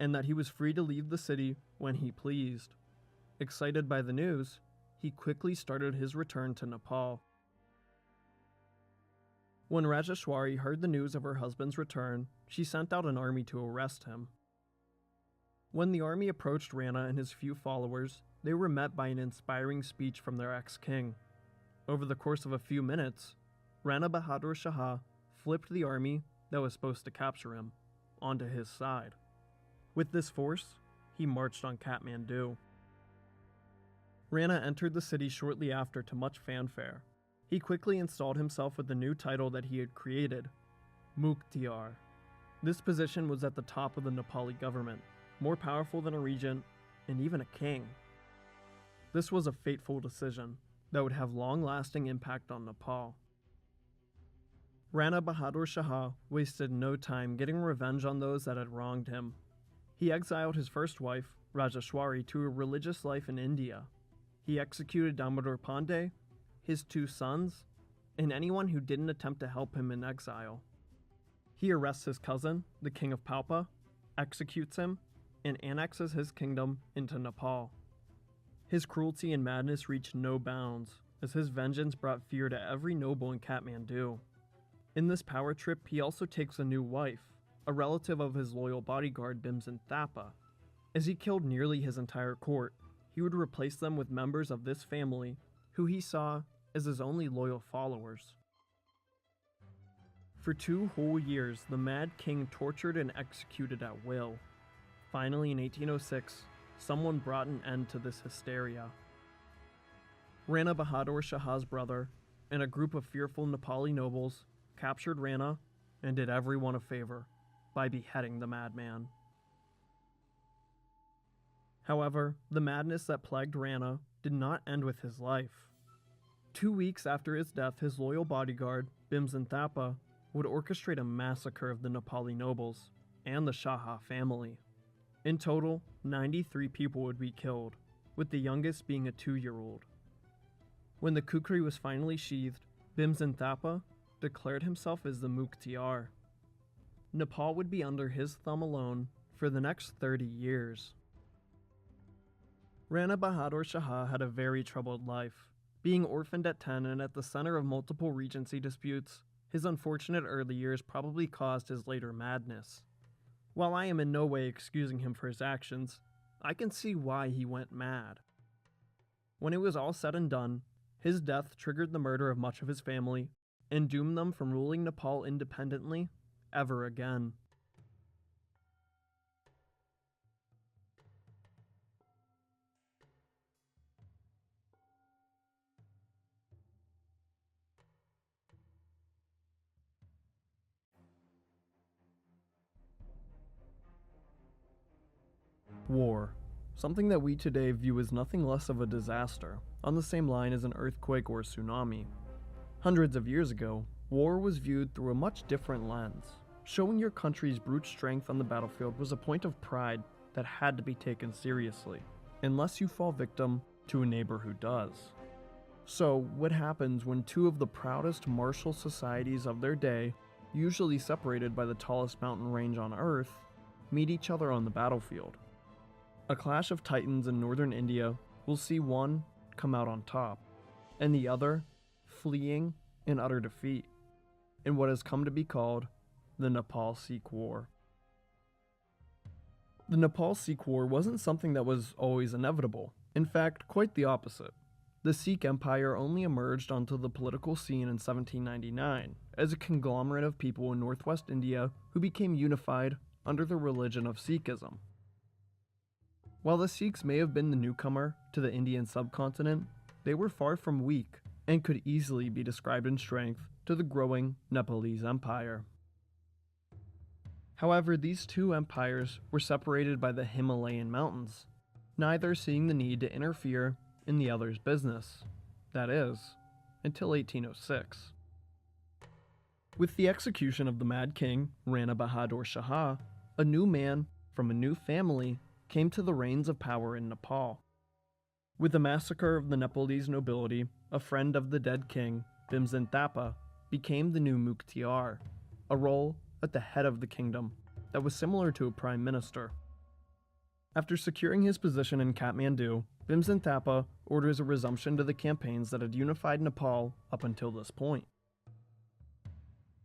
and that he was free to leave the city when he pleased. Excited by the news, he quickly started his return to Nepal. When Rajeshwari heard the news of her husband's return, she sent out an army to arrest him. When the army approached Rana and his few followers, they were met by an inspiring speech from their ex-king. Over the course of a few minutes, Rana Bahadur Shah flipped the army that was supposed to capture him onto his side. With this force, he marched on Kathmandu. Rana entered the city shortly after to much fanfare. He quickly installed himself with the new title that he had created, Mukhtiar. This position was at the top of the Nepali government, more powerful than a regent and even a king. This was a fateful decision that would have long-lasting impact on Nepal. Rana Bahadur Shah wasted no time getting revenge on those that had wronged him. He exiled his first wife, Rajeshwari, to a religious life in India. He executed Damodar Pandey, his 2 sons, and anyone who didn't attempt to help him in exile. He arrests his cousin, the king of Palpa, executes him, and annexes his kingdom into Nepal. His cruelty and madness reached no bounds, as his vengeance brought fear to every noble in Kathmandu. In this power trip, he also takes a new wife, a relative of his loyal bodyguard Bimsin Thapa. As he killed nearly his entire court, he would replace them with members of this family, who he saw as his only loyal followers. For 2 whole years, the Mad King tortured and executed at will. Finally, in 1806, someone brought an end to this hysteria. Rana Bahadur Shah's brother and a group of fearful Nepali nobles captured Rana and did everyone a favor by beheading the madman. However, the madness that plagued Rana did not end with his life. 2 weeks after his death, his loyal bodyguard, Bimsin Thapa, would orchestrate a massacre of the Nepali nobles and the Shaha family. In total, 93 people would be killed, with the youngest being a 2-year-old. When the kukri was finally sheathed, Bimsin Thapa declared himself as the Mukhtiar. Nepal would be under his thumb alone for the next 30 years. Rana Bahadur Shah had a very troubled life. Being orphaned at 10 and at the center of multiple regency disputes, his unfortunate early years probably caused his later madness. While I am in no way excusing him for his actions, I can see why he went mad. When it was all said and done, his death triggered the murder of much of his family and doomed them from ruling Nepal independently ever again. War. Something that we today view as nothing less of a disaster, on the same line as an earthquake or a tsunami. Hundreds of years ago, war was viewed through a much different lens. Showing your country's brute strength on the battlefield was a point of pride that had to be taken seriously, unless you fall victim to a neighbor who does. So, what happens when 2 of the proudest martial societies of their day, usually separated by the tallest mountain range on Earth, meet each other on the battlefield? A clash of titans in northern India will see one come out on top, and the other fleeing in utter defeat, in what has come to be called the Nepal-Sikh War. The Nepal-Sikh War wasn't something that was always inevitable. In fact, quite the opposite. The Sikh Empire only emerged onto the political scene in 1799 as a conglomerate of people in northwest India who became unified under the religion of Sikhism. While the Sikhs may have been the newcomer to the Indian subcontinent, they were far from weak and could easily be described in strength to the growing Nepalese Empire. However, these 2 empires were separated by the Himalayan mountains, neither seeing the need to interfere in the other's business, that is, until 1806. With the execution of the Mad King, Rana Bahadur Shah, a new man from a new family came to the reins of power in Nepal. With the massacre of the Nepalese nobility, a friend of the dead king, Bimsin Thapa, became the new Mukhtiar, a role at the head of the kingdom that was similar to a prime minister. After securing his position in Kathmandu, Bimsin Thapa orders a resumption to the campaigns that had unified Nepal up until this point.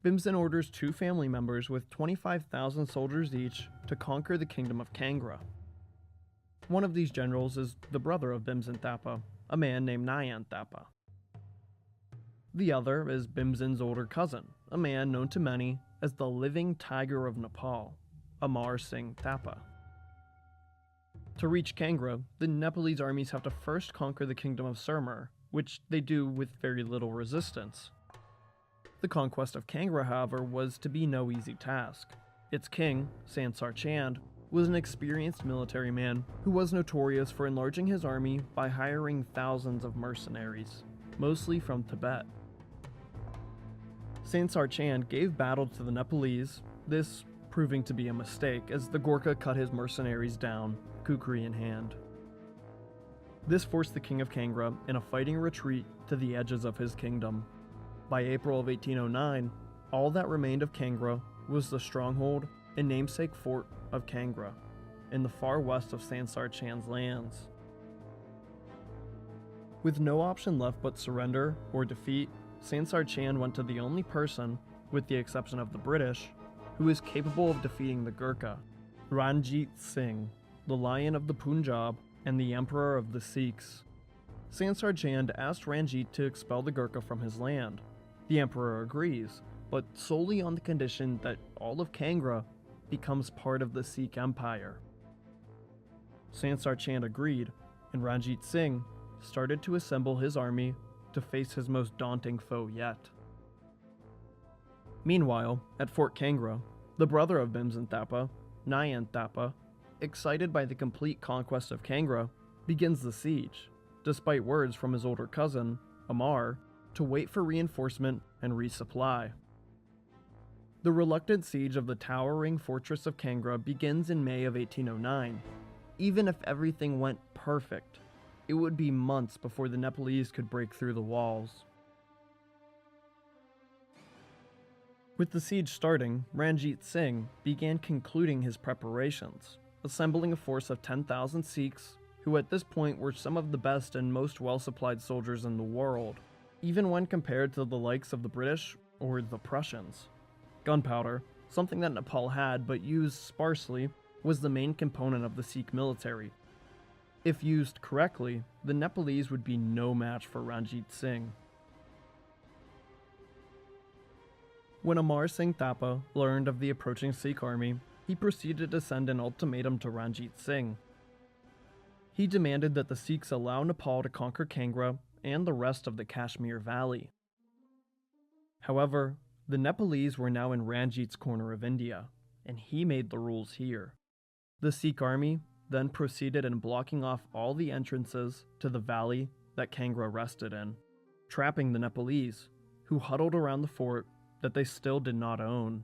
Bimsin orders 2 family members with 25,000 soldiers each to conquer the kingdom of Kangra. One of these generals is the brother of Bimsin Thapa, a man named Nayan Thapa. The other is Bimsin's older cousin, a man known to many as the living tiger of Nepal, Amar Singh Thapa. To reach Kangra, the Nepalese armies have to first conquer the kingdom of Surmur, which they do with very little resistance. The conquest of Kangra, however, was to be no easy task. Its king, Sansar Chand, was an experienced military man who was notorious for enlarging his army by hiring thousands of mercenaries, mostly from Tibet. Sansar Chand gave battle to the Nepalese, this proving to be a mistake as the Gorkha cut his mercenaries down, kukri in hand. This forced the king of Kangra in a fighting retreat to the edges of his kingdom. By April of 1809, all that remained of Kangra was the stronghold and namesake fort of Kangra, in the far west of Sansar Chan's lands. With no option left but surrender or defeat, Sansar Chan went to the only person, with the exception of the British, who is capable of defeating the Gurkha, Ranjit Singh, the Lion of the Punjab and the Emperor of the Sikhs. Sansar Chand asked Ranjit to expel the Gurkha from his land. The Emperor agrees, but solely on the condition that all of Kangra becomes part of the Sikh Empire. Sansar Chand agreed, and Ranjit Singh started to assemble his army to face his most daunting foe yet. Meanwhile, at Fort Kangra, the brother of Bhimsen Thapa, Nyan Thapa, excited by the complete conquest of Kangra, begins the siege, despite words from his older cousin, Amar, to wait for reinforcement and resupply. The reluctant siege of the towering fortress of Kangra begins in May of 1809. Even if everything went perfect, it would be months before the Nepalese could break through the walls. With the siege starting, Ranjit Singh began concluding his preparations, assembling a force of 10,000 Sikhs, who at this point were some of the best and most well-supplied soldiers in the world, even when compared to the likes of the British or the Prussians. Gunpowder, something that Nepal had but used sparsely, was the main component of the Sikh military. If used correctly, the Nepalese would be no match for Ranjit Singh. When Amar Singh Thapa learned of the approaching Sikh army, he proceeded to send an ultimatum to Ranjit Singh. He demanded that the Sikhs allow Nepal to conquer Kangra and the rest of the Kashmir Valley. However, the Nepalese were now in Ranjit's corner of India, and he made the rules here. The Sikh army then proceeded in blocking off all the entrances to the valley that Kangra rested in, trapping the Nepalese, who huddled around the fort that they still did not own.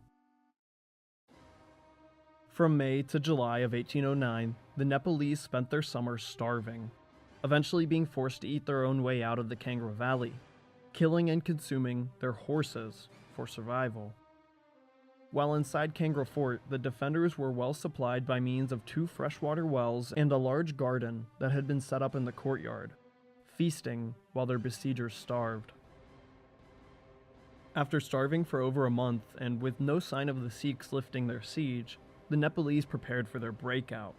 From May to July of 1809, the Nepalese spent their summer starving, eventually being forced to eat their own way out of the Kangra Valley, killing and consuming their horses for survival. While inside Kangra Fort, the defenders were well supplied by means of 2 freshwater wells and a large garden that had been set up in the courtyard, feasting while their besiegers starved. After starving for over a month and with no sign of the Sikhs lifting their siege, the Nepalese prepared for their breakout.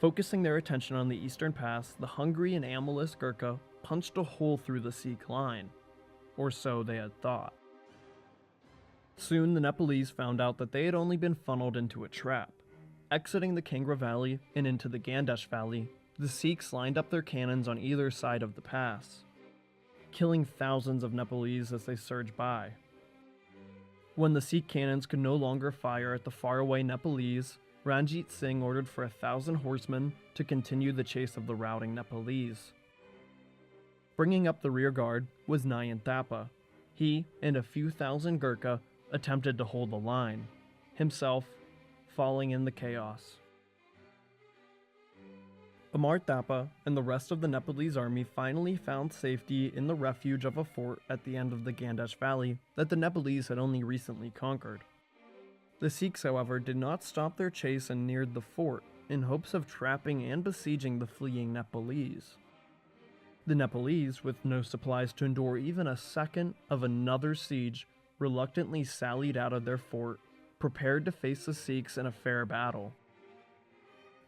Focusing their attention on the eastern pass, the hungry and amorless Gurkha punched a hole through the Sikh line, or so they had thought. Soon the Nepalese found out that they had only been funneled into a trap. Exiting the Kangra Valley and into the Gandesh Valley, the Sikhs lined up their cannons on either side of the pass, killing thousands of Nepalese as they surged by. When the Sikh cannons could no longer fire at the faraway Nepalese, Ranjit Singh ordered for 1,000 horsemen to continue the chase of the routing Nepalese. Bringing up the rear guard was Nyan Thapa. He and a few thousand Gurkha attempted to hold the line, himself falling in the chaos. Amar Thapa and the rest of the Nepalese army finally found safety in the refuge of a fort at the end of the Gandesh Valley that the Nepalese had only recently conquered. The Sikhs, however, did not stop their chase and neared the fort in hopes of trapping and besieging the fleeing Nepalese. The Nepalese, with no supplies to endure even a second of another siege, reluctantly sallied out of their fort, prepared to face the Sikhs in a fair battle.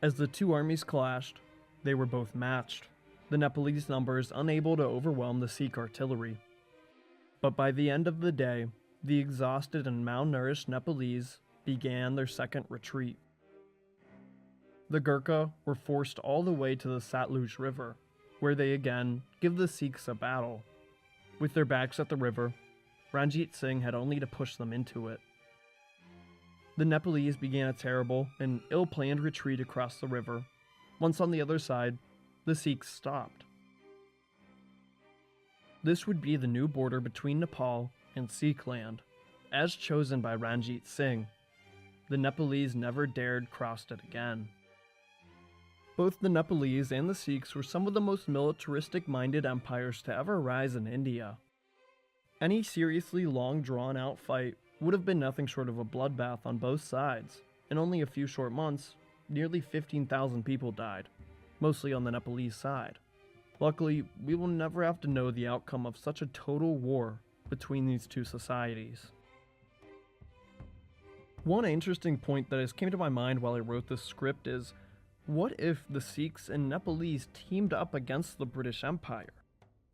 As the two armies clashed, they were both matched, the Nepalese numbers unable to overwhelm the Sikh artillery. But by the end of the day, the exhausted and malnourished Nepalese began their second retreat. The Gurkha were forced all the way to the Satluj River, where they again give the Sikhs a battle. With their backs at the river, Ranjit Singh had only to push them into it. The Nepalese began a terrible and ill-planned retreat across the river. Once on the other side, the Sikhs stopped. This would be the new border between Nepal and Sikh land, as chosen by Ranjit Singh. The Nepalese never dared cross it again. Both the Nepalese and the Sikhs were some of the most militaristic-minded empires to ever rise in India. Any seriously long drawn-out fight would have been nothing short of a bloodbath on both sides. In only a few short months, nearly 15,000 people died, mostly on the Nepalese side. Luckily, we will never have to know the outcome of such a total war between these two societies. One interesting point that has came to my mind while I wrote this script is, what if the Sikhs and Nepalese teamed up against the British Empire?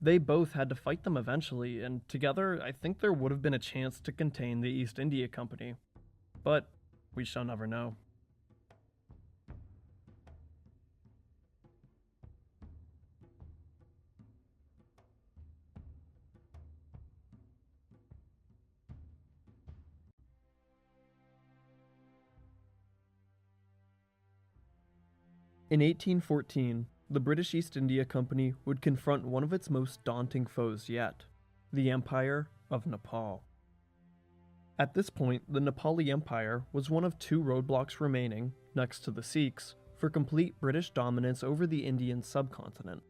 They both had to fight them eventually, and together I think there would have been a chance to contain the East India Company. But we shall never know. In 1814, the British East India Company would confront one of its most daunting foes yet, the Empire of Nepal. At this point, the Nepali Empire was one of two roadblocks remaining, next to the Sikhs, for complete British dominance over the Indian subcontinent.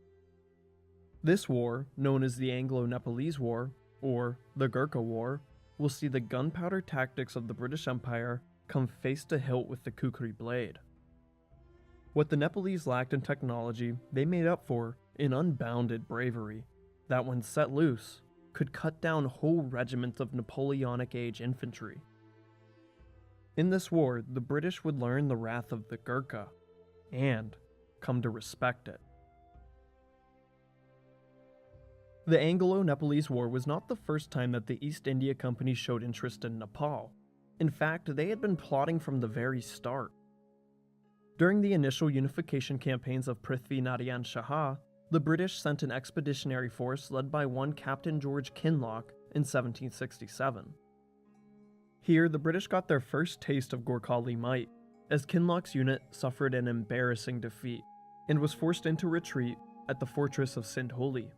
This war, known as the Anglo-Nepalese War, or the Gurkha War, will see the gunpowder tactics of the British Empire come face to hilt with the kukri blade. What the Nepalese lacked in technology, they made up for in unbounded bravery, that when set loose, could cut down whole regiments of Napoleonic age infantry. In this war, the British would learn the wrath of the Gurkha, and come to respect it. The Anglo-Nepalese War was not the first time that the East India Company showed interest in Nepal. In fact, they had been plotting from the very start. During the initial unification campaigns of Prithvi Narayan Shah, the British sent an expeditionary force led by one Captain George Kinloch in 1767. Here, the British got their first taste of Gorkhali might, as Kinloch's unit suffered an embarrassing defeat, and was forced into retreat at the fortress of Sindholi.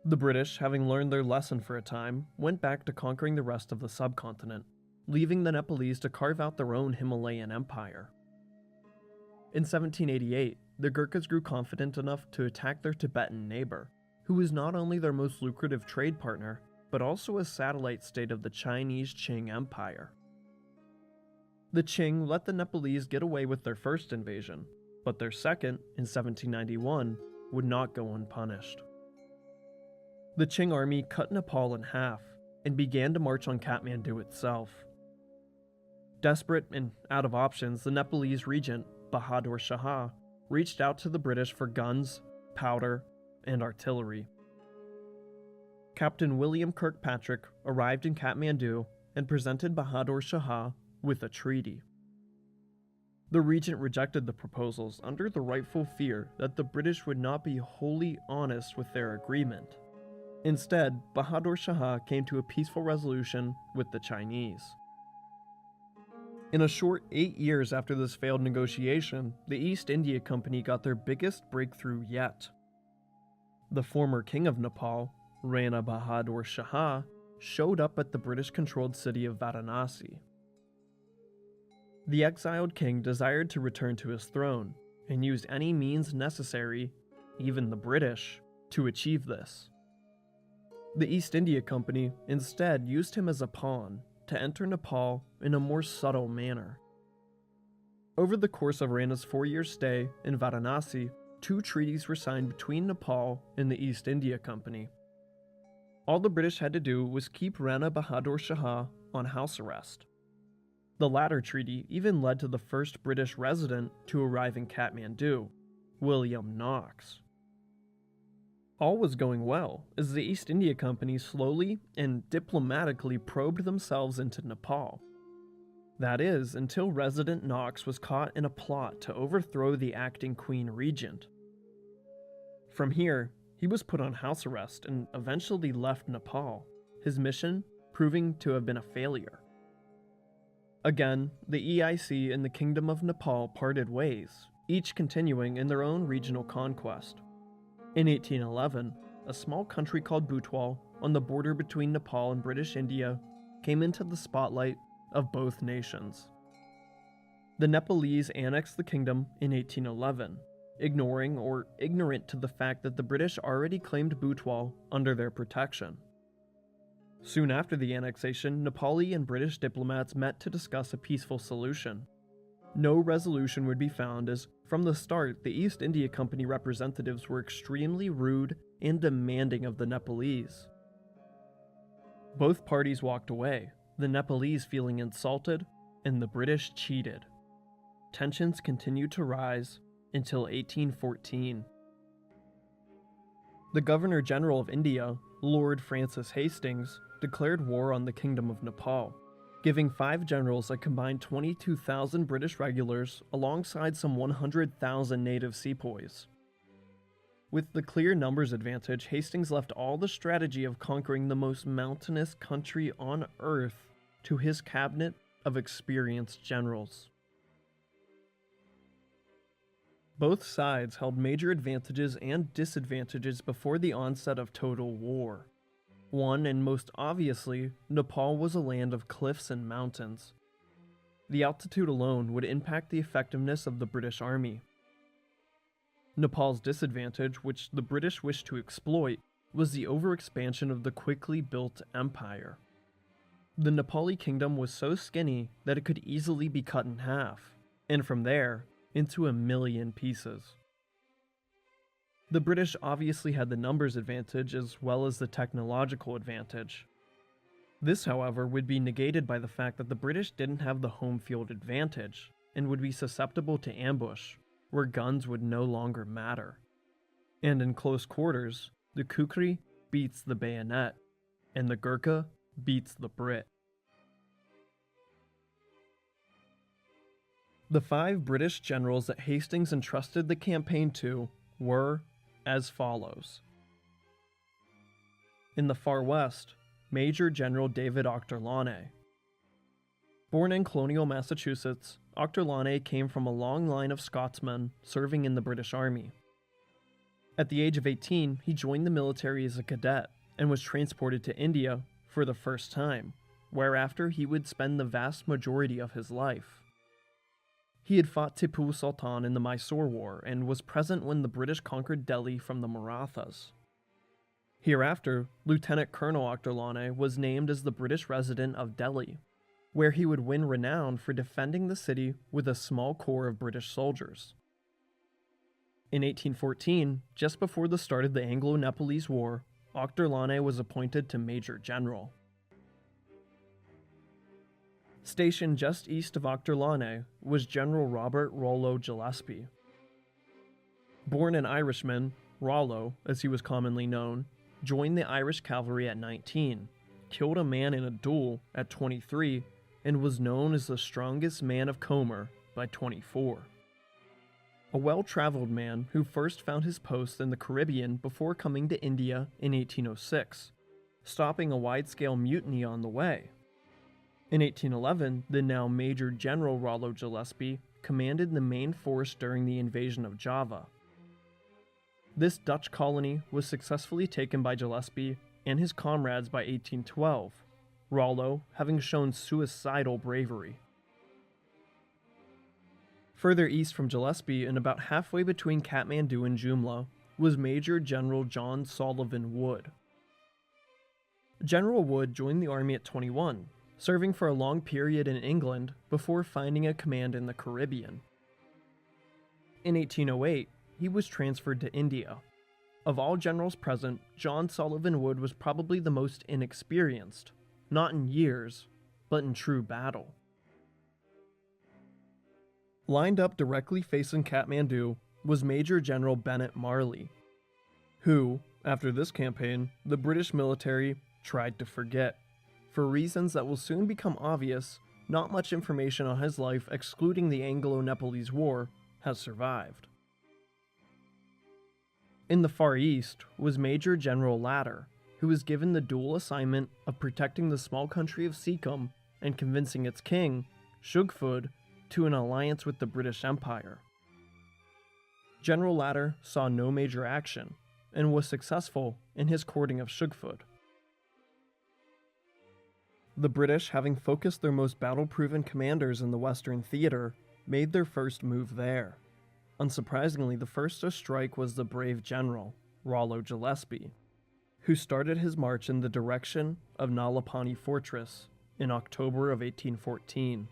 The British, having learned their lesson for a time, went back to conquering the rest of the subcontinent, leaving the Nepalese to carve out their own Himalayan empire. In 1788, the Gurkhas grew confident enough to attack their Tibetan neighbor, who was not only their most lucrative trade partner, but also a satellite state of the Chinese Qing Empire. The Qing let the Nepalese get away with their first invasion, but their second, in 1791, would not go unpunished. The Qing army cut Nepal in half, and began to march on Kathmandu itself. Desperate and out of options, the Nepalese regent, Bahadur Shah, reached out to the British for guns, powder, and artillery. Captain William Kirkpatrick arrived in Kathmandu and presented Bahadur Shah with a treaty. The regent rejected the proposals under the rightful fear that the British would not be wholly honest with their agreement. Instead, Bahadur Shah came to a peaceful resolution with the Chinese. In a short 8 years after this failed negotiation, the East India Company got their biggest breakthrough yet. The former king of Nepal, Rana Bahadur Shah, showed up at the British-controlled city of Varanasi. The exiled king desired to return to his throne, and used any means necessary, even the British, to achieve this. The East India Company instead used him as a pawn to enter Nepal in a more subtle manner. Over the course of Rana's 4-year stay in Varanasi, 2 treaties were signed between Nepal and the East India Company. All the British had to do was keep Rana Bahadur Shah on house arrest. The latter treaty even led to the first British resident to arrive in Kathmandu, William Knox. All was going well, as the East India Company slowly and diplomatically probed themselves into Nepal. That is, until resident Knox was caught in a plot to overthrow the acting Queen Regent. From here, he was put on house arrest and eventually left Nepal, his mission proving to have been a failure. Again, the EIC and the Kingdom of Nepal parted ways, each continuing in their own regional conquest. In 1811, a small country called Butwal, on the border between Nepal and British India, came into the spotlight of both nations. The Nepalese annexed the kingdom in 1811, ignoring or ignorant to the fact that the British already claimed Butwal under their protection. Soon after the annexation, Nepali and British diplomats met to discuss a peaceful solution. no resolution would be found, as from the start the East India Company representatives were extremely rude and demanding of the Nepalese. Both parties walked away, the Nepalese feeling insulted and the British cheated. Tensions continued to rise until 1814. The Governor General of India, Lord Francis Hastings, declared war on the Kingdom of Nepal, giving 5 generals a combined 22,000 British regulars alongside some 100,000 native sepoys. With the clear numbers advantage, Hastings left all the strategy of conquering the most mountainous country on earth to his cabinet of experienced generals. Both sides held major advantages and disadvantages before the onset of total war. One, and most obviously, Nepal was a land of cliffs and mountains. The altitude alone would impact the effectiveness of the British army. Nepal's disadvantage, which the British wished to exploit, was the overexpansion of the quickly built empire. The Nepali kingdom was so skinny that it could easily be cut in half, and from there, into 1,000,000 pieces. The British obviously had the numbers advantage as well as the technological advantage. This, however, would be negated by the fact that the British didn't have the home field advantage and would be susceptible to ambush, where guns would no longer matter. And in close quarters, the Kukri beats the bayonet, and the Gurkha beats the Brit. The 5 British generals that Hastings entrusted the campaign to were as follows. In the far west, Major General David Ochterlony. Born in colonial Massachusetts, Ochterlony came from a long line of Scotsmen serving in the British Army. At the age of 18, he joined the military as a cadet and was transported to India for the first time, whereafter he would spend the vast majority of his life. He had fought Tipu Sultan in the Mysore War and was present when the British conquered Delhi from the Marathas. Hereafter, Lieutenant Colonel Ochterlony was named as the British resident of Delhi, where he would win renown for defending the city with a small corps of British soldiers. In 1814, just before the start of the Anglo-Nepalese War, Ochterlony was appointed to Major General. Stationed just east of Ochterlony was General Robert Rollo Gillespie. Born an Irishman, Rollo, as he was commonly known, joined the Irish cavalry at 19, killed a man in a duel at 23, and was known as the strongest man of Comer by 24. A well-traveled man who first found his post in the Caribbean before coming to India in 1806, stopping a wide-scale mutiny on the way. In 1811, the now Major General Rollo Gillespie commanded the main force during the invasion of Java. This Dutch colony was successfully taken by Gillespie and his comrades by 1812, Rollo having shown suicidal bravery. Further east from Gillespie and about halfway between Kathmandu and Jumla was Major General John Sullivan Wood. General Wood joined the army at 21, serving for a long period in England before finding a command in the Caribbean. In 1808, he was transferred to India. Of all generals present, John Sullivan Wood was probably the most inexperienced, not in years, but in true battle. Lined up directly facing Kathmandu was Major General Bennett Marley, who, after this campaign, the British military tried to forget. For reasons that will soon become obvious, not much information on his life, excluding the Anglo-Nepalese War, has survived. In the Far East was Major General Latter, who was given the dual assignment of protecting the small country of Sikkim and convincing its king, Shugfud, to an alliance with the British Empire. General Latter saw no major action, and was successful in his courting of Shugfud. The British, having focused their most battle-proven commanders in the Western Theater, made their first move there. Unsurprisingly, the first to strike was the brave general, Rollo Gillespie, who started his march in the direction of Nalapani Fortress in October of 1814.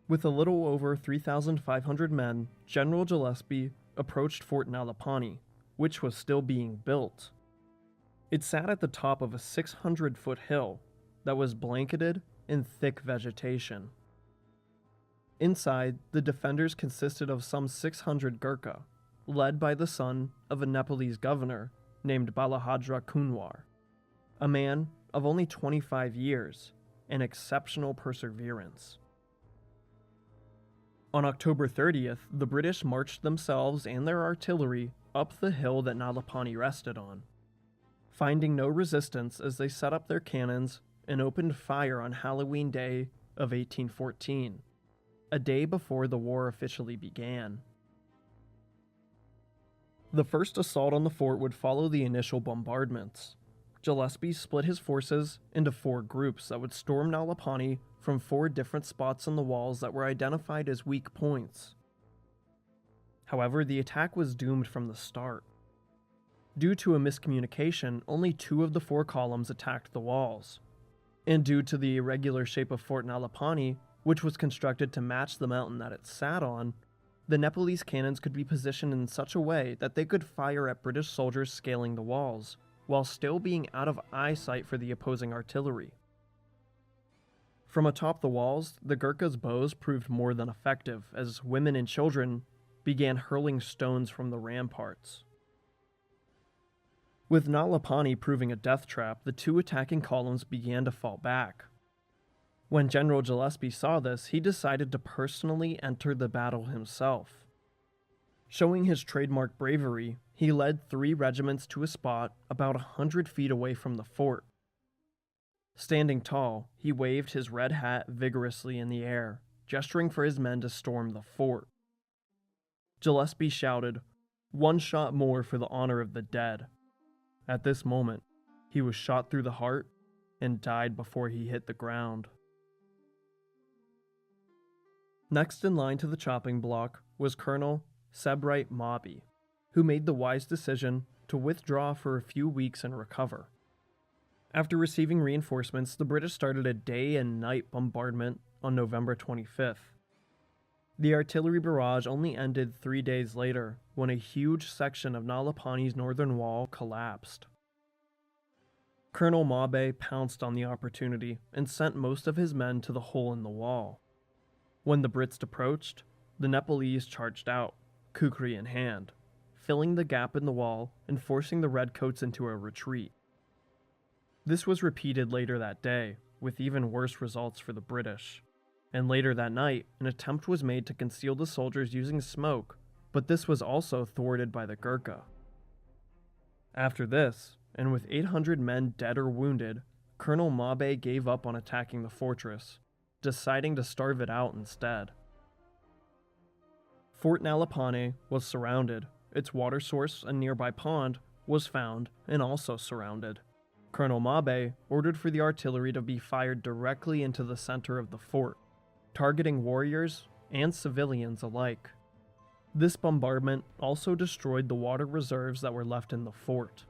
With a little over 3,500 men, General Gillespie approached Fort Nalapani, which was still being built. It sat at the top of a 600-foot hill that was blanketed in thick vegetation. Inside, the defenders consisted of some 600 Gurkha, led by the son of a Nepalese governor named Balahadra Kunwar, a man of only 25 years and exceptional perseverance. On October 30th, the British marched themselves and their artillery up the hill that Nalapani rested on, finding no resistance as they set up their cannons and opened fire on Halloween Day of 1814, a day before the war officially began. The first assault on the fort would follow the initial bombardments. Gillespie split his forces into 4 groups that would storm Nalapani from 4 different spots on the walls that were identified as weak points. However, the attack was doomed from the start. Due to a miscommunication, only 2 of the 4 columns attacked the walls. And due to the irregular shape of Fort Nalapani, which was constructed to match the mountain that it sat on, the Nepalese cannons could be positioned in such a way that they could fire at British soldiers scaling the walls, while still being out of eyesight for the opposing artillery. From atop the walls, the Gurkha's bows proved more than effective, as women and children began hurling stones from the ramparts. With Nalapani proving a death trap, the 2 attacking columns began to fall back. When General Gillespie saw this, he decided to personally enter the battle himself. Showing his trademark bravery, he led 3 regiments to a spot about 100 feet away from the fort. Standing tall, he waved his red hat vigorously in the air, gesturing for his men to storm the fort. Gillespie shouted, "One shot more for the honor of the dead." At this moment, he was shot through the heart and died before he hit the ground. Next in line to the chopping block was Colonel Sebright Mobby, who made the wise decision to withdraw for a few weeks and recover. After receiving reinforcements, the British started a day and night bombardment on November 25th. The artillery barrage only ended 3 days later, when a huge section of Nalapani's northern wall collapsed. Colonel Mobby pounced on the opportunity and sent most of his men to the hole in the wall. When the Brits approached, the Nepalese charged out, kukri in hand, filling the gap in the wall and forcing the redcoats into a retreat. This was repeated later that day, with even worse results for the British. And later that night, an attempt was made to conceal the soldiers using smoke, but this was also thwarted by the Gurkha. After this, and with 800 men dead or wounded, Colonel Mobby gave up on attacking the fortress, deciding to starve it out instead. Fort Nalapani was surrounded. Its water source, a nearby pond, was found and also surrounded. Colonel Mobby ordered for the artillery to be fired directly into the center of the fort, targeting warriors and civilians alike. This bombardment also destroyed the water reserves that were left in the fort,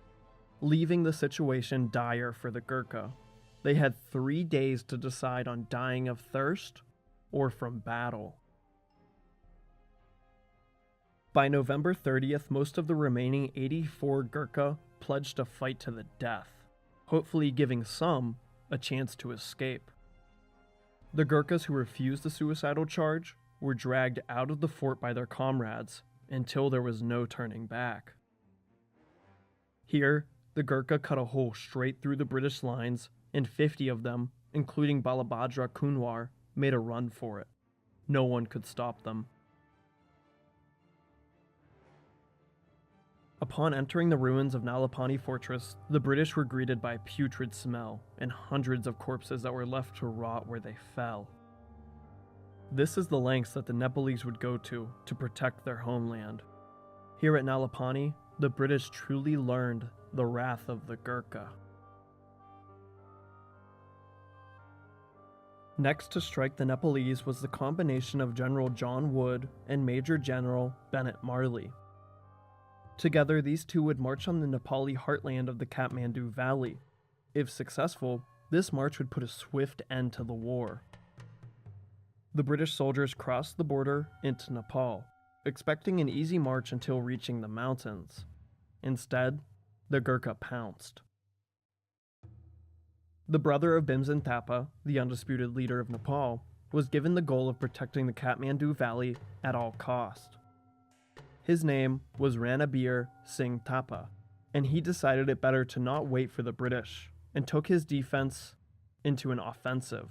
leaving the situation dire for the Gurkha. They had 3 days to decide on dying of thirst or from battle. By November 30th, most of the remaining 84 Gurkha pledged to fight to the death, hopefully giving some a chance to escape. The Gurkhas who refused the suicidal charge were dragged out of the fort by their comrades until there was no turning back. Here, the Gurkha cut a hole straight through the British lines, and 50 of them, including Balabhadra Kunwar, made a run for it. No one could stop them. Upon entering the ruins of Nalapani Fortress, the British were greeted by a putrid smell and hundreds of corpses that were left to rot where they fell. This is the lengths that the Nepalese would go to protect their homeland. Here at Nalapani, the British truly learned the wrath of the Gurkha. Next to strike the Nepalese was the combination of General John Wood and Major General Bennett Marley. Together, these two would march on the Nepali heartland of the Kathmandu Valley. If successful, this march would put a swift end to the war. The British soldiers crossed the border into Nepal, expecting an easy march until reaching the mountains. Instead, the Gurkha pounced. The brother of Bhimsen Thapa, the undisputed leader of Nepal, was given the goal of protecting the Kathmandu Valley at all cost. His name was Ranabir Singh Thapa, and he decided it better to not wait for the British, and took his defense into an offensive.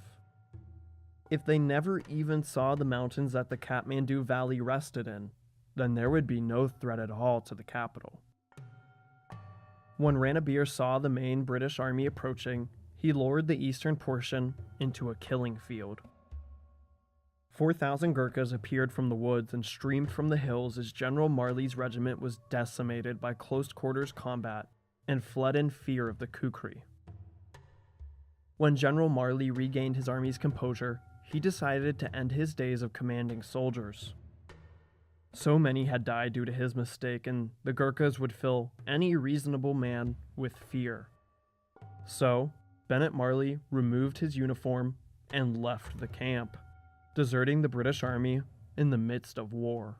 If they never even saw the mountains that the Kathmandu Valley rested in, then there would be no threat at all to the capital. When Ranabir saw the main British army approaching, he lowered the eastern portion into a killing field. 4,000 Gurkhas appeared from the woods and streamed from the hills as General Marley's regiment was decimated by close-quarters combat and fled in fear of the Kukri. When General Marley regained his army's composure, he decided to end his days of commanding soldiers. So many had died due to his mistake, and the Gurkhas would fill any reasonable man with fear. So, Bennett Marley removed his uniform and left the camp, deserting the British army in the midst of war.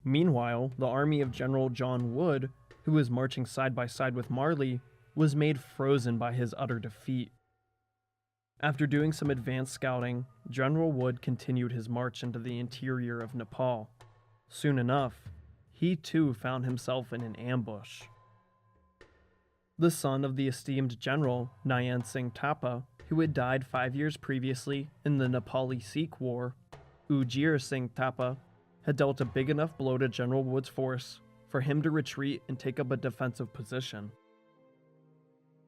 Meanwhile, the army of General John Wood, who was marching side by side with Marley, was made frozen by his utter defeat. After doing some advanced scouting, General Wood continued his march into the interior of Nepal. Soon enough, he too found himself in an ambush. The son of the esteemed general, Nayan Singh Thapa, who had died 5 years previously in the Nepali Sikh War, Ujjir Singh Thapa, had dealt a big enough blow to General Wood's force for him to retreat and take up a defensive position.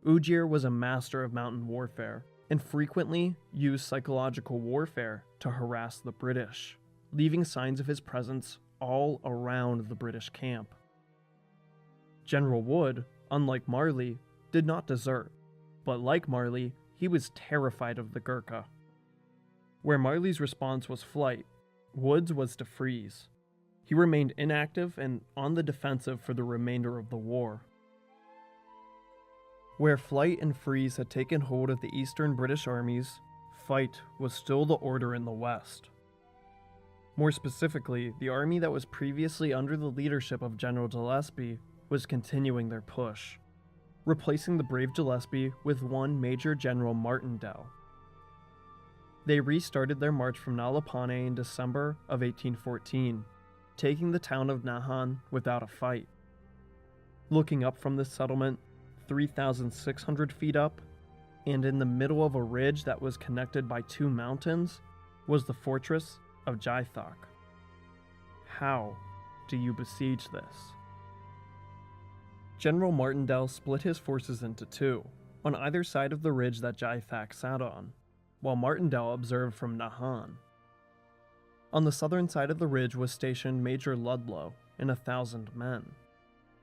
Ujjir was a master of mountain warfare, and frequently used psychological warfare to harass the British, leaving signs of his presence all around the British camp. General Wood, unlike Marley, did not desert, but like Marley, he was terrified of the Gurkha. Where Marley's response was flight, Wood's was to freeze. He remained inactive and on the defensive for the remainder of the war. Where flight and freeze had taken hold of the eastern British armies, fight was still the order in the west. More specifically, the army that was previously under the leadership of General Gillespie was continuing their push, replacing the brave Gillespie with one Major General Martindale. They restarted their march from Nalapane in December of 1814, taking the town of Nahan without a fight. Looking up from this settlement, 3,600 feet up, and in the middle of a ridge that was connected by two mountains, was the fortress of Jaithak. How do you besiege this? General Martindale split his forces into two, on either side of the ridge that Jaithak sat on, while Martindale observed from Nahan. On the southern side of the ridge was stationed Major Ludlow and 1,000 men.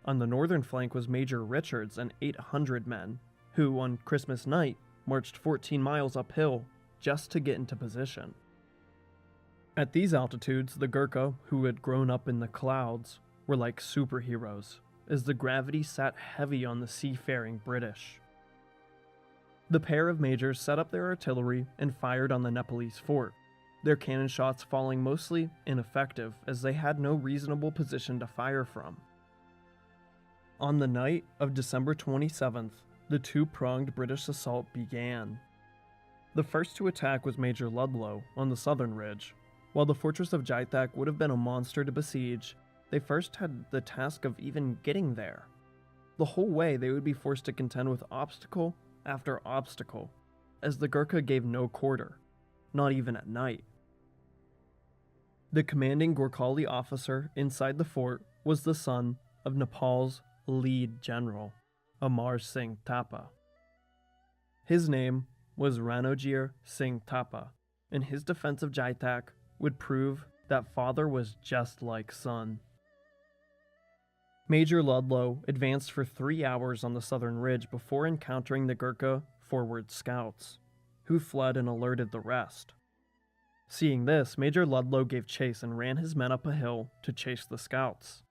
On the northern flank was Major Richards and 800 men, who on Christmas night marched 14 miles uphill just to get into position. At these altitudes, the Gurkha, who had grown up in the clouds, were like superheroes, as the gravity sat heavy on the seafaring British. The pair of majors set up their artillery and fired on the Nepalese fort, their cannon shots falling mostly ineffective as they had no reasonable position to fire from. On the night of December 27th, the two-pronged British assault began. The first to attack was Major Ludlow on the southern ridge. While the fortress of Jaithak would have been a monster to besiege, they first had the task of even getting there. The whole way they would be forced to contend with obstacle after obstacle, as the Gurkha gave no quarter, not even at night. The commanding Gorkhali officer inside the fort was the son of Nepal's lead general, Amar Singh Thapa. His name was Ranojir Singh Thapa, and his defense of Jaithak would prove that father was just like son. Major Ludlow advanced for 3 hours on the southern ridge before encountering the Gurkha forward scouts, who fled and alerted the rest. Seeing this, Major Ludlow gave chase and ran his men up a hill to chase the scouts.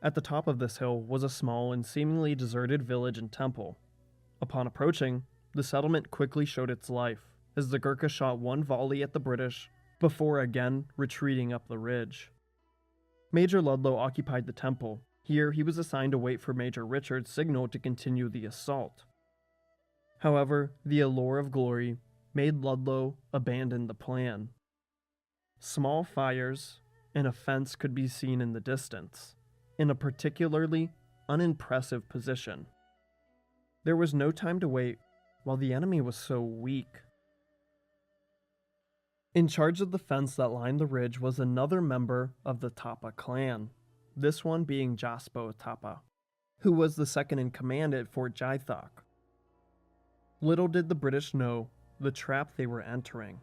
At the top of this hill was a small and seemingly deserted village and temple. Upon approaching, the settlement quickly showed its life, as the Gurkha shot one volley at the British before again retreating up the ridge. Major Ludlow occupied the temple. Here, he was assigned to wait for Major Richard's signal to continue the assault. However, the allure of glory made Ludlow abandon the plan. Small fires and a fence could be seen in the distance, in a particularly unimpressive position. There was no time to wait while the enemy was so weak. In charge of the fence that lined the ridge was another member of the Tapa clan, this one being Jaspo Tapa, who was the second in command at Fort Jaithak. Little did the British know the trap they were entering.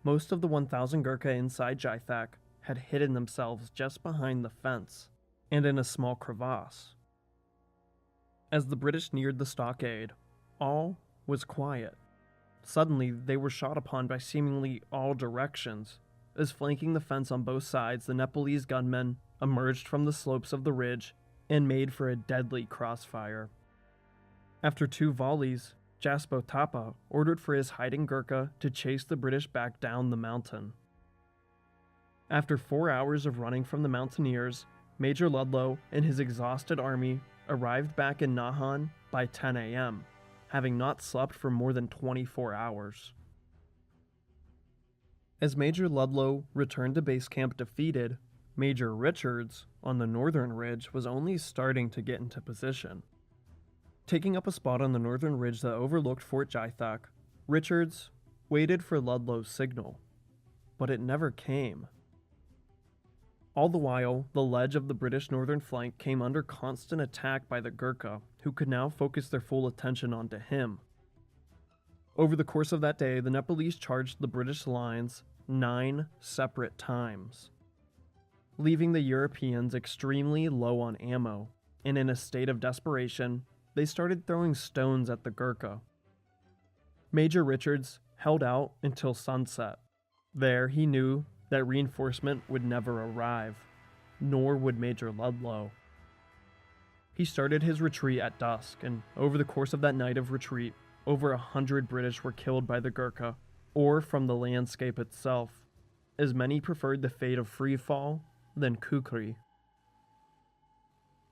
Most of the 1,000 Gurkha inside Jaithak had hidden themselves just behind the fence and in a small crevasse. As the British neared the stockade, all was quiet. Suddenly, they were shot upon by seemingly all directions, as flanking the fence on both sides, the Nepalese gunmen emerged from the slopes of the ridge and made for a deadly crossfire. After 2 volleys, Jaspo Tapa ordered for his hiding Gurkha to chase the British back down the mountain. After 4 hours of running from the mountaineers, Major Ludlow and his exhausted army arrived back in Nahan by 10 a.m., having not slept for more than 24 hours. As Major Ludlow returned to base camp defeated, Major Richards, on the northern ridge, was only starting to get into position. Taking up a spot on the northern ridge that overlooked Fort Jaithak, Richards waited for Ludlow's signal, but it never came. All the while, the ledge of the British northern flank came under constant attack by the Gurkha, who could now focus their full attention onto him. Over the course of that day, the Nepalese charged the British lines 9 separate times, leaving the Europeans extremely low on ammo, and in a state of desperation, they started throwing stones at the Gurkha. Major Richards held out until sunset. There, he knew that reinforcement would never arrive, nor would Major Ludlow. He started his retreat at dusk, and over the course of that night of retreat, over 100 British were killed by the Gurkha, or from the landscape itself, as many preferred the fate of free fall than kukri.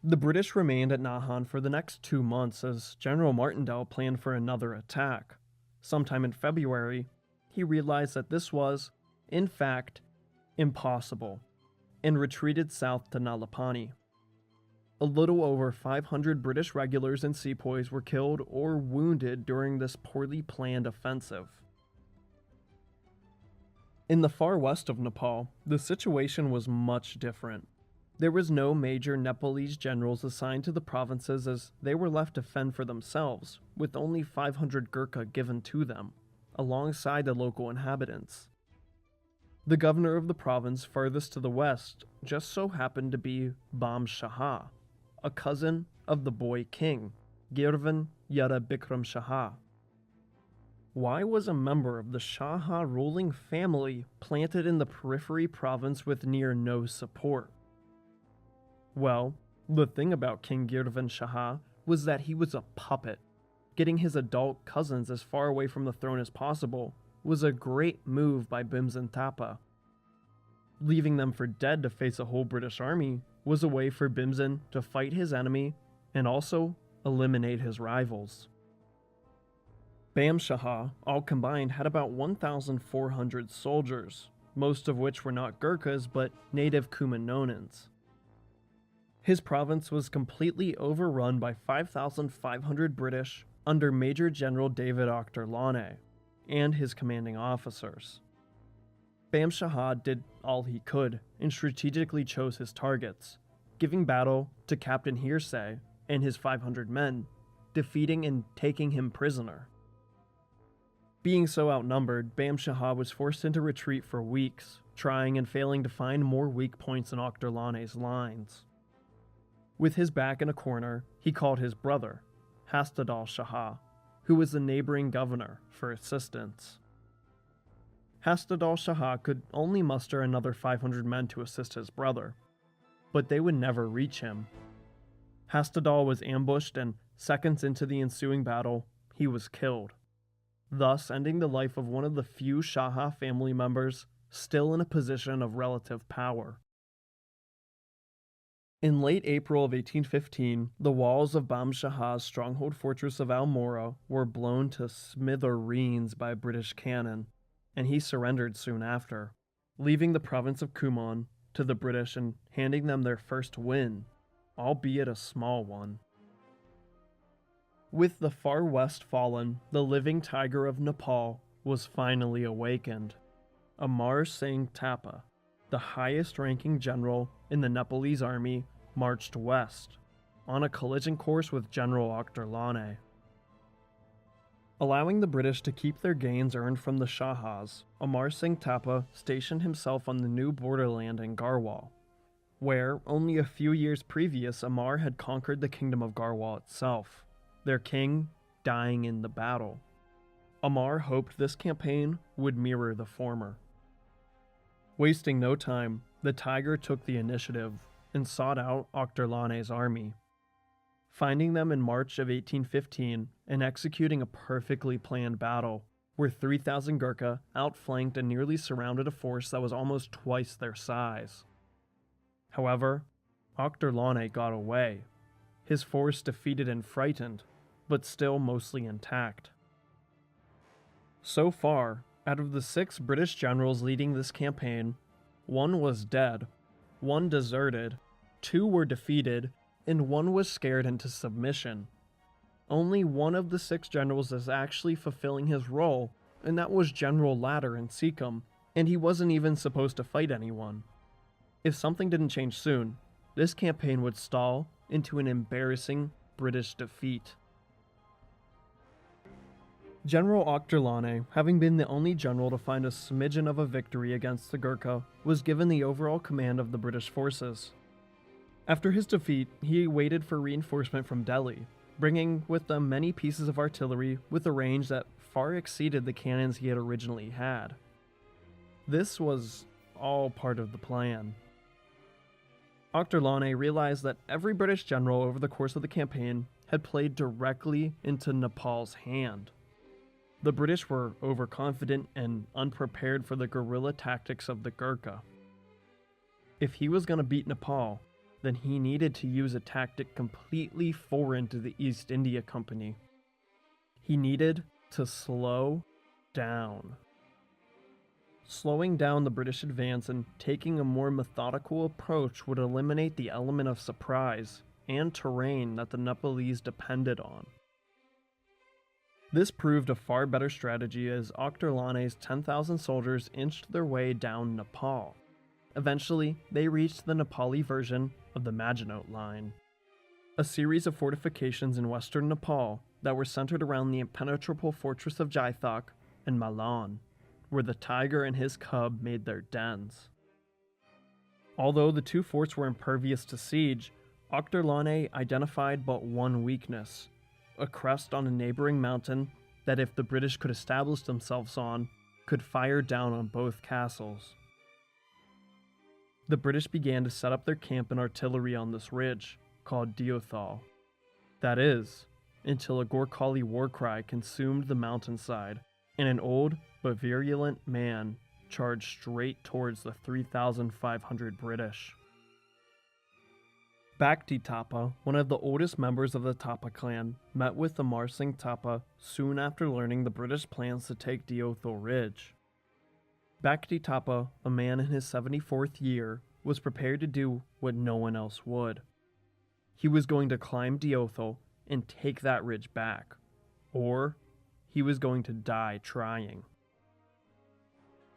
The British remained at Nahan for the next 2 months as General Martindale planned for another attack. Sometime in February, he realized that this was, in fact, impossible, and retreated south to Nalapani. A little over 500 British regulars and sepoys were killed or wounded during this poorly planned offensive. In the far west of Nepal, the situation was much different. There was no major Nepalese generals assigned to the provinces as they were left to fend for themselves, with only 500 Gurkha given to them, alongside the local inhabitants. The governor of the province farthest to the west just so happened to be Bam Shaha, a cousin of the boy king, Girvan Yada Bikram Shaha. Why was a member of the Shaha ruling family planted in the periphery province with near no support? Well, the thing about King Girvan Shaha was that he was a puppet. Getting his adult cousins as far away from the throne as possible was a great move by Bhimsen Tapa. Leaving them for dead to face a whole British army was a way for Bhimsen to fight his enemy and also eliminate his rivals. Bam Shaha, all combined, had about 1,400 soldiers, most of which were not Gurkhas but native Kumanonans. His province was completely overrun by 5,500 British under Major General David Akhtar Lane and his commanding officers. Bam Shaha did all he could and strategically chose his targets, giving battle to Captain Hearsay and his 500 men, defeating and taking him prisoner. Being so outnumbered, Bam Shaha was forced into retreat for weeks, trying and failing to find more weak points in Akhtar Lane's lines. With his back in a corner, he called his brother, Hastadal Shaha, who was the neighboring governor, for assistance. Hastadal Shaha could only muster another 500 men to assist his brother, but they would never reach him. Hastadal was ambushed, and seconds into the ensuing battle, he was killed. thus ending the life of one of the few Shaha family members still in a position of relative power. In late April of 1815, the walls of Bam Shah's stronghold fortress of Almora were blown to smithereens by British cannon, and he surrendered soon after, leaving the province of Kumaon to the British and handing them their first win, albeit a small one. With the far west fallen, the living tiger of Nepal was finally awakened. Amar Singh Thapa, the highest-ranking general in the Nepalese army, marched west, on a collision course with General Ochterlony. Allowing the British to keep their gains earned from the Shahas, Amar Singh Thapa stationed himself on the new borderland in Garhwal, where, only a few years previous, Amar had conquered the kingdom of Garhwal itself, their king dying in the battle. Amar hoped this campaign would mirror the former. Wasting no time, the Tiger took the initiative and sought out Ochterlony's army. Finding them in March of 1815 and executing a perfectly planned battle, where 3,000 Gurkha outflanked and nearly surrounded a force that was almost twice their size. However, Ochterlony got away, his force defeated and frightened, but still mostly intact. So far, out of the 6 British generals leading this campaign, 1 was dead, 1 deserted, 2 were defeated, and 1 was scared into submission. Only one of the 6 generals is actually fulfilling his role, and that was General Ladder in Sikkim, and he wasn't even supposed to fight anyone. If something didn't change soon, this campaign would stall into an embarrassing British defeat. General Ochterlony, having been the only general to find a smidgen of a victory against the Gurkha, was given the overall command of the British forces. After his defeat, he waited for reinforcement from Delhi, bringing with them many pieces of artillery with a range that far exceeded the cannons he had originally had. This was all part of the plan. Ochterlony realized that every British general over the course of the campaign had played directly into Nepal's hand. The British were overconfident and unprepared for the guerrilla tactics of the Gurkha. If he was going to beat Nepal, then he needed to use a tactic completely foreign to the East India Company. He needed to slow down. Slowing down the British advance and taking a more methodical approach would eliminate the element of surprise and terrain that the Nepalese depended on. This proved a far better strategy as Ochterlony's 10,000 soldiers inched their way down Nepal. Eventually, they reached the Nepali version of the Maginot Line, a series of fortifications in western Nepal that were centered around the impenetrable fortress of Jaithak and Malan, where the tiger and his cub made their dens. Although the 2 forts were impervious to siege, Ochterlony identified but one weakness, a crest on a neighboring mountain that, if the British could establish themselves on, could fire down on both castles. The British began to set up their camp and artillery on this ridge, called Diothal. That is, until a Gorkhali war cry consumed the mountainside, and an old but virulent man charged straight towards the 3,500 British. Bhakti Thapa, one of the oldest members of the Thapa clan, met with Amar Singh Thapa soon after learning the British plans to take Diothal Ridge. Bhakti Thapa, a man in his 74th year, was prepared to do what no one else would. He was going to climb Diothal and take that ridge back, or he was going to die trying.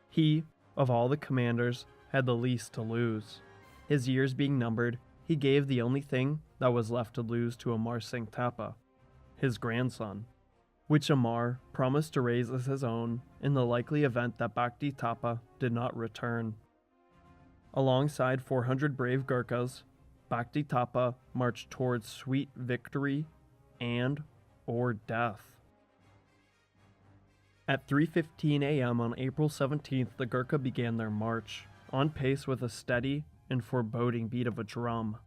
He, of all the commanders, had the least to lose. His years being numbered, he gave the only thing that was left to lose to Amar Singh Thapa, his grandson, which Amar promised to raise as his own in the likely event that Bhakti Thapa did not return. Alongside 400 brave Gurkhas, Bhakti Thapa marched towards sweet victory or death. At 3:15 a.m. on April 17th, the Gurkha began their march, on pace with a steady and foreboding beat of a drum.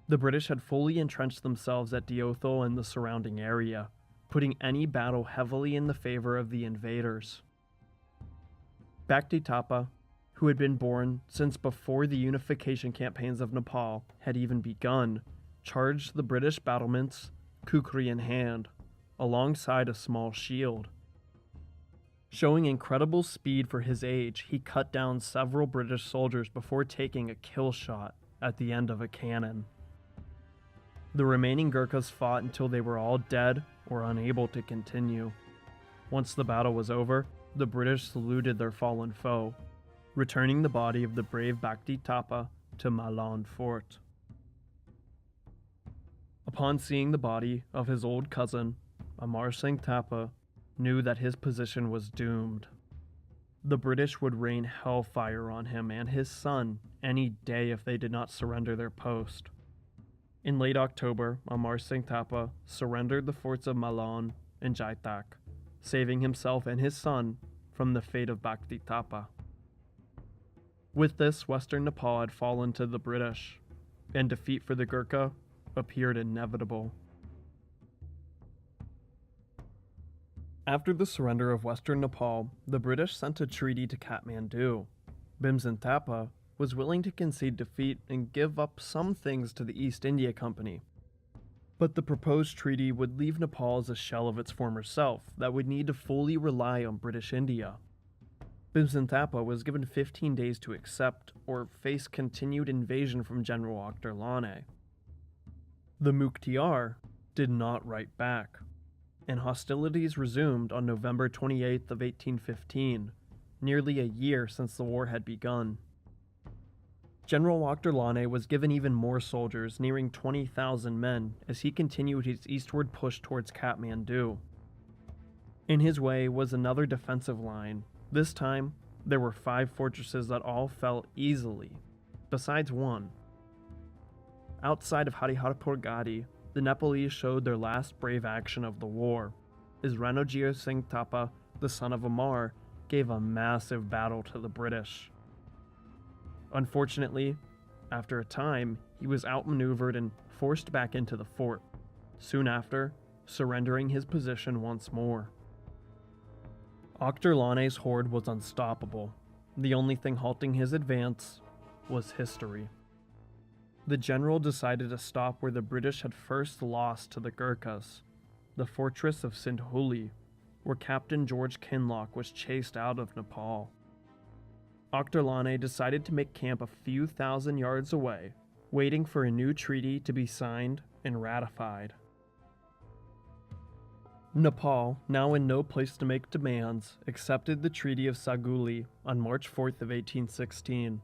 The British had fully entrenched themselves at Diothal and the surrounding area, putting any battle heavily in the favor of the invaders. Bhakti Tapa, who had been born since before the unification campaigns of Nepal had even begun, charged the British battlements, kukri in hand, alongside a small shield. Showing incredible speed for his age, he cut down several British soldiers before taking a kill shot at the end of a cannon. The remaining Gurkhas fought until they were all dead or unable to continue. Once the battle was over, the British saluted their fallen foe, returning the body of the brave Bhakti Tapa to Malan Fort. Upon seeing the body of his old cousin, Amar Singh Thapa knew that his position was doomed. The British would rain hellfire on him and his son any day if they did not surrender their post. In late October, Amar Singh Thapa surrendered the forts of Malan and Jaitak, saving himself and his son from the fate of Bhakti Tapa. With this, western Nepal had fallen to the British, and defeat for the Gurkha appeared inevitable. After the surrender of western Nepal, the British sent a treaty to Kathmandu. Bhimsen Thapa was willing to concede defeat and give up some things to the East India Company. But the proposed treaty would leave Nepal as a shell of its former self that would need to fully rely on British India. Bhimsen Thapa was given 15 days to accept or face continued invasion from General Akhtar Lane. The Mukhtiar did not write back, and hostilities resumed on November 28th of 1815, nearly a year since the war had begun. General Akhtar Lane was given even more soldiers, nearing 20,000 men, as he continued his eastward push towards Kathmandu. In his way was another defensive line. This time, there were 5 fortresses that all fell easily, besides one. Outside of Hariharpur Gadi, the Nepalese showed their last brave action of the war, as Ranojir Singh Thapa, the son of Amar, gave a massive battle to the British. Unfortunately, after a time, he was outmaneuvered and forced back into the fort, soon after, surrendering his position once more. Akhtar Lane's horde was unstoppable. The only thing halting his advance was history. The general decided to stop where the British had first lost to the Gurkhas, the fortress of Sindhuli, where Captain George Kinloch was chased out of Nepal. Akhtar Lane decided to make camp a few thousand yards away, waiting for a new treaty to be signed and ratified. Nepal, now in no place to make demands, accepted the Treaty of Saguli on March 4th of 1816.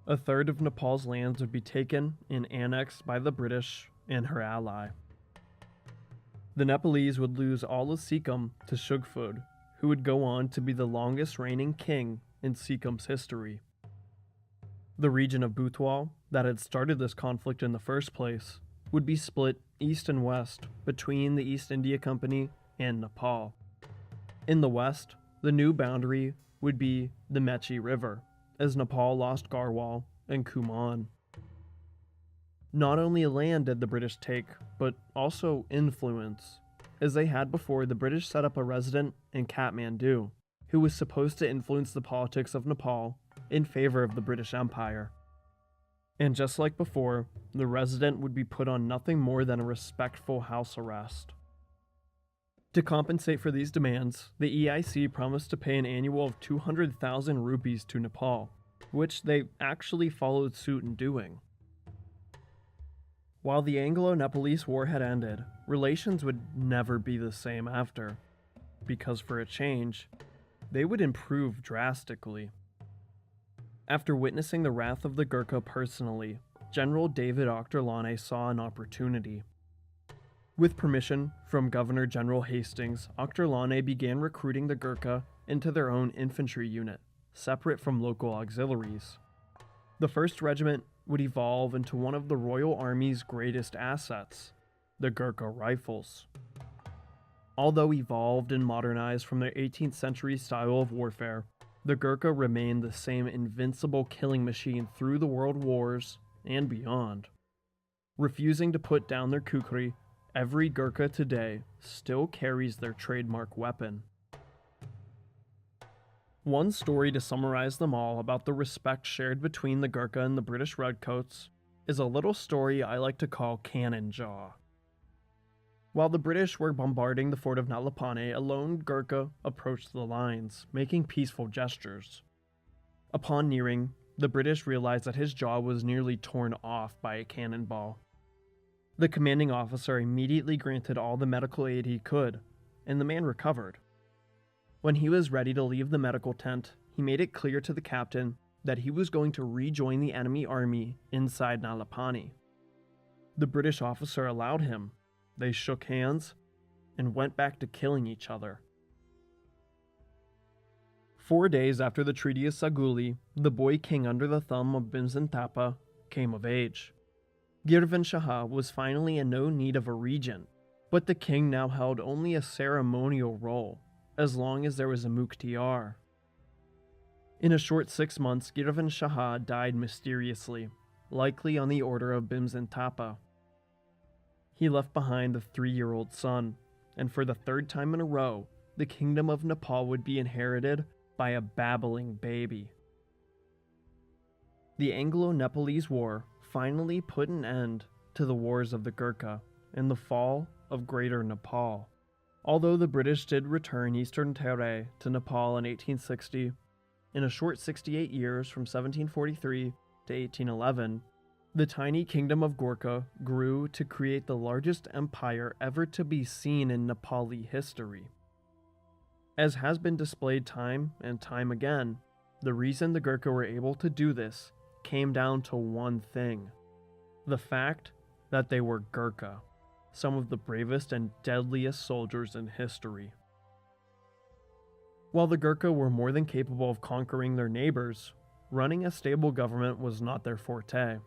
A third of Nepal's lands would be taken and annexed by the British and her ally. The Nepalese would lose all of Sikkim to Shugfud, who would go on to be the longest reigning king in Sikkim's history. The region of Butwal, that had started this conflict in the first place, would be split east and west between the East India Company and Nepal. In the west, the new boundary would be the Mechi River, as Nepal lost Garhwal and Kumaon. Not only land did the British take, but also influence. As they had before, the British set up a resident in Kathmandu, who was supposed to influence the politics of Nepal in favor of the British Empire. And just like before, the resident would be put on nothing more than a respectful house arrest. To compensate for these demands, the EIC promised to pay an annual of 200,000 rupees to Nepal, which they actually followed suit in doing. While the Anglo-Nepalese War had ended, relations would never be the same after, because for a change, they would improve drastically. After witnessing the wrath of the Gurkha personally, General David Akhtar Lane saw an opportunity. With permission from Governor General Hastings, Akhtar Lane began recruiting the Gurkha into their own infantry unit, separate from local auxiliaries. The 1st Regiment would evolve into one of the Royal Army's greatest assets, the Gurkha Rifles. Although evolved and modernized from their 18th century style of warfare, the Gurkha remained the same invincible killing machine through the world wars and beyond. Refusing to put down their kukri, every Gurkha today still carries their trademark weapon. One story to summarize them all about the respect shared between the Gurkha and the British Redcoats is a little story I like to call Cannon Jaw. While the British were bombarding the fort of Nalapane, a lone Gurkha approached the lines, making peaceful gestures. Upon nearing, the British realized that his jaw was nearly torn off by a cannonball. The commanding officer immediately granted all the medical aid he could, and the man recovered. When he was ready to leave the medical tent, he made it clear to the captain that he was going to rejoin the enemy army inside Nalapane. The British officer allowed him. They shook hands and went back to killing each other. 4 days after the Treaty of Saguli, the boy king under the thumb of Bhimsen Thapa came of age. Girvan Shah was finally in no need of a regent, but the king now held only a ceremonial role, as long as there was a Mukhtiar. In a short 6 months, Girvan Shah died mysteriously, likely on the order of Bhimsen Thapa. He left behind a 3-year-old son, and for the 3rd time in a row, the kingdom of Nepal would be inherited by a babbling baby. The Anglo-Nepalese War finally put an end to the wars of the Gurkha and the fall of Greater Nepal. Although the British did return Eastern Terai to Nepal in 1860, in a short 68 years from 1743 to 1811, the tiny kingdom of Gorkha grew to create the largest empire ever to be seen in Nepali history. As has been displayed time and time again, the reason the Gurkha were able to do this came down to one thing: the fact that they were Gurkha, some of the bravest and deadliest soldiers in history. While the Gurkha were more than capable of conquering their neighbors, running a stable government was not their forte.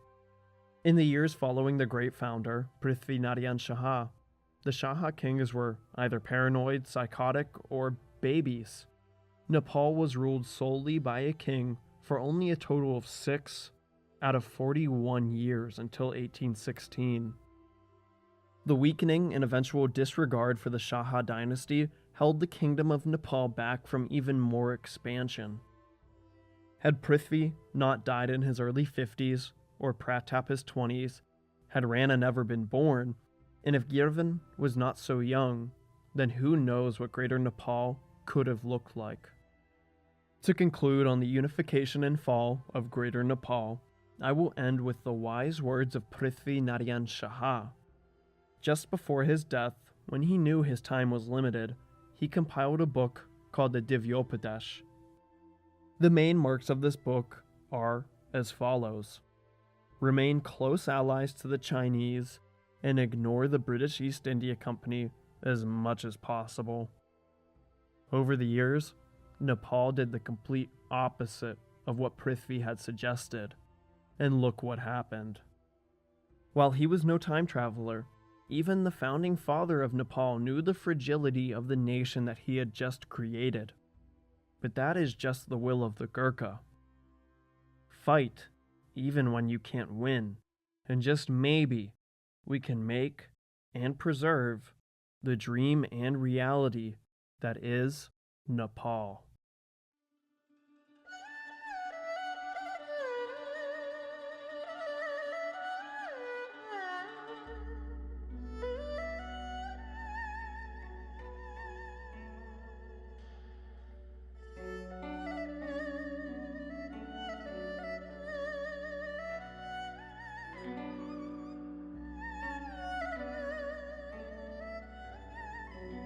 In the years following the great founder, Prithvi Narayan Shah, the Shah kings were either paranoid, psychotic, or babies. Nepal was ruled solely by a king for only a total of 6 out of 41 years until 1816. The weakening and eventual disregard for the Shah dynasty held the kingdom of Nepal back from even more expansion. Had Prithvi not died in his early 50s, or Pratap his 20s, had Rana never been born, and if Girvan was not so young, then who knows what Greater Nepal could have looked like. To conclude on the unification and fall of Greater Nepal, I will end with the wise words of Prithvi Narayan Shah. Just before his death, when he knew his time was limited, he compiled a book called the Divyopadesh. The main marks of this book are as follows: remain close allies to the Chinese and ignore the British East India Company as much as possible. Over the years, Nepal did the complete opposite of what Prithvi had suggested, and look what happened. While he was no time traveler, even the founding father of Nepal knew the fragility of the nation that he had just created. But that is just the will of the Gurkha. Fight, even when you can't win, and just maybe we can make and preserve the dream and reality that is Nepal.